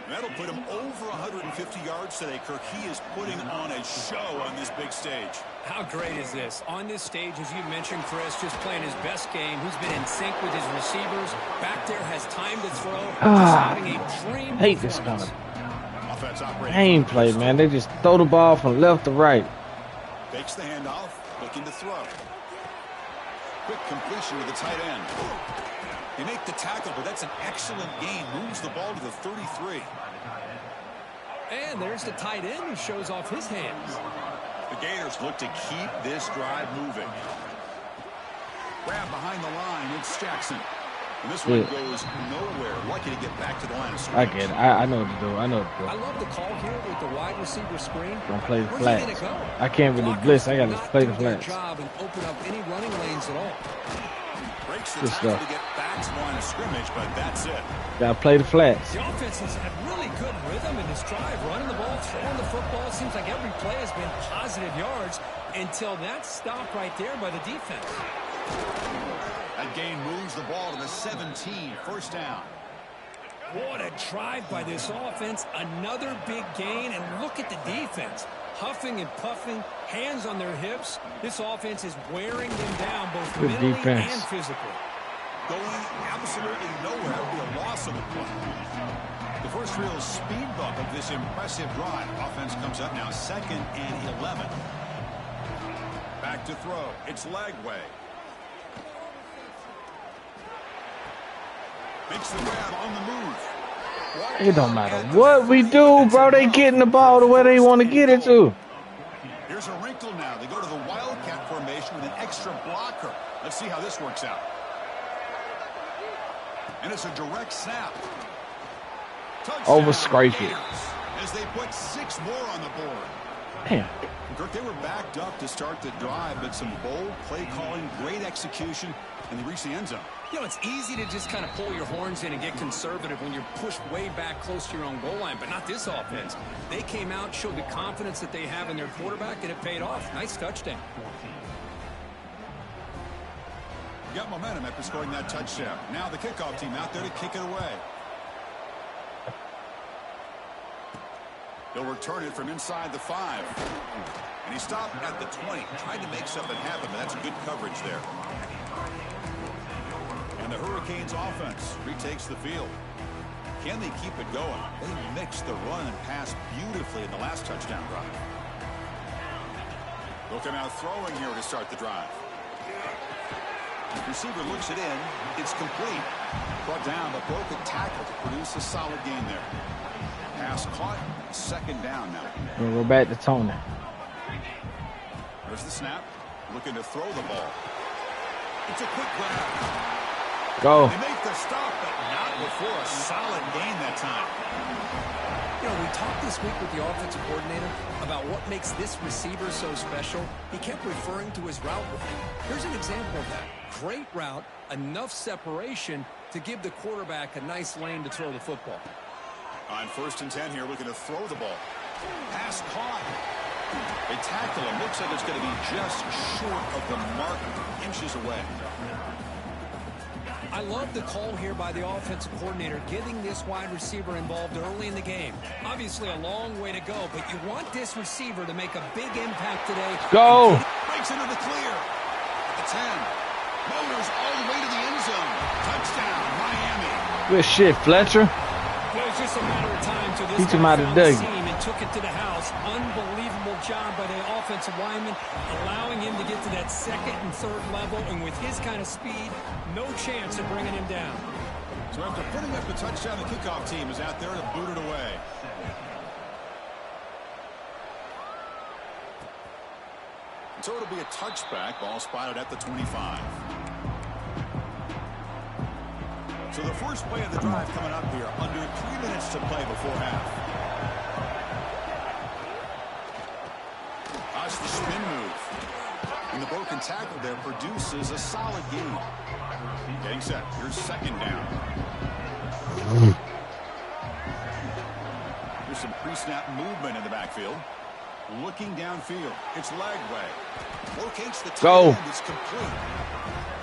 That'll put him over 150 yards today, Kirk. He is putting on a show on this big stage. How great is this? On this stage, as you mentioned, Chris, just playing his best game. He's been in sync with his receivers. Back there, has time to throw. Just having a dream. Hate this kind of game play, man. They just throw the ball from left to right. Fakes the handoff, looking to throw. Quick completion to the tight end. They make the tackle, but that's an excellent gain. Moves the ball to the 33. And there's the tight end who shows off his hands. The Gators look to keep this drive moving. Grab behind the line. It's Jackson. And this one goes nowhere. Lucky to get back to the line of scrimmage. I get it. I know what to do. I love the call here with the wide receiver screen. Don't play the flats. I can't really blitz. I got to play the flats. Job and open up any running lanes at all. Breaks the tackle to get back to the line of scrimmage, but that's it. Got to play the flats. The offense has had really good rhythm in this drive. Running the ball, throwing the football. It seems like every play has been positive yards until that stop right there by the defense. That gain moves the ball to the 17, first down. What a drive by this offense. Another big gain, and look at the defense. Huffing and puffing, hands on their hips. This offense is wearing them down both mentally and physically. Going absolutely nowhere. That would be a loss of the play. The first real speed bump of this impressive drive. Offense comes up now 2nd and 11. Back to throw. It's Lagway. Makes the grab on the move. It don't matter what we do, bro. They getting the ball to where they want to get it to. Here's a wrinkle now. They go to the Wildcat formation with an extra blocker. Let's see how this works out. And it's a direct snap. Over scrape it. As they put 6 more on the board. Damn. Kirk, they were backed up to start the drive, but some bold play calling, great execution, and they reached the end zone. You know, it's easy to just kind of pull your horns in and get conservative when you're pushed way back close to your own goal line, but not this offense. They came out, showed the confidence that they have in their quarterback, and it paid off. Nice touchdown. Got momentum after scoring that touchdown. Now the kickoff team out there to kick it away. They'll return it from inside the 5. And he stopped at the 20. Tried to make something happen, but that's good coverage there. And the Hurricanes offense retakes the field. Can they keep it going? They mixed the run and pass beautifully in the last touchdown drive. Looking out throwing here to start the drive. Receiver looks it in. It's complete. Brought down, but broke a tackle to produce a solid gain there. Pass caught. Second down now. We'll go back to Tony. There's the snap. Looking to throw the ball. It's a quick grab. Go. They make the stop, but not before a solid gain that time. You know, we talked this week with the offensive coordinator about what makes this receiver so special. He kept referring to his route running. Here's an example of that. Great route, enough separation to give the quarterback a nice lane to throw the football. On 1st and 10 here, looking to throw the ball. Pass caught. They tackle him. Looks like it's going to be just short of the mark, inches away. I love the call here by the offensive coordinator, getting this wide receiver involved early in the game. Obviously a long way to go, but you want this receiver to make a big impact today. Go! Breaks into the clear. At the 10. Motors all the way to the end zone. Touchdown, Miami. Good shit, Fletcher. Well, it's just a matter of time till this Teach him guy how to found the dig. seam and took it to the house. Unbelievable job by the offensive lineman, allowing him to get to that 2nd and 3rd level, and with his kind of speed, no chance of bringing him down. So after putting up the touchdown, the kickoff team is out there to boot it away. So it'll be a touchback. Ball spotted at the 25. So the first play of the drive coming up here. Under 3 minutes to play before half. That's the spin move. And the broken tackle there produces a solid gain. Getting set. Here's 2nd down. There's some pre-snap movement in the backfield. Looking downfield. It's Lagway. Locates the tight end. It's complete.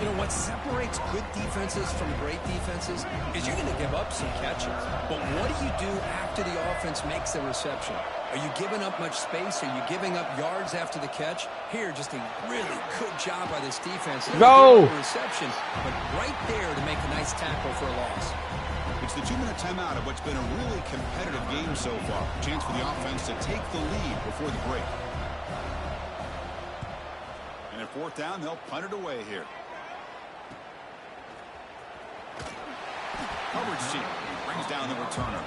You know, what separates good defenses from great defenses is you're going to give up some catches. But what do you do after the offense makes the reception? Are you giving up much space? Are you giving up yards after the catch? Here, just a really good job by this defense. Go! Reception, but right there to make a nice tackle for a loss. It's the 2-minute timeout of what's been a really competitive game so far. Chance for the offense to take the lead before the break. And at 4th down, they'll punt it away here. Coverage team brings down the returner.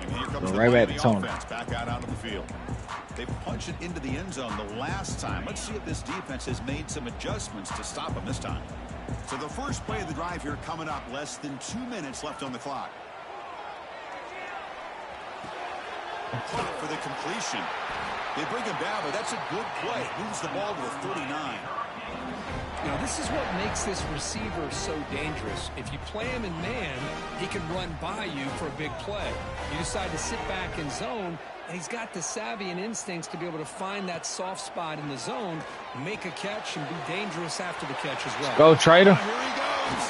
And here comes the offense back out onto the field. They punched it into the end zone the last time. Let's see if this defense has made some adjustments to stop them this time. So the first play of the drive here coming up. Less than 2 minutes left on the clock. Clock for the completion. They bring him down, but that's a good play. Moves the ball to the 39. You know, this is what makes this receiver so dangerous. If you play him in man, he can run by you for a big play. You decide to sit back in zone, and he's got the savvy and instincts to be able to find that soft spot in the zone, make a catch, and be dangerous after the catch as well. Go, Trader. Here he goes.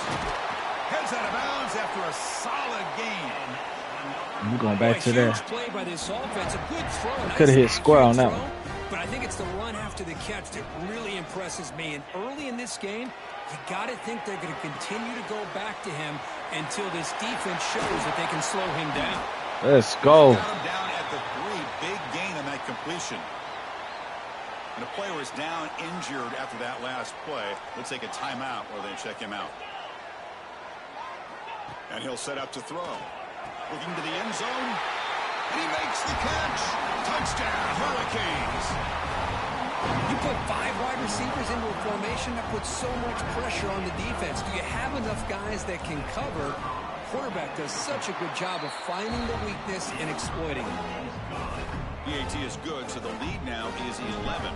Heads out of bounds after a solid gain. We're going back to there. Play by this offense, a good throw. Could have hit square on that one. But I think it's the run after the catch that really impresses me. And early in this game, you got to think they're going to continue to go back to him until this defense shows that they can slow him down. Let's go. Got him down at the 3. Big gain on that completion. And the player is down injured after that last play. Let's take a timeout while they check him out. And he'll set up to throw. Looking to the end zone. And he makes the catch. Touchdown, Hurricanes. You put 5 wide receivers into a formation that puts so much pressure on the defense. Do you have enough guys that can cover? Quarterback does such a good job of finding the weakness and exploiting it. PAT is good, so the lead now is 11.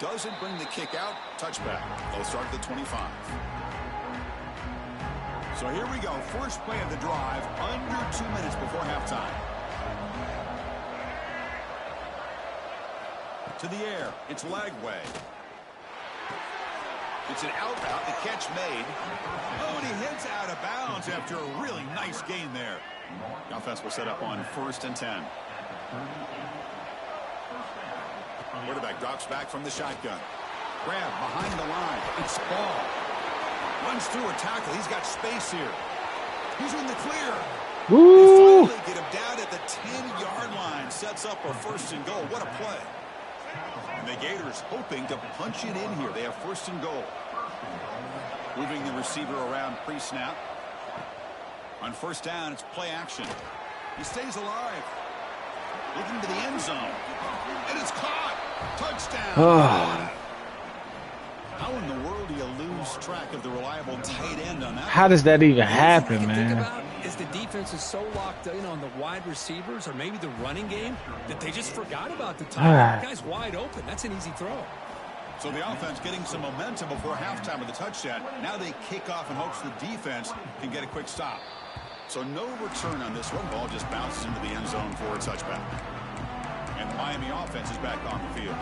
Doesn't bring the kick out. Touchback. They'll start at the 25. So here we go. First play of the drive. Under 2 minutes before halftime. To the air. It's Lagway. It's an out route. The catch made. Oh, and he heads out of bounds after a really nice gain there. The offense will set up on 1st and 10. Quarterback drops back from the shotgun. Grab behind the line. It's ball. Runs through a tackle. He's got space here. He's in the clear. Woo! They finally get him down at the 10-yard line. Sets up a 1st and goal. What a play. And the Gators hoping to punch it in here. They have 1st and goal. Moving the receiver around pre-snap. On 1st down, it's play action. He stays alive. Looking to the end zone. And it's caught. Touchdown. How in the world do you lose track of the reliable tight end on that? How does that even happen, man? Think about is the defense is so locked in on the wide receivers or maybe the running game that they just forgot about the tight end. The guy's wide open. That's an easy throw. So the offense getting some momentum before halftime with the touchdown. Now they kick off in hopes the defense can get a quick stop. So no return on this one. Ball just bounces into the end zone for a touchback. And the Miami offense is back on the field.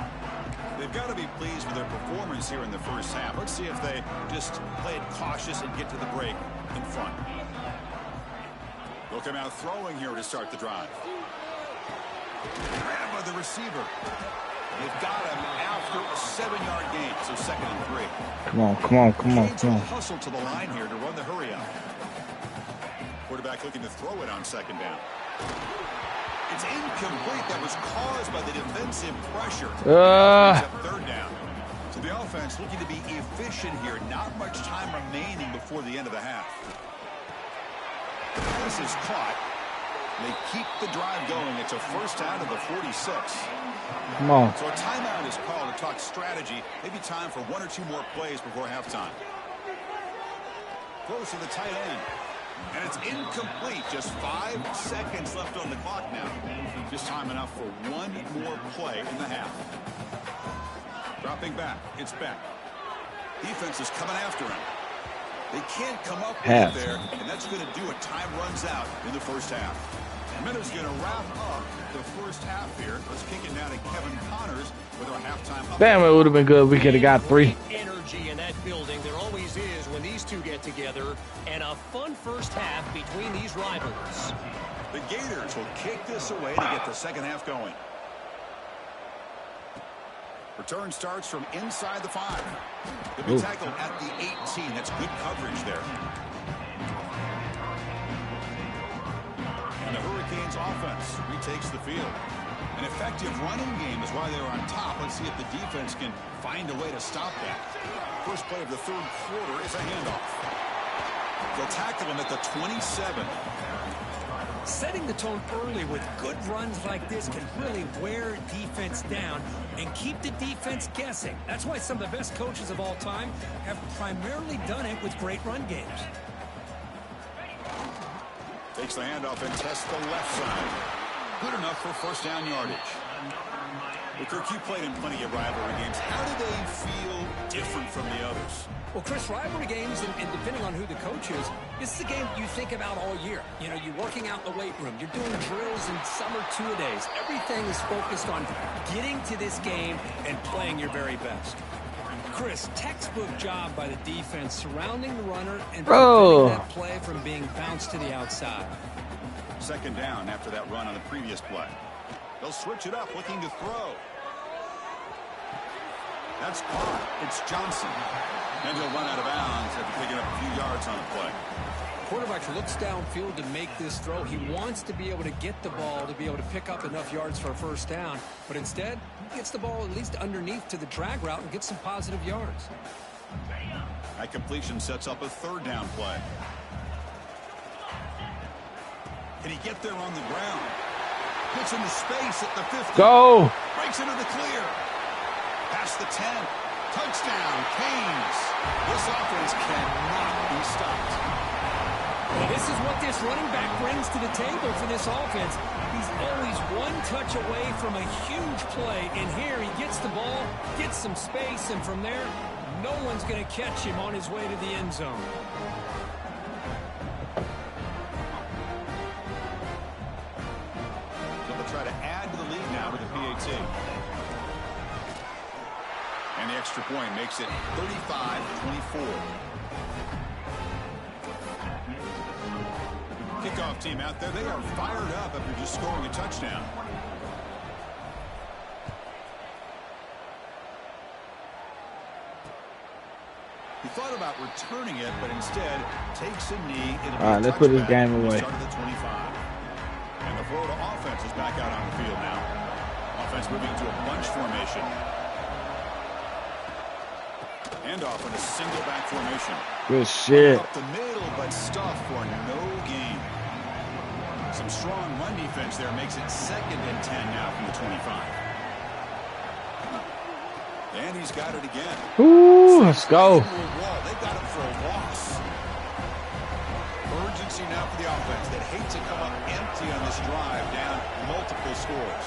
They've got to be pleased with their performance here in the 1st half. Let's see if they just play it cautious and get to the break in front. They'll come out throwing here to start the drive. Grab by the receiver. They've got him after a 7-yard gain, so 2nd and 3. Come on, come on, come on, come on. Hustle to the line here to run the hurry up. Quarterback looking to throw it on 2nd down. It's incomplete. That was caused by the defensive pressure. 3rd down. So the offense looking to be efficient here. Not much time remaining before the end of the half. This is caught. They keep the drive going. It's a 1st down to the 46. Come on. So a timeout is called to talk strategy. Maybe time for 1 or 2 more plays before halftime. Throws to the tight end. And it's incomplete. Just 5 seconds left on the clock now. Just time enough for 1 more play in the half. Dropping back. It's Beck. Defense is coming after him. They can't come up with it there, and that's going to do it. Time runs out in the 1st half. Minutes going to wrap up the 1st half here. Let's kick it down to Kevin Connors with our halftime update. Damn, it would have been good. We could have got 3. Energy in that building. There always is when these two get together. And a fun 1st half between these rivals. The Gators will kick this away to get the 2nd half going. Return starts from inside the 5. They'll be tackled at the 18. That's good coverage there. And the Hurricanes offense retakes the field. An effective running game is why they were on top. Let's see if the defense can find a way to stop that. First play of the 3rd quarter is a handoff. They'll tackle him at the 27. Setting the tone early with good runs like this can really wear defense down and keep the defense guessing. That's why some of the best coaches of all time have primarily done it with great run games. Takes the handoff and tests the left side. Good enough for 1st down yardage. Well, Kirk, you played in plenty of rivalry games. How do they feel different from the others? Well, Chris, rivalry games, and depending on who the coach is, this is a game you think about all year. You know, you're working out in the weight room. You're doing drills in summer 2-a-days. Everything is focused on getting to this game and playing your very best. Chris, textbook job by the defense surrounding the runner and preventing that play from being bounced to the outside. 2nd down after that run on the previous play. They'll switch it up, looking to throw. That's caught. It's Johnson. And he'll run out of bounds after picking up a few yards on the play. Quarterback looks downfield to make this throw. He wants to be able to get the ball to be able to pick up enough yards for a 1st down. But instead, he gets the ball at least underneath to the drag route and gets some positive yards. That completion sets up a 3rd down play. Can he get there on the ground? Puts into space at the 50. Go! Breaks into the clear. Past the 10. Touchdown, Canes. This offense cannot be stopped. And this is what this running back brings to the table for this offense. He's always 1 touch away from a huge play. And here he gets the ball, gets some space, and from there, no one's going to catch him on his way to the end zone. Try to add to the lead now with the PAT. And the extra point makes it 35-24. Kickoff team out there. They are fired up after just scoring a touchdown. He thought about returning it, but instead takes a knee. All right, let's put this game away. Start at the 25. And the Florida offense is back out on the field now. Offense moving to a bunch formation. Handoff in a single back formation. Good shit. Up the middle, but stuff for no gain. Some strong run defense there makes it 2nd and 10 now from the 25. And he's got it again. Ooh, let's go. They've got him for a loss. Urgency now for the offense that hate to come up empty on this drive, down multiple scores.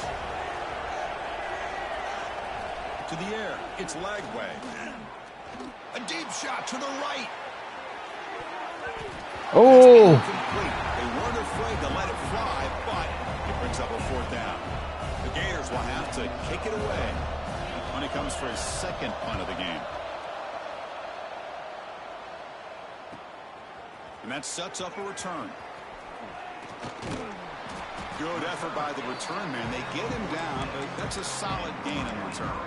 To the air, it's Lagway. A deep shot to the right. Oh. They weren't afraid to let it fly, but it brings up a 4th down. The Gators will have to kick it away when it comes for his 2nd punt of the game. And that sets up a return. Good effort by the return man. They get him down, but that's a solid gain on the return.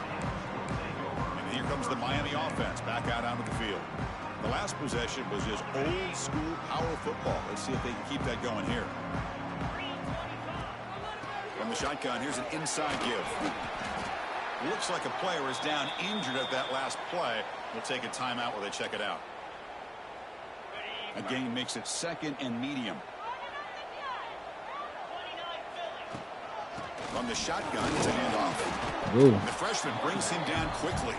And here comes the Miami offense back out onto the field. The last possession was just old school power football. Let's see if they can keep that going here. From the shotgun, here's an inside give. Looks like a player is down injured at that last play. We'll take a timeout while they check it out. A gain makes it 2nd and medium. From the shotgun, it's a handoff. Ooh. The freshman brings him down quickly.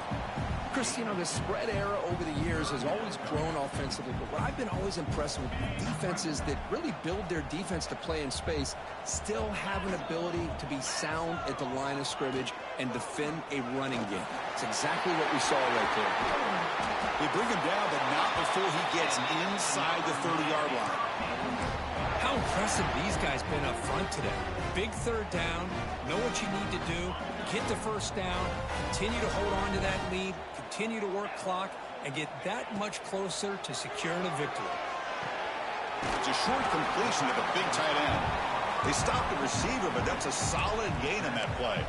Chris, you know, the spread era over the years has always grown offensively, but what I've been always impressed with defenses that really build their defense to play in space still have an ability to be sound at the line of scrimmage and defend a running game. It's exactly what we saw right there. They bring him down, but not before he gets inside the 30-yard line. How impressive these guys been up front today. Big 3rd down, know what you need to do, get the 1st down, continue to hold on to that lead, continue to work clock, and get that much closer to securing a victory. It's a short completion to the big tight end. They stopped the receiver, but that's a solid gain on that play.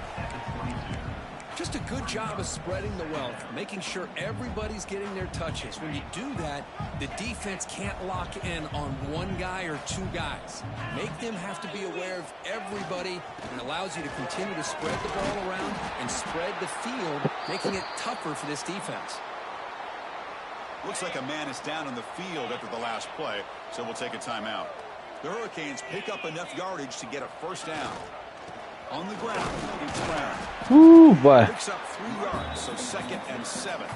Just a good job of spreading the wealth, making sure everybody's getting their touches. When you do that, the defense can't lock in on one guy or 2 guys. Make them have to be aware of everybody, and allows you to continue to spread the ball around and spread the field, making it tougher for this defense. Looks like a man is down on the field after the last play, so we'll take a timeout. The Hurricanes pick up enough yardage to get a 1st down. On the ground, it's Brown. Ooh, boy. Picks up 3 yards, so 2nd and 7.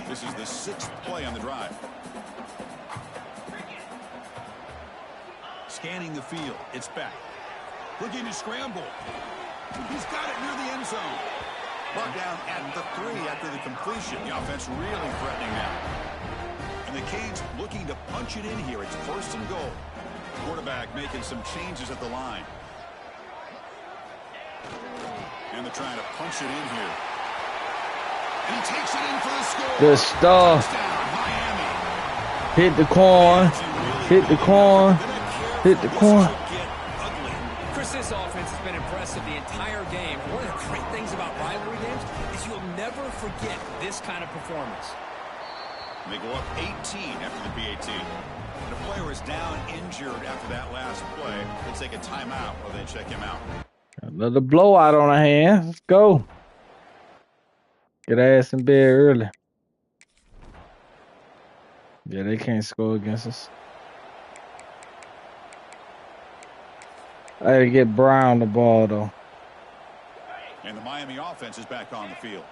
This is the 6th play on the drive. Scanning the field, it's back. Looking to scramble. He's got it near the end zone. Brought down at the 3 after the completion. The offense really threatening now. And the Canes looking to punch it in here. It's 1st and goal. Quarterback making some changes at the line. And they're trying to punch it in here. And he takes it in for the score. Good stuff. Touchdown, Miami. Hit the corn. Hit the corn. Hit the corn. Chris, this offense has been impressive the entire game. One of the great things about rivalry games is you'll never forget this kind of performance. And they go up 18 after the PAT. The player is down injured after that last play. We'll take a timeout while they check him out. Another blowout on our hands. Let's go. Get ass in bed early. Yeah, they can't score against us. I had to get Brown the ball, though. And the Miami offense is back on the field.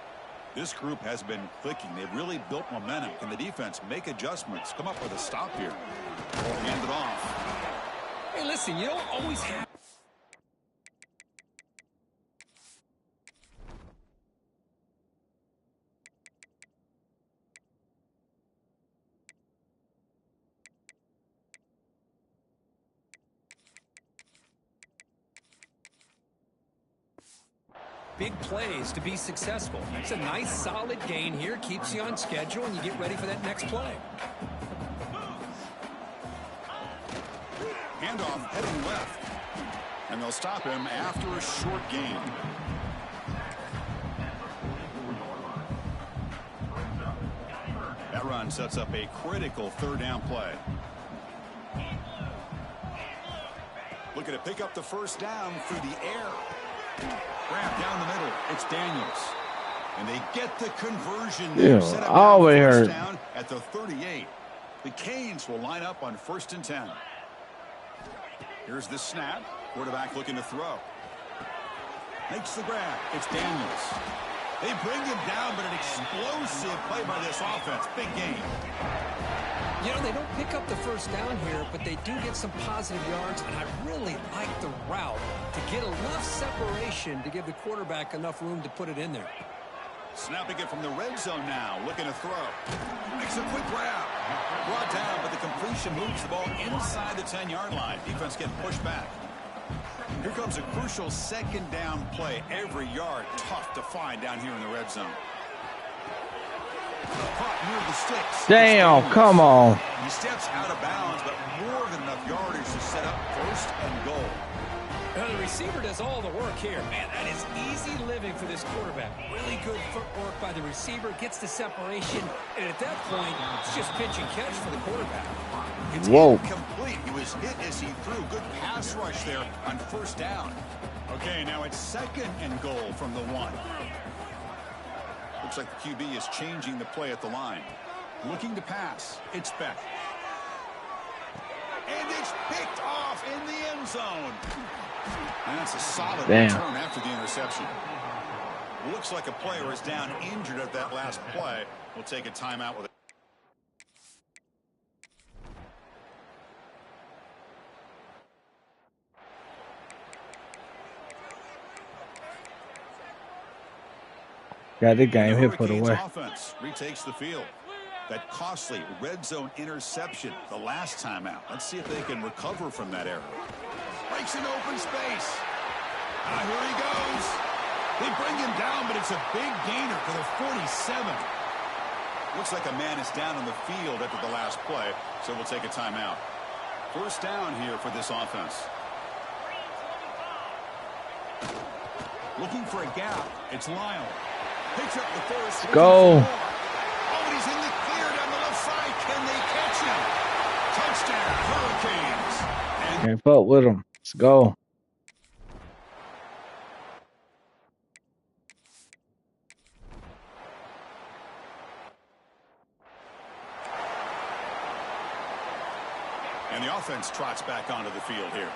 This group has been clicking. They've really built momentum. Can the defense make adjustments? Come up with a stop here. Hand it off. Hey, listen, you don't always have... big plays to be successful. It's a nice, solid gain here. Keeps you on schedule, and you get ready for that next play. Handoff heading left. And they'll stop him after a short gain. That run sets up a critical third down play. Looking to pick up the first down through the air. Wrap down the middle. It's Daniels. And they get the conversion there. Set up first down at the 38. The Canes will line up on 1st and 10. Here's the snap. Quarterback looking to throw. Makes the grab. It's Daniels. They bring him down, but an explosive play by this offense. Big game. You know, they don't pick up the first down here, but they do get some positive yards, and I really like the route to get enough separation to give the quarterback enough room to put it in there. Snapping it from the red zone now, looking to throw. Makes a quick grab. Brought down, but the completion moves the ball inside the 10-yard line. Defense getting pushed back. Here comes a crucial second down play. Every yard tough to find down here in the red zone. Near the sticks. Damn, come on. He steps out of bounds, but more than enough yardage to set up 1st and goal. The receiver does all the work here. Man, that is easy living for this quarterback. Really good footwork by the receiver. Gets the separation. And at that point, it's just pitch and catch for the quarterback. It's incomplete. He was hit as he threw. Good pass rush there on 1st down. Okay, now it's 2nd and goal from the 1. Looks like the QB is changing the play at the line. Looking to pass. It's Beck. And it's picked off in the end zone. And that's a solid return after the interception. Looks like a player is down injured at that last play. We'll take a timeout with it. Got the game here for the way. Offense retakes the field. That costly red zone interception the last time out. Let's see if they can recover from that error. Breaks an open space. Here he goes. They bring him down, but it's a big gainer for the 47. Looks like a man is down on the field after the last play, so we'll take a timeout. 1st down here for this offense. Looking for a gap. It's Lyle. Picks up the first. Let's go. Oh, he's in the clear down the left side. Can they catch him? Touchdown, Hurricanes. Can't fuck with him. Let's go. And the offense trots back onto the field here.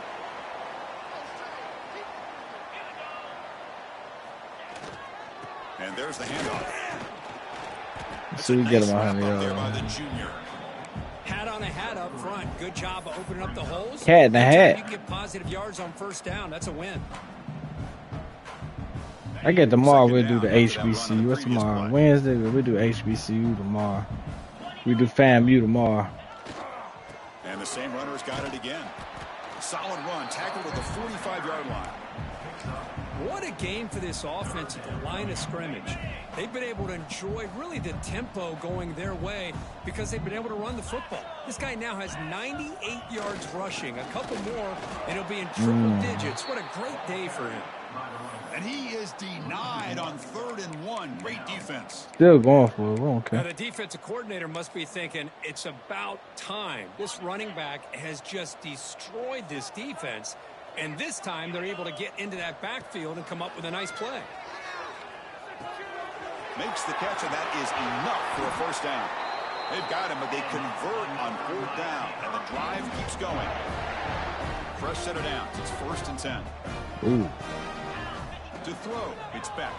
And there's the handoff. So we get him behind the Hat on a hat up front. Good job of opening up the holes. Cat in the hat. You get positive yards on 1st down. That's a win. I get tomorrow. We'll do the HBCU. What's tomorrow? Wednesday. We'll do HBCU tomorrow. We do FAMU tomorrow. And the same runner's got it again. Solid run. Tackled at the 45-yard line. What a game for this offense at the line of scrimmage. They've been able to enjoy really the tempo going their way because they've been able to run the football. This guy now has 98 yards rushing, a couple more, and he'll be in triple digits. What a great day for him. And he is denied on 3rd and 1. Great defense. Still going for it. Okay. Now the defensive coordinator must be thinking it's about time. This running back has just destroyed this defense. And this time, they're able to get into that backfield and come up with a nice play. Makes the catch, and that is enough for a 1st down. They've got him, but they convert on 4th down, and the drive keeps going. Fresh set of downs. It's 1st and 10. Ooh. To throw, it's Beck.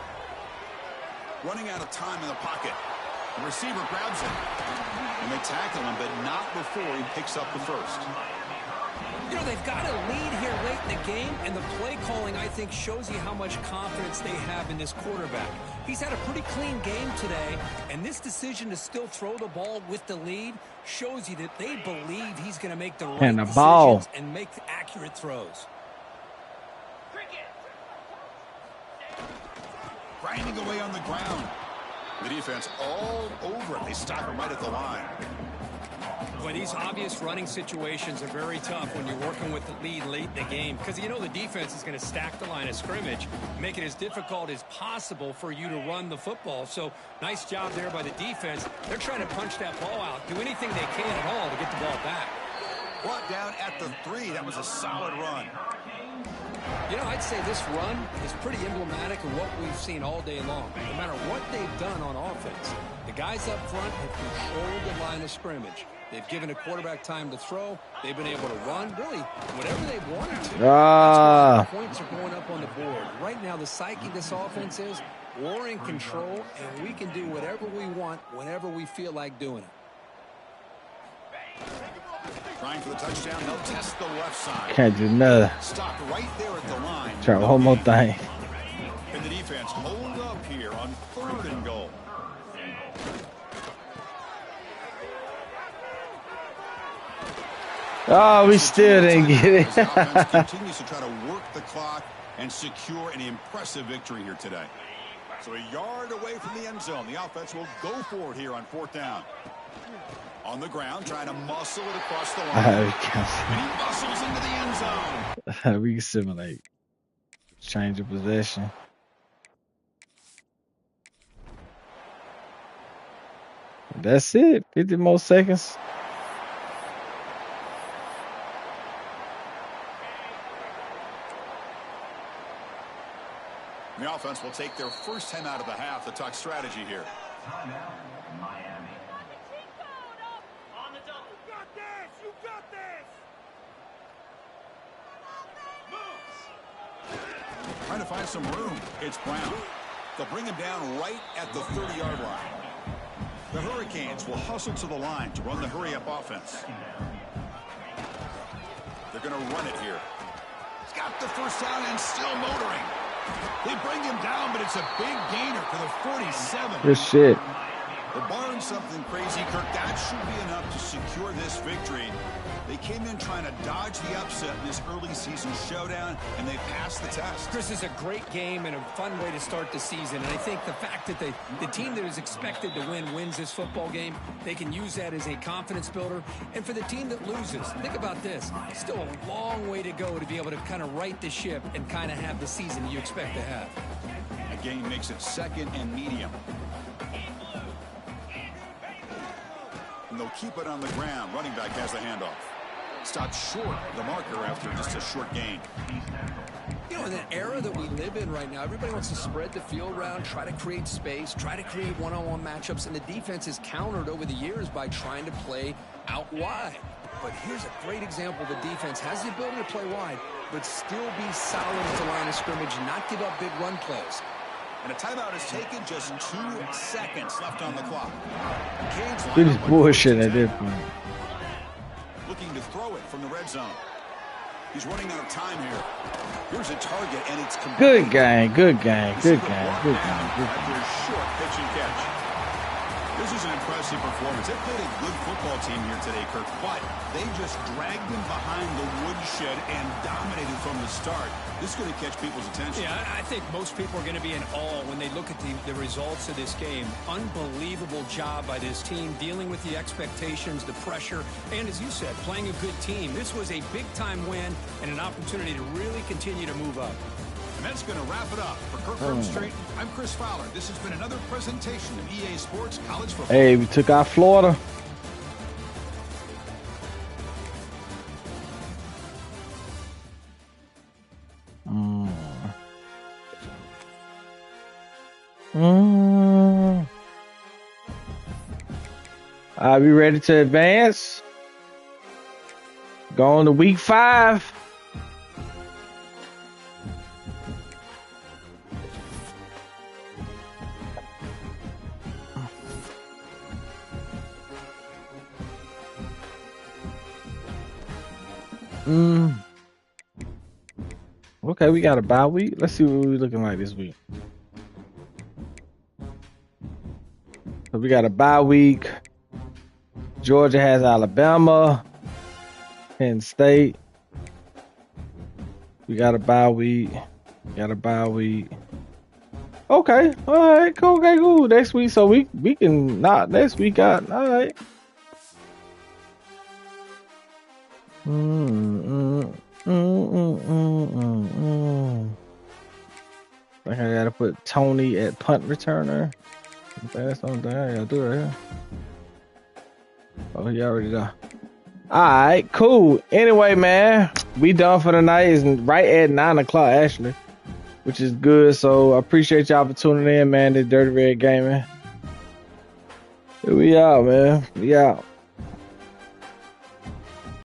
Running out of time in the pocket. The receiver grabs him. And they tackle him, but not before he picks up the first. You know, they've got a lead here late in the game, and the play calling, I think, shows you how much confidence they have in this quarterback. He's had a pretty clean game today, and this decision to still throw the ball with the lead shows you that they believe he's going to make the right decisions and make accurate throws. Grinding away on the ground. The defense all over it. They stop him right at the line. Well, these obvious running situations are very tough when you're working with the lead late in the game because you know the defense is going to stack the line of scrimmage, make it as difficult as possible for you to run the football. So nice job there by the defense. They're trying to punch that ball out, do anything they can at all to get the ball back. Brought down at the 3. That was a solid run. You know, I'd say this run is pretty emblematic of what we've seen all day long. No matter what they've done on offense, the guys up front have controlled the line of scrimmage. They've given a quarterback time to throw. They've been able to run, really, whatever they've wanted to. That's why the points are going up on the board. Right now, the psyche of this offense is we're in control, and we can do whatever we want whenever we feel like doing it. Trying for the touchdown. They'll test the left side. Can't do nothing. Stopped right there at the line. Try one more thing. And the defense hold up here on 3rd and goal. Oh, we still didn't get it. The offense continues to try to work the clock and secure an impressive victory here today. So a yard away from the end zone. The offense will go for it here on 4th down. On the ground, trying to muscle it across the line. And he muscles into the end zone. We can simulate. Change of possession. That's it. 50 more seconds. The offense will take their first 10 out of the half to talk strategy here. Trying to find some room. It's Brown. They'll bring him down right at the 30-yard line. The Hurricanes will hustle to the line to run the hurry-up offense. They're going to run it here. He's got the first down and still motoring. They bring him down, but it's a big gainer for the 47. Good shit. But barring something crazy, Kirk, that should be enough to secure this victory. They came in trying to dodge the upset in this early season showdown, and they passed the test. Chris, is a great game and a fun way to start the season. And I think the fact that the team that is expected to win wins this football game, they can use that as a confidence builder. And for the team that loses, think about this. Still a long way to go to be able to kind of right the ship and kind of have the season you expect to have. The game makes it 2nd and medium. And they'll keep it on the ground. Running back has the handoff. Stopped short the marker after just a short gain. You know, in the era that we live in right now, everybody wants to spread the field around, try to create space, try to create one-on-one matchups, and the defense is countered over the years by trying to play out wide. But here's a great example. The defense has the ability to play wide, but still be solid at the line of scrimmage, not give up big run plays. And a timeout is taken, just 2 seconds left on the clock. This is bullshit at this point. Looking to throw it from the red zone. He's running out of time here. Here's a target, and it's complete. Good game, good game, good game, good game, good game. After a short pitch and catch. This is an impressive performance. They played a good football team here today, Kirk, but they just dragged them behind the woodshed and dominated from the start. This is going to catch people's attention. Yeah, I think most people are going to be in awe when they look at the results of this game. Unbelievable job by this team, dealing with the expectations, the pressure, and as you said, playing a good team. This was a big-time win and an opportunity to really continue to move up. And that's going to wrap it up. For Kirk Herbstreit, I'm Chris Fowler. This has been another presentation of EA Sports College Football. Hey, we took out Florida. Are we ready to advance? Going to week 5. Okay, we got a bye week. Let's see what we're looking like this week. So we got a bye week. Georgia has Alabama, Penn State. We got a bye week. Got a bye week. Okay, all right, cool, okay, cool. Next week, so we can knock next week out. All right. I think I gotta put Tony at punt returner. That's the only thing I gotta do right here. Oh, he already done. Alright, cool. Anyway, man, we done for the night. It's right at 9 o'clock, actually, which is good. So I appreciate y'all for tuning in, man. This Dirty Red Gaming. We out, man. We out.